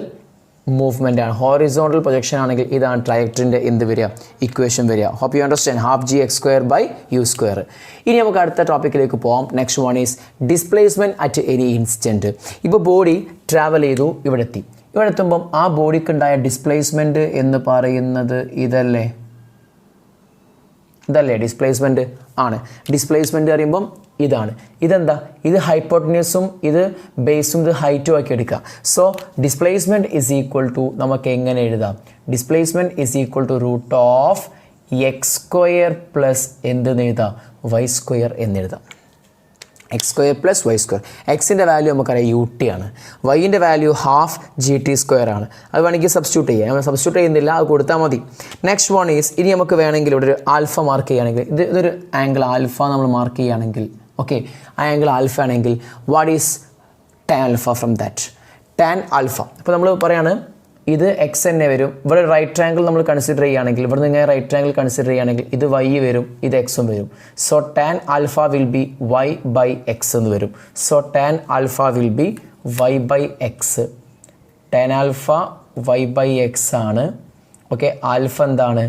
movement ആണ്, horizontal projection ആണെങ്കിൽ ഇതാണ് ട്രയക്ടറിൻ്റെ എന്ത് വരിക, ഇക്വേഷൻ വരിക. Hope you understand, half g X square by u square. ഇനി നമുക്ക് അടുത്ത ടോപ്പിക്കിലേക്ക് പോകാം. Next one is displacement at any instant. ഇപ്പോൾ ബോഡി ട്രാവൽ ചെയ്തു, ഇവിടെ എത്തുമ്പം ആ ബോഡിക്കുണ്ടായ ഡിസ്പ്ലേസ്മെൻറ്റ് എന്ന് പറയുന്നത് ഇതല്ലേ ഡിസ്പ്ലേസ്മെൻറ്റ് ആണ്. ഡിസ്പ്ലേസ്മെൻറ്റ് പറയുമ്പം ഇതാണ്. ഇതെന്താ, ഇത് ഹൈപ്പോട്ടന്യൂസും ഇത് ബേസും ഇത് ഹൈറ്റും ആക്കി എടുക്കുക. So displacement is equal to നമുക്ക് എങ്ങനെ എഴുതാം, displacement is equal to root of X square plus എന്തെന്ന് എഴുതാം, വൈ സ്ക്വയർ എന്നെഴുതാം. X square plus Y square. എക്സിൻ്റെ വാല്യൂ നമുക്കറിയാം യു ടി ആണ്, വൈൻ്റെ value half G T square ആണ്. അത് വേണമെങ്കിൽ സബ്സ്റ്റിറ്റ്യൂട്ട് ചെയ്യാം, നമ്മൾ സബ്സ്റ്റിറ്റ്യൂട്ട് ചെയ്യുന്നില്ല, അത് കൊടുത്താൽ മതി. നെക്സ്റ്റ് വൺ ഈസ്, ഇനി നമുക്ക് വേണമെങ്കിൽ ഇവിടെ ഒരു ആൽഫ മാർക്ക് ചെയ്യുകയാണെങ്കിൽ, ഇതൊരു ആംഗിൾ ആൽഫ നമ്മൾ മാർക്ക് ചെയ്യുകയാണെങ്കിൽ, ഓക്കെ, ആ ആംഗിൾ ആൽഫ ആണെങ്കിൽ what is tan alpha from that, tan alpha. അപ്പോൾ നമ്മൾ പറയാണ് ഇത് എക്സ് തന്നെ വരും. ഇവിടെ റൈറ്റ് ട്രയാങ്കിൾ നമ്മൾ കൺസിഡർ ചെയ്യുകയാണെങ്കിൽ, ഇവിടെ നിന്ന് റൈറ്റ് ട്രയാങ്കിൾ കൺസിഡർ ചെയ്യുകയാണെങ്കിൽ ഇത് വൈ വരും, ഇത് എക്സും വരും. So tan alpha will be y by x എന്ന് വരും. So tan alpha will be y by x. Tan alpha y by x ആണ്. ഓക്കെ, ആൽഫ എന്താണ്,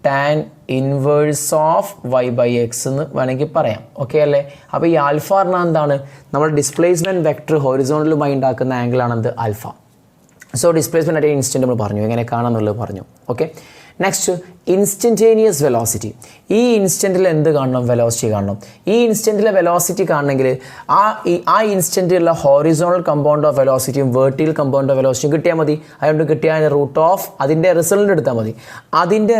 tan inverse of y by x എന്ന് വേണമെങ്കിൽ പറയാം. ഓക്കെ അല്ലേ? അപ്പോൾ ഈ ആൽഫ പറഞ്ഞാൽ എന്താണ്, നമ്മൾ ഡിസ്പ്ലേസ്മെൻറ്റ് വെക്ടർ ഹൊറിസോണ്ടലുമായി ഉണ്ടാക്കുന്ന ആംഗിളാണെന്ത്, alpha. So displacement at instant നമ്മൾ പറഞ്ഞു, എങ്ങനെ കാണാമെന്നുള്ളത് പറഞ്ഞു. Okay, next instantaneous velocity. ഈ ഇൻസ്റ്റൻറ്റിൽ എന്ത് കാണണം, വെലോസിറ്റി കാണണം. ഈ ഇൻസ്റ്റൻറ്റിലെ വെലോസിറ്റി കാണണമെങ്കിൽ ആ ഇൻസ്റ്റൻറ്റിലുള്ള ഹോറിസോണൽ കമ്പൗണ്ട് ഓഫ് വെലോസിറ്റിയും വെർട്ടിക്കൽ കമ്പൗണ്ട് ഓഫ് വെലോസിറ്റിയും കിട്ടിയാൽ മതി. അതുകൊണ്ട് കിട്ടിയാൽ റൂട്ട് ഓഫ് അതിൻ്റെ റിസൾട്ട് എടുത്താൽ മതി. അതിൻ്റെ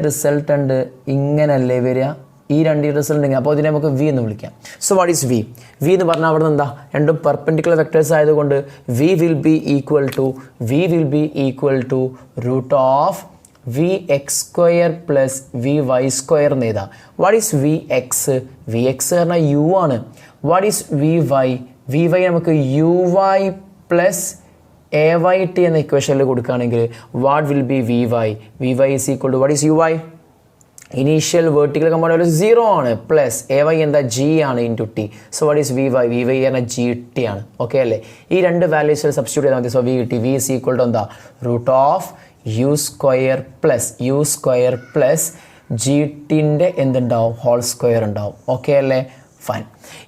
റിസൾട്ടൻ്റ് ഇങ്ങനല്ലേ വരിക, ഈ രണ്ട് റിസൾട്ട് ഉണ്ടെങ്കിൽ, അപ്പോൾ ഇതിനെ നമുക്ക് വി എന്ന് വിളിക്കാം. So what is v? V എന്ന് പറഞ്ഞാൽ അവിടെ നിന്ന് എന്താ, രണ്ടും പെർപെൻഡിക്കുലർ വെക്ടേഴ്സ് ആയതുകൊണ്ട് v will be equal to root of V x square plus v y square എന്ന് എഴുതാം. What is v x? V x പറഞ്ഞാൽ യു ആണ്. What is v y? V y നമുക്ക് u y plus a y t എന്ന ഇക്വേഷനിൽ കൊടുക്കുകയാണെങ്കിൽ what will be v y? V y is equal to what is U Y? Initial vertical compound value 0 ആണ്, plus a y എന്താ, g ആണ് into t. So what is v y? V y പറഞ്ഞാൽ g t ആണ്. Okay അല്ലേ? ഈ രണ്ട് വാല്യൂസിൽ substitute ചെയ്താൽ മതി. സോ വി കിട്ടി, വി ഈസ് ഈക്വൽ ടു എന്താ, root of u square plus g ടിൻ്റെ എന്തുണ്ടാവും, ഹോൾ സ്ക്വയർ ഉണ്ടാവും. ഓക്കെ അല്ലേ? ഫൈൻ.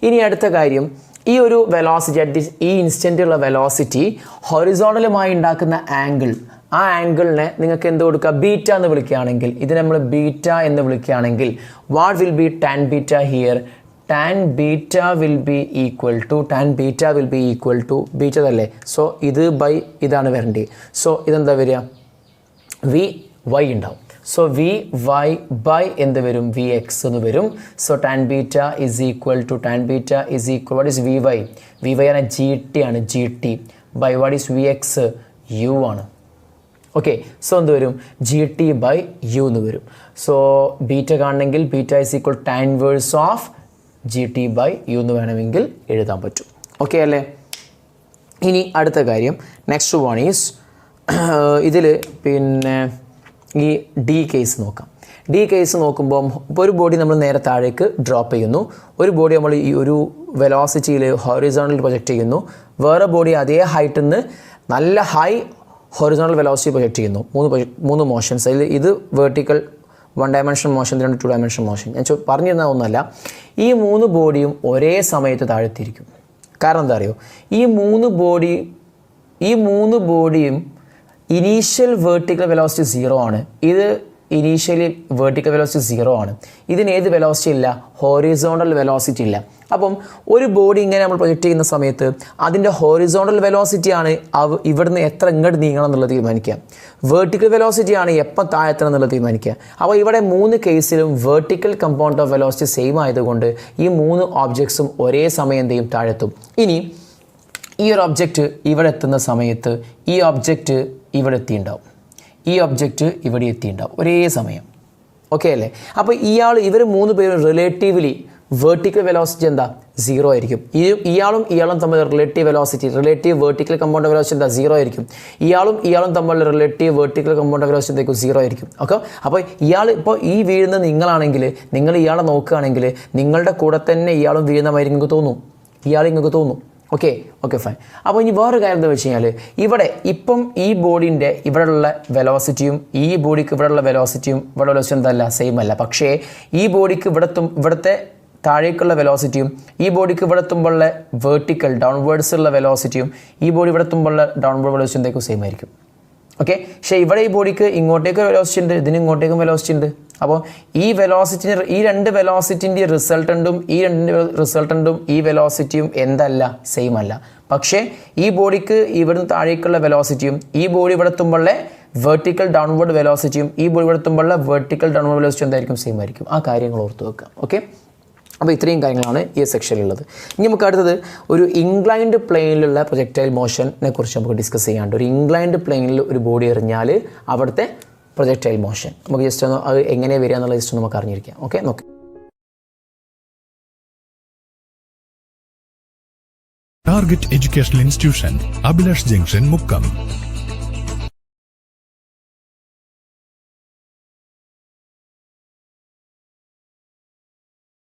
ഇനി അടുത്ത കാര്യം, ഈ ഒരു വെലോസിറ്റി ഈ ഇൻസ്റ്റൻറ്റുള്ള വെലോസിറ്റി ഹൊറിസോണ്ടലുമായി ഉണ്ടാക്കുന്ന ആംഗിൾ ആ ആംഗിളിനെ നിങ്ങൾക്ക് എന്ത് കൊടുക്കുക, ബീറ്റ എന്ന് വിളിക്കുകയാണെങ്കിൽ, ഇത് നമ്മൾ ബീറ്റ എന്ന് വിളിക്കുകയാണെങ്കിൽ what will be tan beta here? Tan beta will be equal to beta അല്ലേ. സോ ഇത് ബൈ ഇതാണ് വരേണ്ടത്. സോ ഇതെന്താ വരിക? വി വൈ ഉണ്ടാവും. സോ വി വൈ ബൈ എന്ത് വരും? വി എക്സ് എന്ന് വരും. So tan beta is equal to what is v y? V y ആണ് ജി ടി ആണ്, g t by what is v x? U ആണ്. ഓക്കെ, സോ എന്ത് വരും? ജി ടി ബൈ യു എന്ന് വരും. സോ ബീറ്റ കാണണമെങ്കിൽ beta is equal tan inverse of g t by u എന്ന് വേണമെങ്കിൽ എഴുതാൻ പറ്റും. ഓക്കെ അല്ലേ? ഇനി അടുത്ത കാര്യം, നെക്സ്റ്റ് വൺ ഈസ് ഇതിൽ പിന്നെ ഈ ഡി കേസ് നോക്കാം. ഡി കേസ് നോക്കുമ്പോൾ ഇപ്പോൾ ഒരു ബോഡി നമ്മൾ നേരെ താഴേക്ക് ഡ്രോപ്പ് ചെയ്യുന്നു, ഒരു ബോഡി നമ്മൾ ഈ ഒരു വെലോസിറ്റിയിൽ ഹൊറിസോണ്ടൽ പ്രൊജക്റ്റ് ചെയ്യുന്നു, വേറെ ബോഡി അതേ ഹൈറ്റിൽ നിന്ന് നല്ല ഹൈ ഹൊറിസോണ്ടൽ വെലോസിറ്റി പ്രൊജക്റ്റ് ചെയ്യുന്നു. മൂന്ന് മോഷൻസ്. അതിൽ ഇത് vertical 1 dimension motion, 2 dimension motion. ഞാൻ പറഞ്ഞിരുന്ന ഒന്നല്ല, ഈ 3 ബോഡിയും ഒരേ സമയത്ത് താഴെത്തിയിരിക്കും. കാരണം എന്താ അറിയോ? ഈ മൂന്ന് ബോഡിയും ഇനീഷ്യൽ വേർട്ടിക്കൽ വെലോസിറ്റി 0 ആണ്. ഇത് ഇനീഷ്യലി വേർട്ടിക്കൽ വെലോസിറ്റി 0 ആണ്. ഇതിന് ഏത് വെലോസിറ്റി ഇല്ല? ഹോറിസോണ്ടൽ വെലോസിറ്റി ഇല്ല. അപ്പം ഒരു ബോഡി ഇങ്ങനെ നമ്മൾ പ്രൊജക്റ്റ് ചെയ്യുന്ന സമയത്ത് അതിൻ്റെ ഹോറിസോണ്ടൽ വെലോസിറ്റിയാണ് ഇവിടുന്ന് എത്ര ഇങ്ങോട്ട് നീങ്ങണം എന്നുള്ളത് തീരുമാനിക്കുക. വേർട്ടിക്കൽ വെലോസിറ്റിയാണ് എപ്പോൾ താഴെത്തണം എന്നുള്ളത് തീരുമാനിക്കുക. അപ്പോൾ ഇവിടെ 3 കേസിലും vertical component of velocity same ആയതുകൊണ്ട് ഈ 3 ഓബ്ജക്ട്സും ഒരേ സമയം എന്ത് ചെയ്യും? താഴെത്തും. ഇനി ഈ ഒരു ഒബ്ജക്റ്റ് ഇവിടെ എത്തുന്ന സമയത്ത് ഈ ഒബ്ജക്റ്റ് ഇവിടെ എത്തിയിട്ടുണ്ടാവും, ഈ ഒബ്ജക്റ്റ് ഇവിടെ എത്തിയിട്ടുണ്ടാവും ഒരേ സമയം. ഓക്കെ അല്ലേ? അപ്പോൾ ഇവർ 3 പേരും റിലേറ്റീവ്ലി വേർട്ടിക്കൽ വെലോസിറ്റി എന്താ? 0 ആയിരിക്കും. ഇയാളും തമ്മിൽ റിലേറ്റീവ് വേർട്ടിക്കൽ കമ്പോണൻറ്റ് വെലോസിറ്റി എന്താ? 0 ആയിരിക്കും. ഇയാളും തമ്മിലുള്ള റിലേറ്റീവ് വേർട്ടിക്കൽ കമ്പോണൻറ്റ് വെലോസിറ്റി എന്തായിരിക്കും? 0 ആയിരിക്കും. ഓക്കെ, അപ്പോൾ ഇപ്പോൾ ഈ വീഴുന്ന നിങ്ങളാണെങ്കിൽ, നിങ്ങൾ ഇയാളെ നോക്കുകയാണെങ്കിൽ നിങ്ങളുടെ കൂടെ തന്നെ ഇയാളും വീഴുന്നതായിരിക്കും നിങ്ങൾക്ക് തോന്നും. Okay fine. അപ്പോൾ ഇനി വേറൊരു കാര്യം എന്താ വെച്ച് കഴിഞ്ഞാൽ, ഇവിടെ ഇപ്പം ഈ ബോഡീൻ്റെ ഇവിടെയുള്ള വെലോസിറ്റിയും ഈ ബോഡിക്ക് ഇവിടെയുള്ള വെലോസിറ്റി എന്തല്ല? സെയിം അല്ല. പക്ഷേ ഈ ബോഡിക്ക് ഇവിടുത്തെ താഴേക്കുള്ള വെലോസിറ്റിയും ഈ ബോഡിക്ക് ഇവിടെ എത്തുമ്പോഴുള്ള വേർട്ടിക്കൽ ഡൗൺവേർഡ്സ് ഉള്ള വെലോസിറ്റിയും ഈ ബോഡി ഇവിടെ എത്തുമ്പോഴുള്ള ഡൗൺവേർഡ് വെലോസിറ്റി എന്തൊക്കെ സെയിം ആയിരിക്കും. ഓക്കെ, പക്ഷേ ഇവിടെ ഈ ബോഡിക്ക് ഇങ്ങോട്ടേക്ക് വെലോസിറ്റി ഉണ്ട്, ഇതിന് ഇങ്ങോട്ടേക്കും വെലോസിറ്റി ഉണ്ട്. അപ്പോൾ ഈ രണ്ട് വെലോസിറ്റിൻ്റെ റിസൾട്ടൻറ്റും ഈ വെലോസിറ്റിയും എന്തല്ല? സെയിം അല്ല. പക്ഷേ ഈ ബോഡിക്ക് ഇവിടുന്ന് താഴേക്കുള്ള വെലോസിറ്റിയും ഈ ബോഡി ഇവിടെ എത്തുമ്പോഴുള്ള വെർട്ടിക്കൽ ഡൗൺവേർഡ് വെലോസിറ്റിയും ഈ ബോഡി ഇവിടെ എത്തുമ്പോഴുള്ള വെർട്ടിക്കൽ ഡൗൺവേർഡ് വെലോസിറ്റി എന്തായിരിക്കും? സെയിം ആയിരിക്കും. ആ കാര്യങ്ങൾ ഓർത്ത് വെക്കുക. ഓക്കെ, അപ്പോൾ ഇത്രയും കാര്യങ്ങളാണ് ഈ സെക്ഷനിലുള്ളത്. ഇനി നമുക്ക് അടുത്തത് ഒരു ഇൻക്ലൈൻഡ് പ്ലെയിനിലുള്ള പ്രൊജക്ടൈൽ മോഷനെ കുറിച്ച് നമുക്ക് ഡിസ്കസ് ചെയ്യാണ്ട്. ഒരു ഇൻക്ലൈൻഡ് പ്ലെയിനിൽ ഒരു ബോഡി എറിഞ്ഞാൽ അവിടുത്തെ പ്രൊജക്ടൈൽ മോഷൻ നമുക്ക് ജസ്റ്റ് ഒന്ന് അത് എങ്ങനെ വരിക എന്നുള്ള ജസ്റ്റ് നമുക്ക് അറിഞ്ഞിരിക്കാം. ഓക്കെ, നോക്കാം. Target educational institution, Abhilash junction, Mukkam.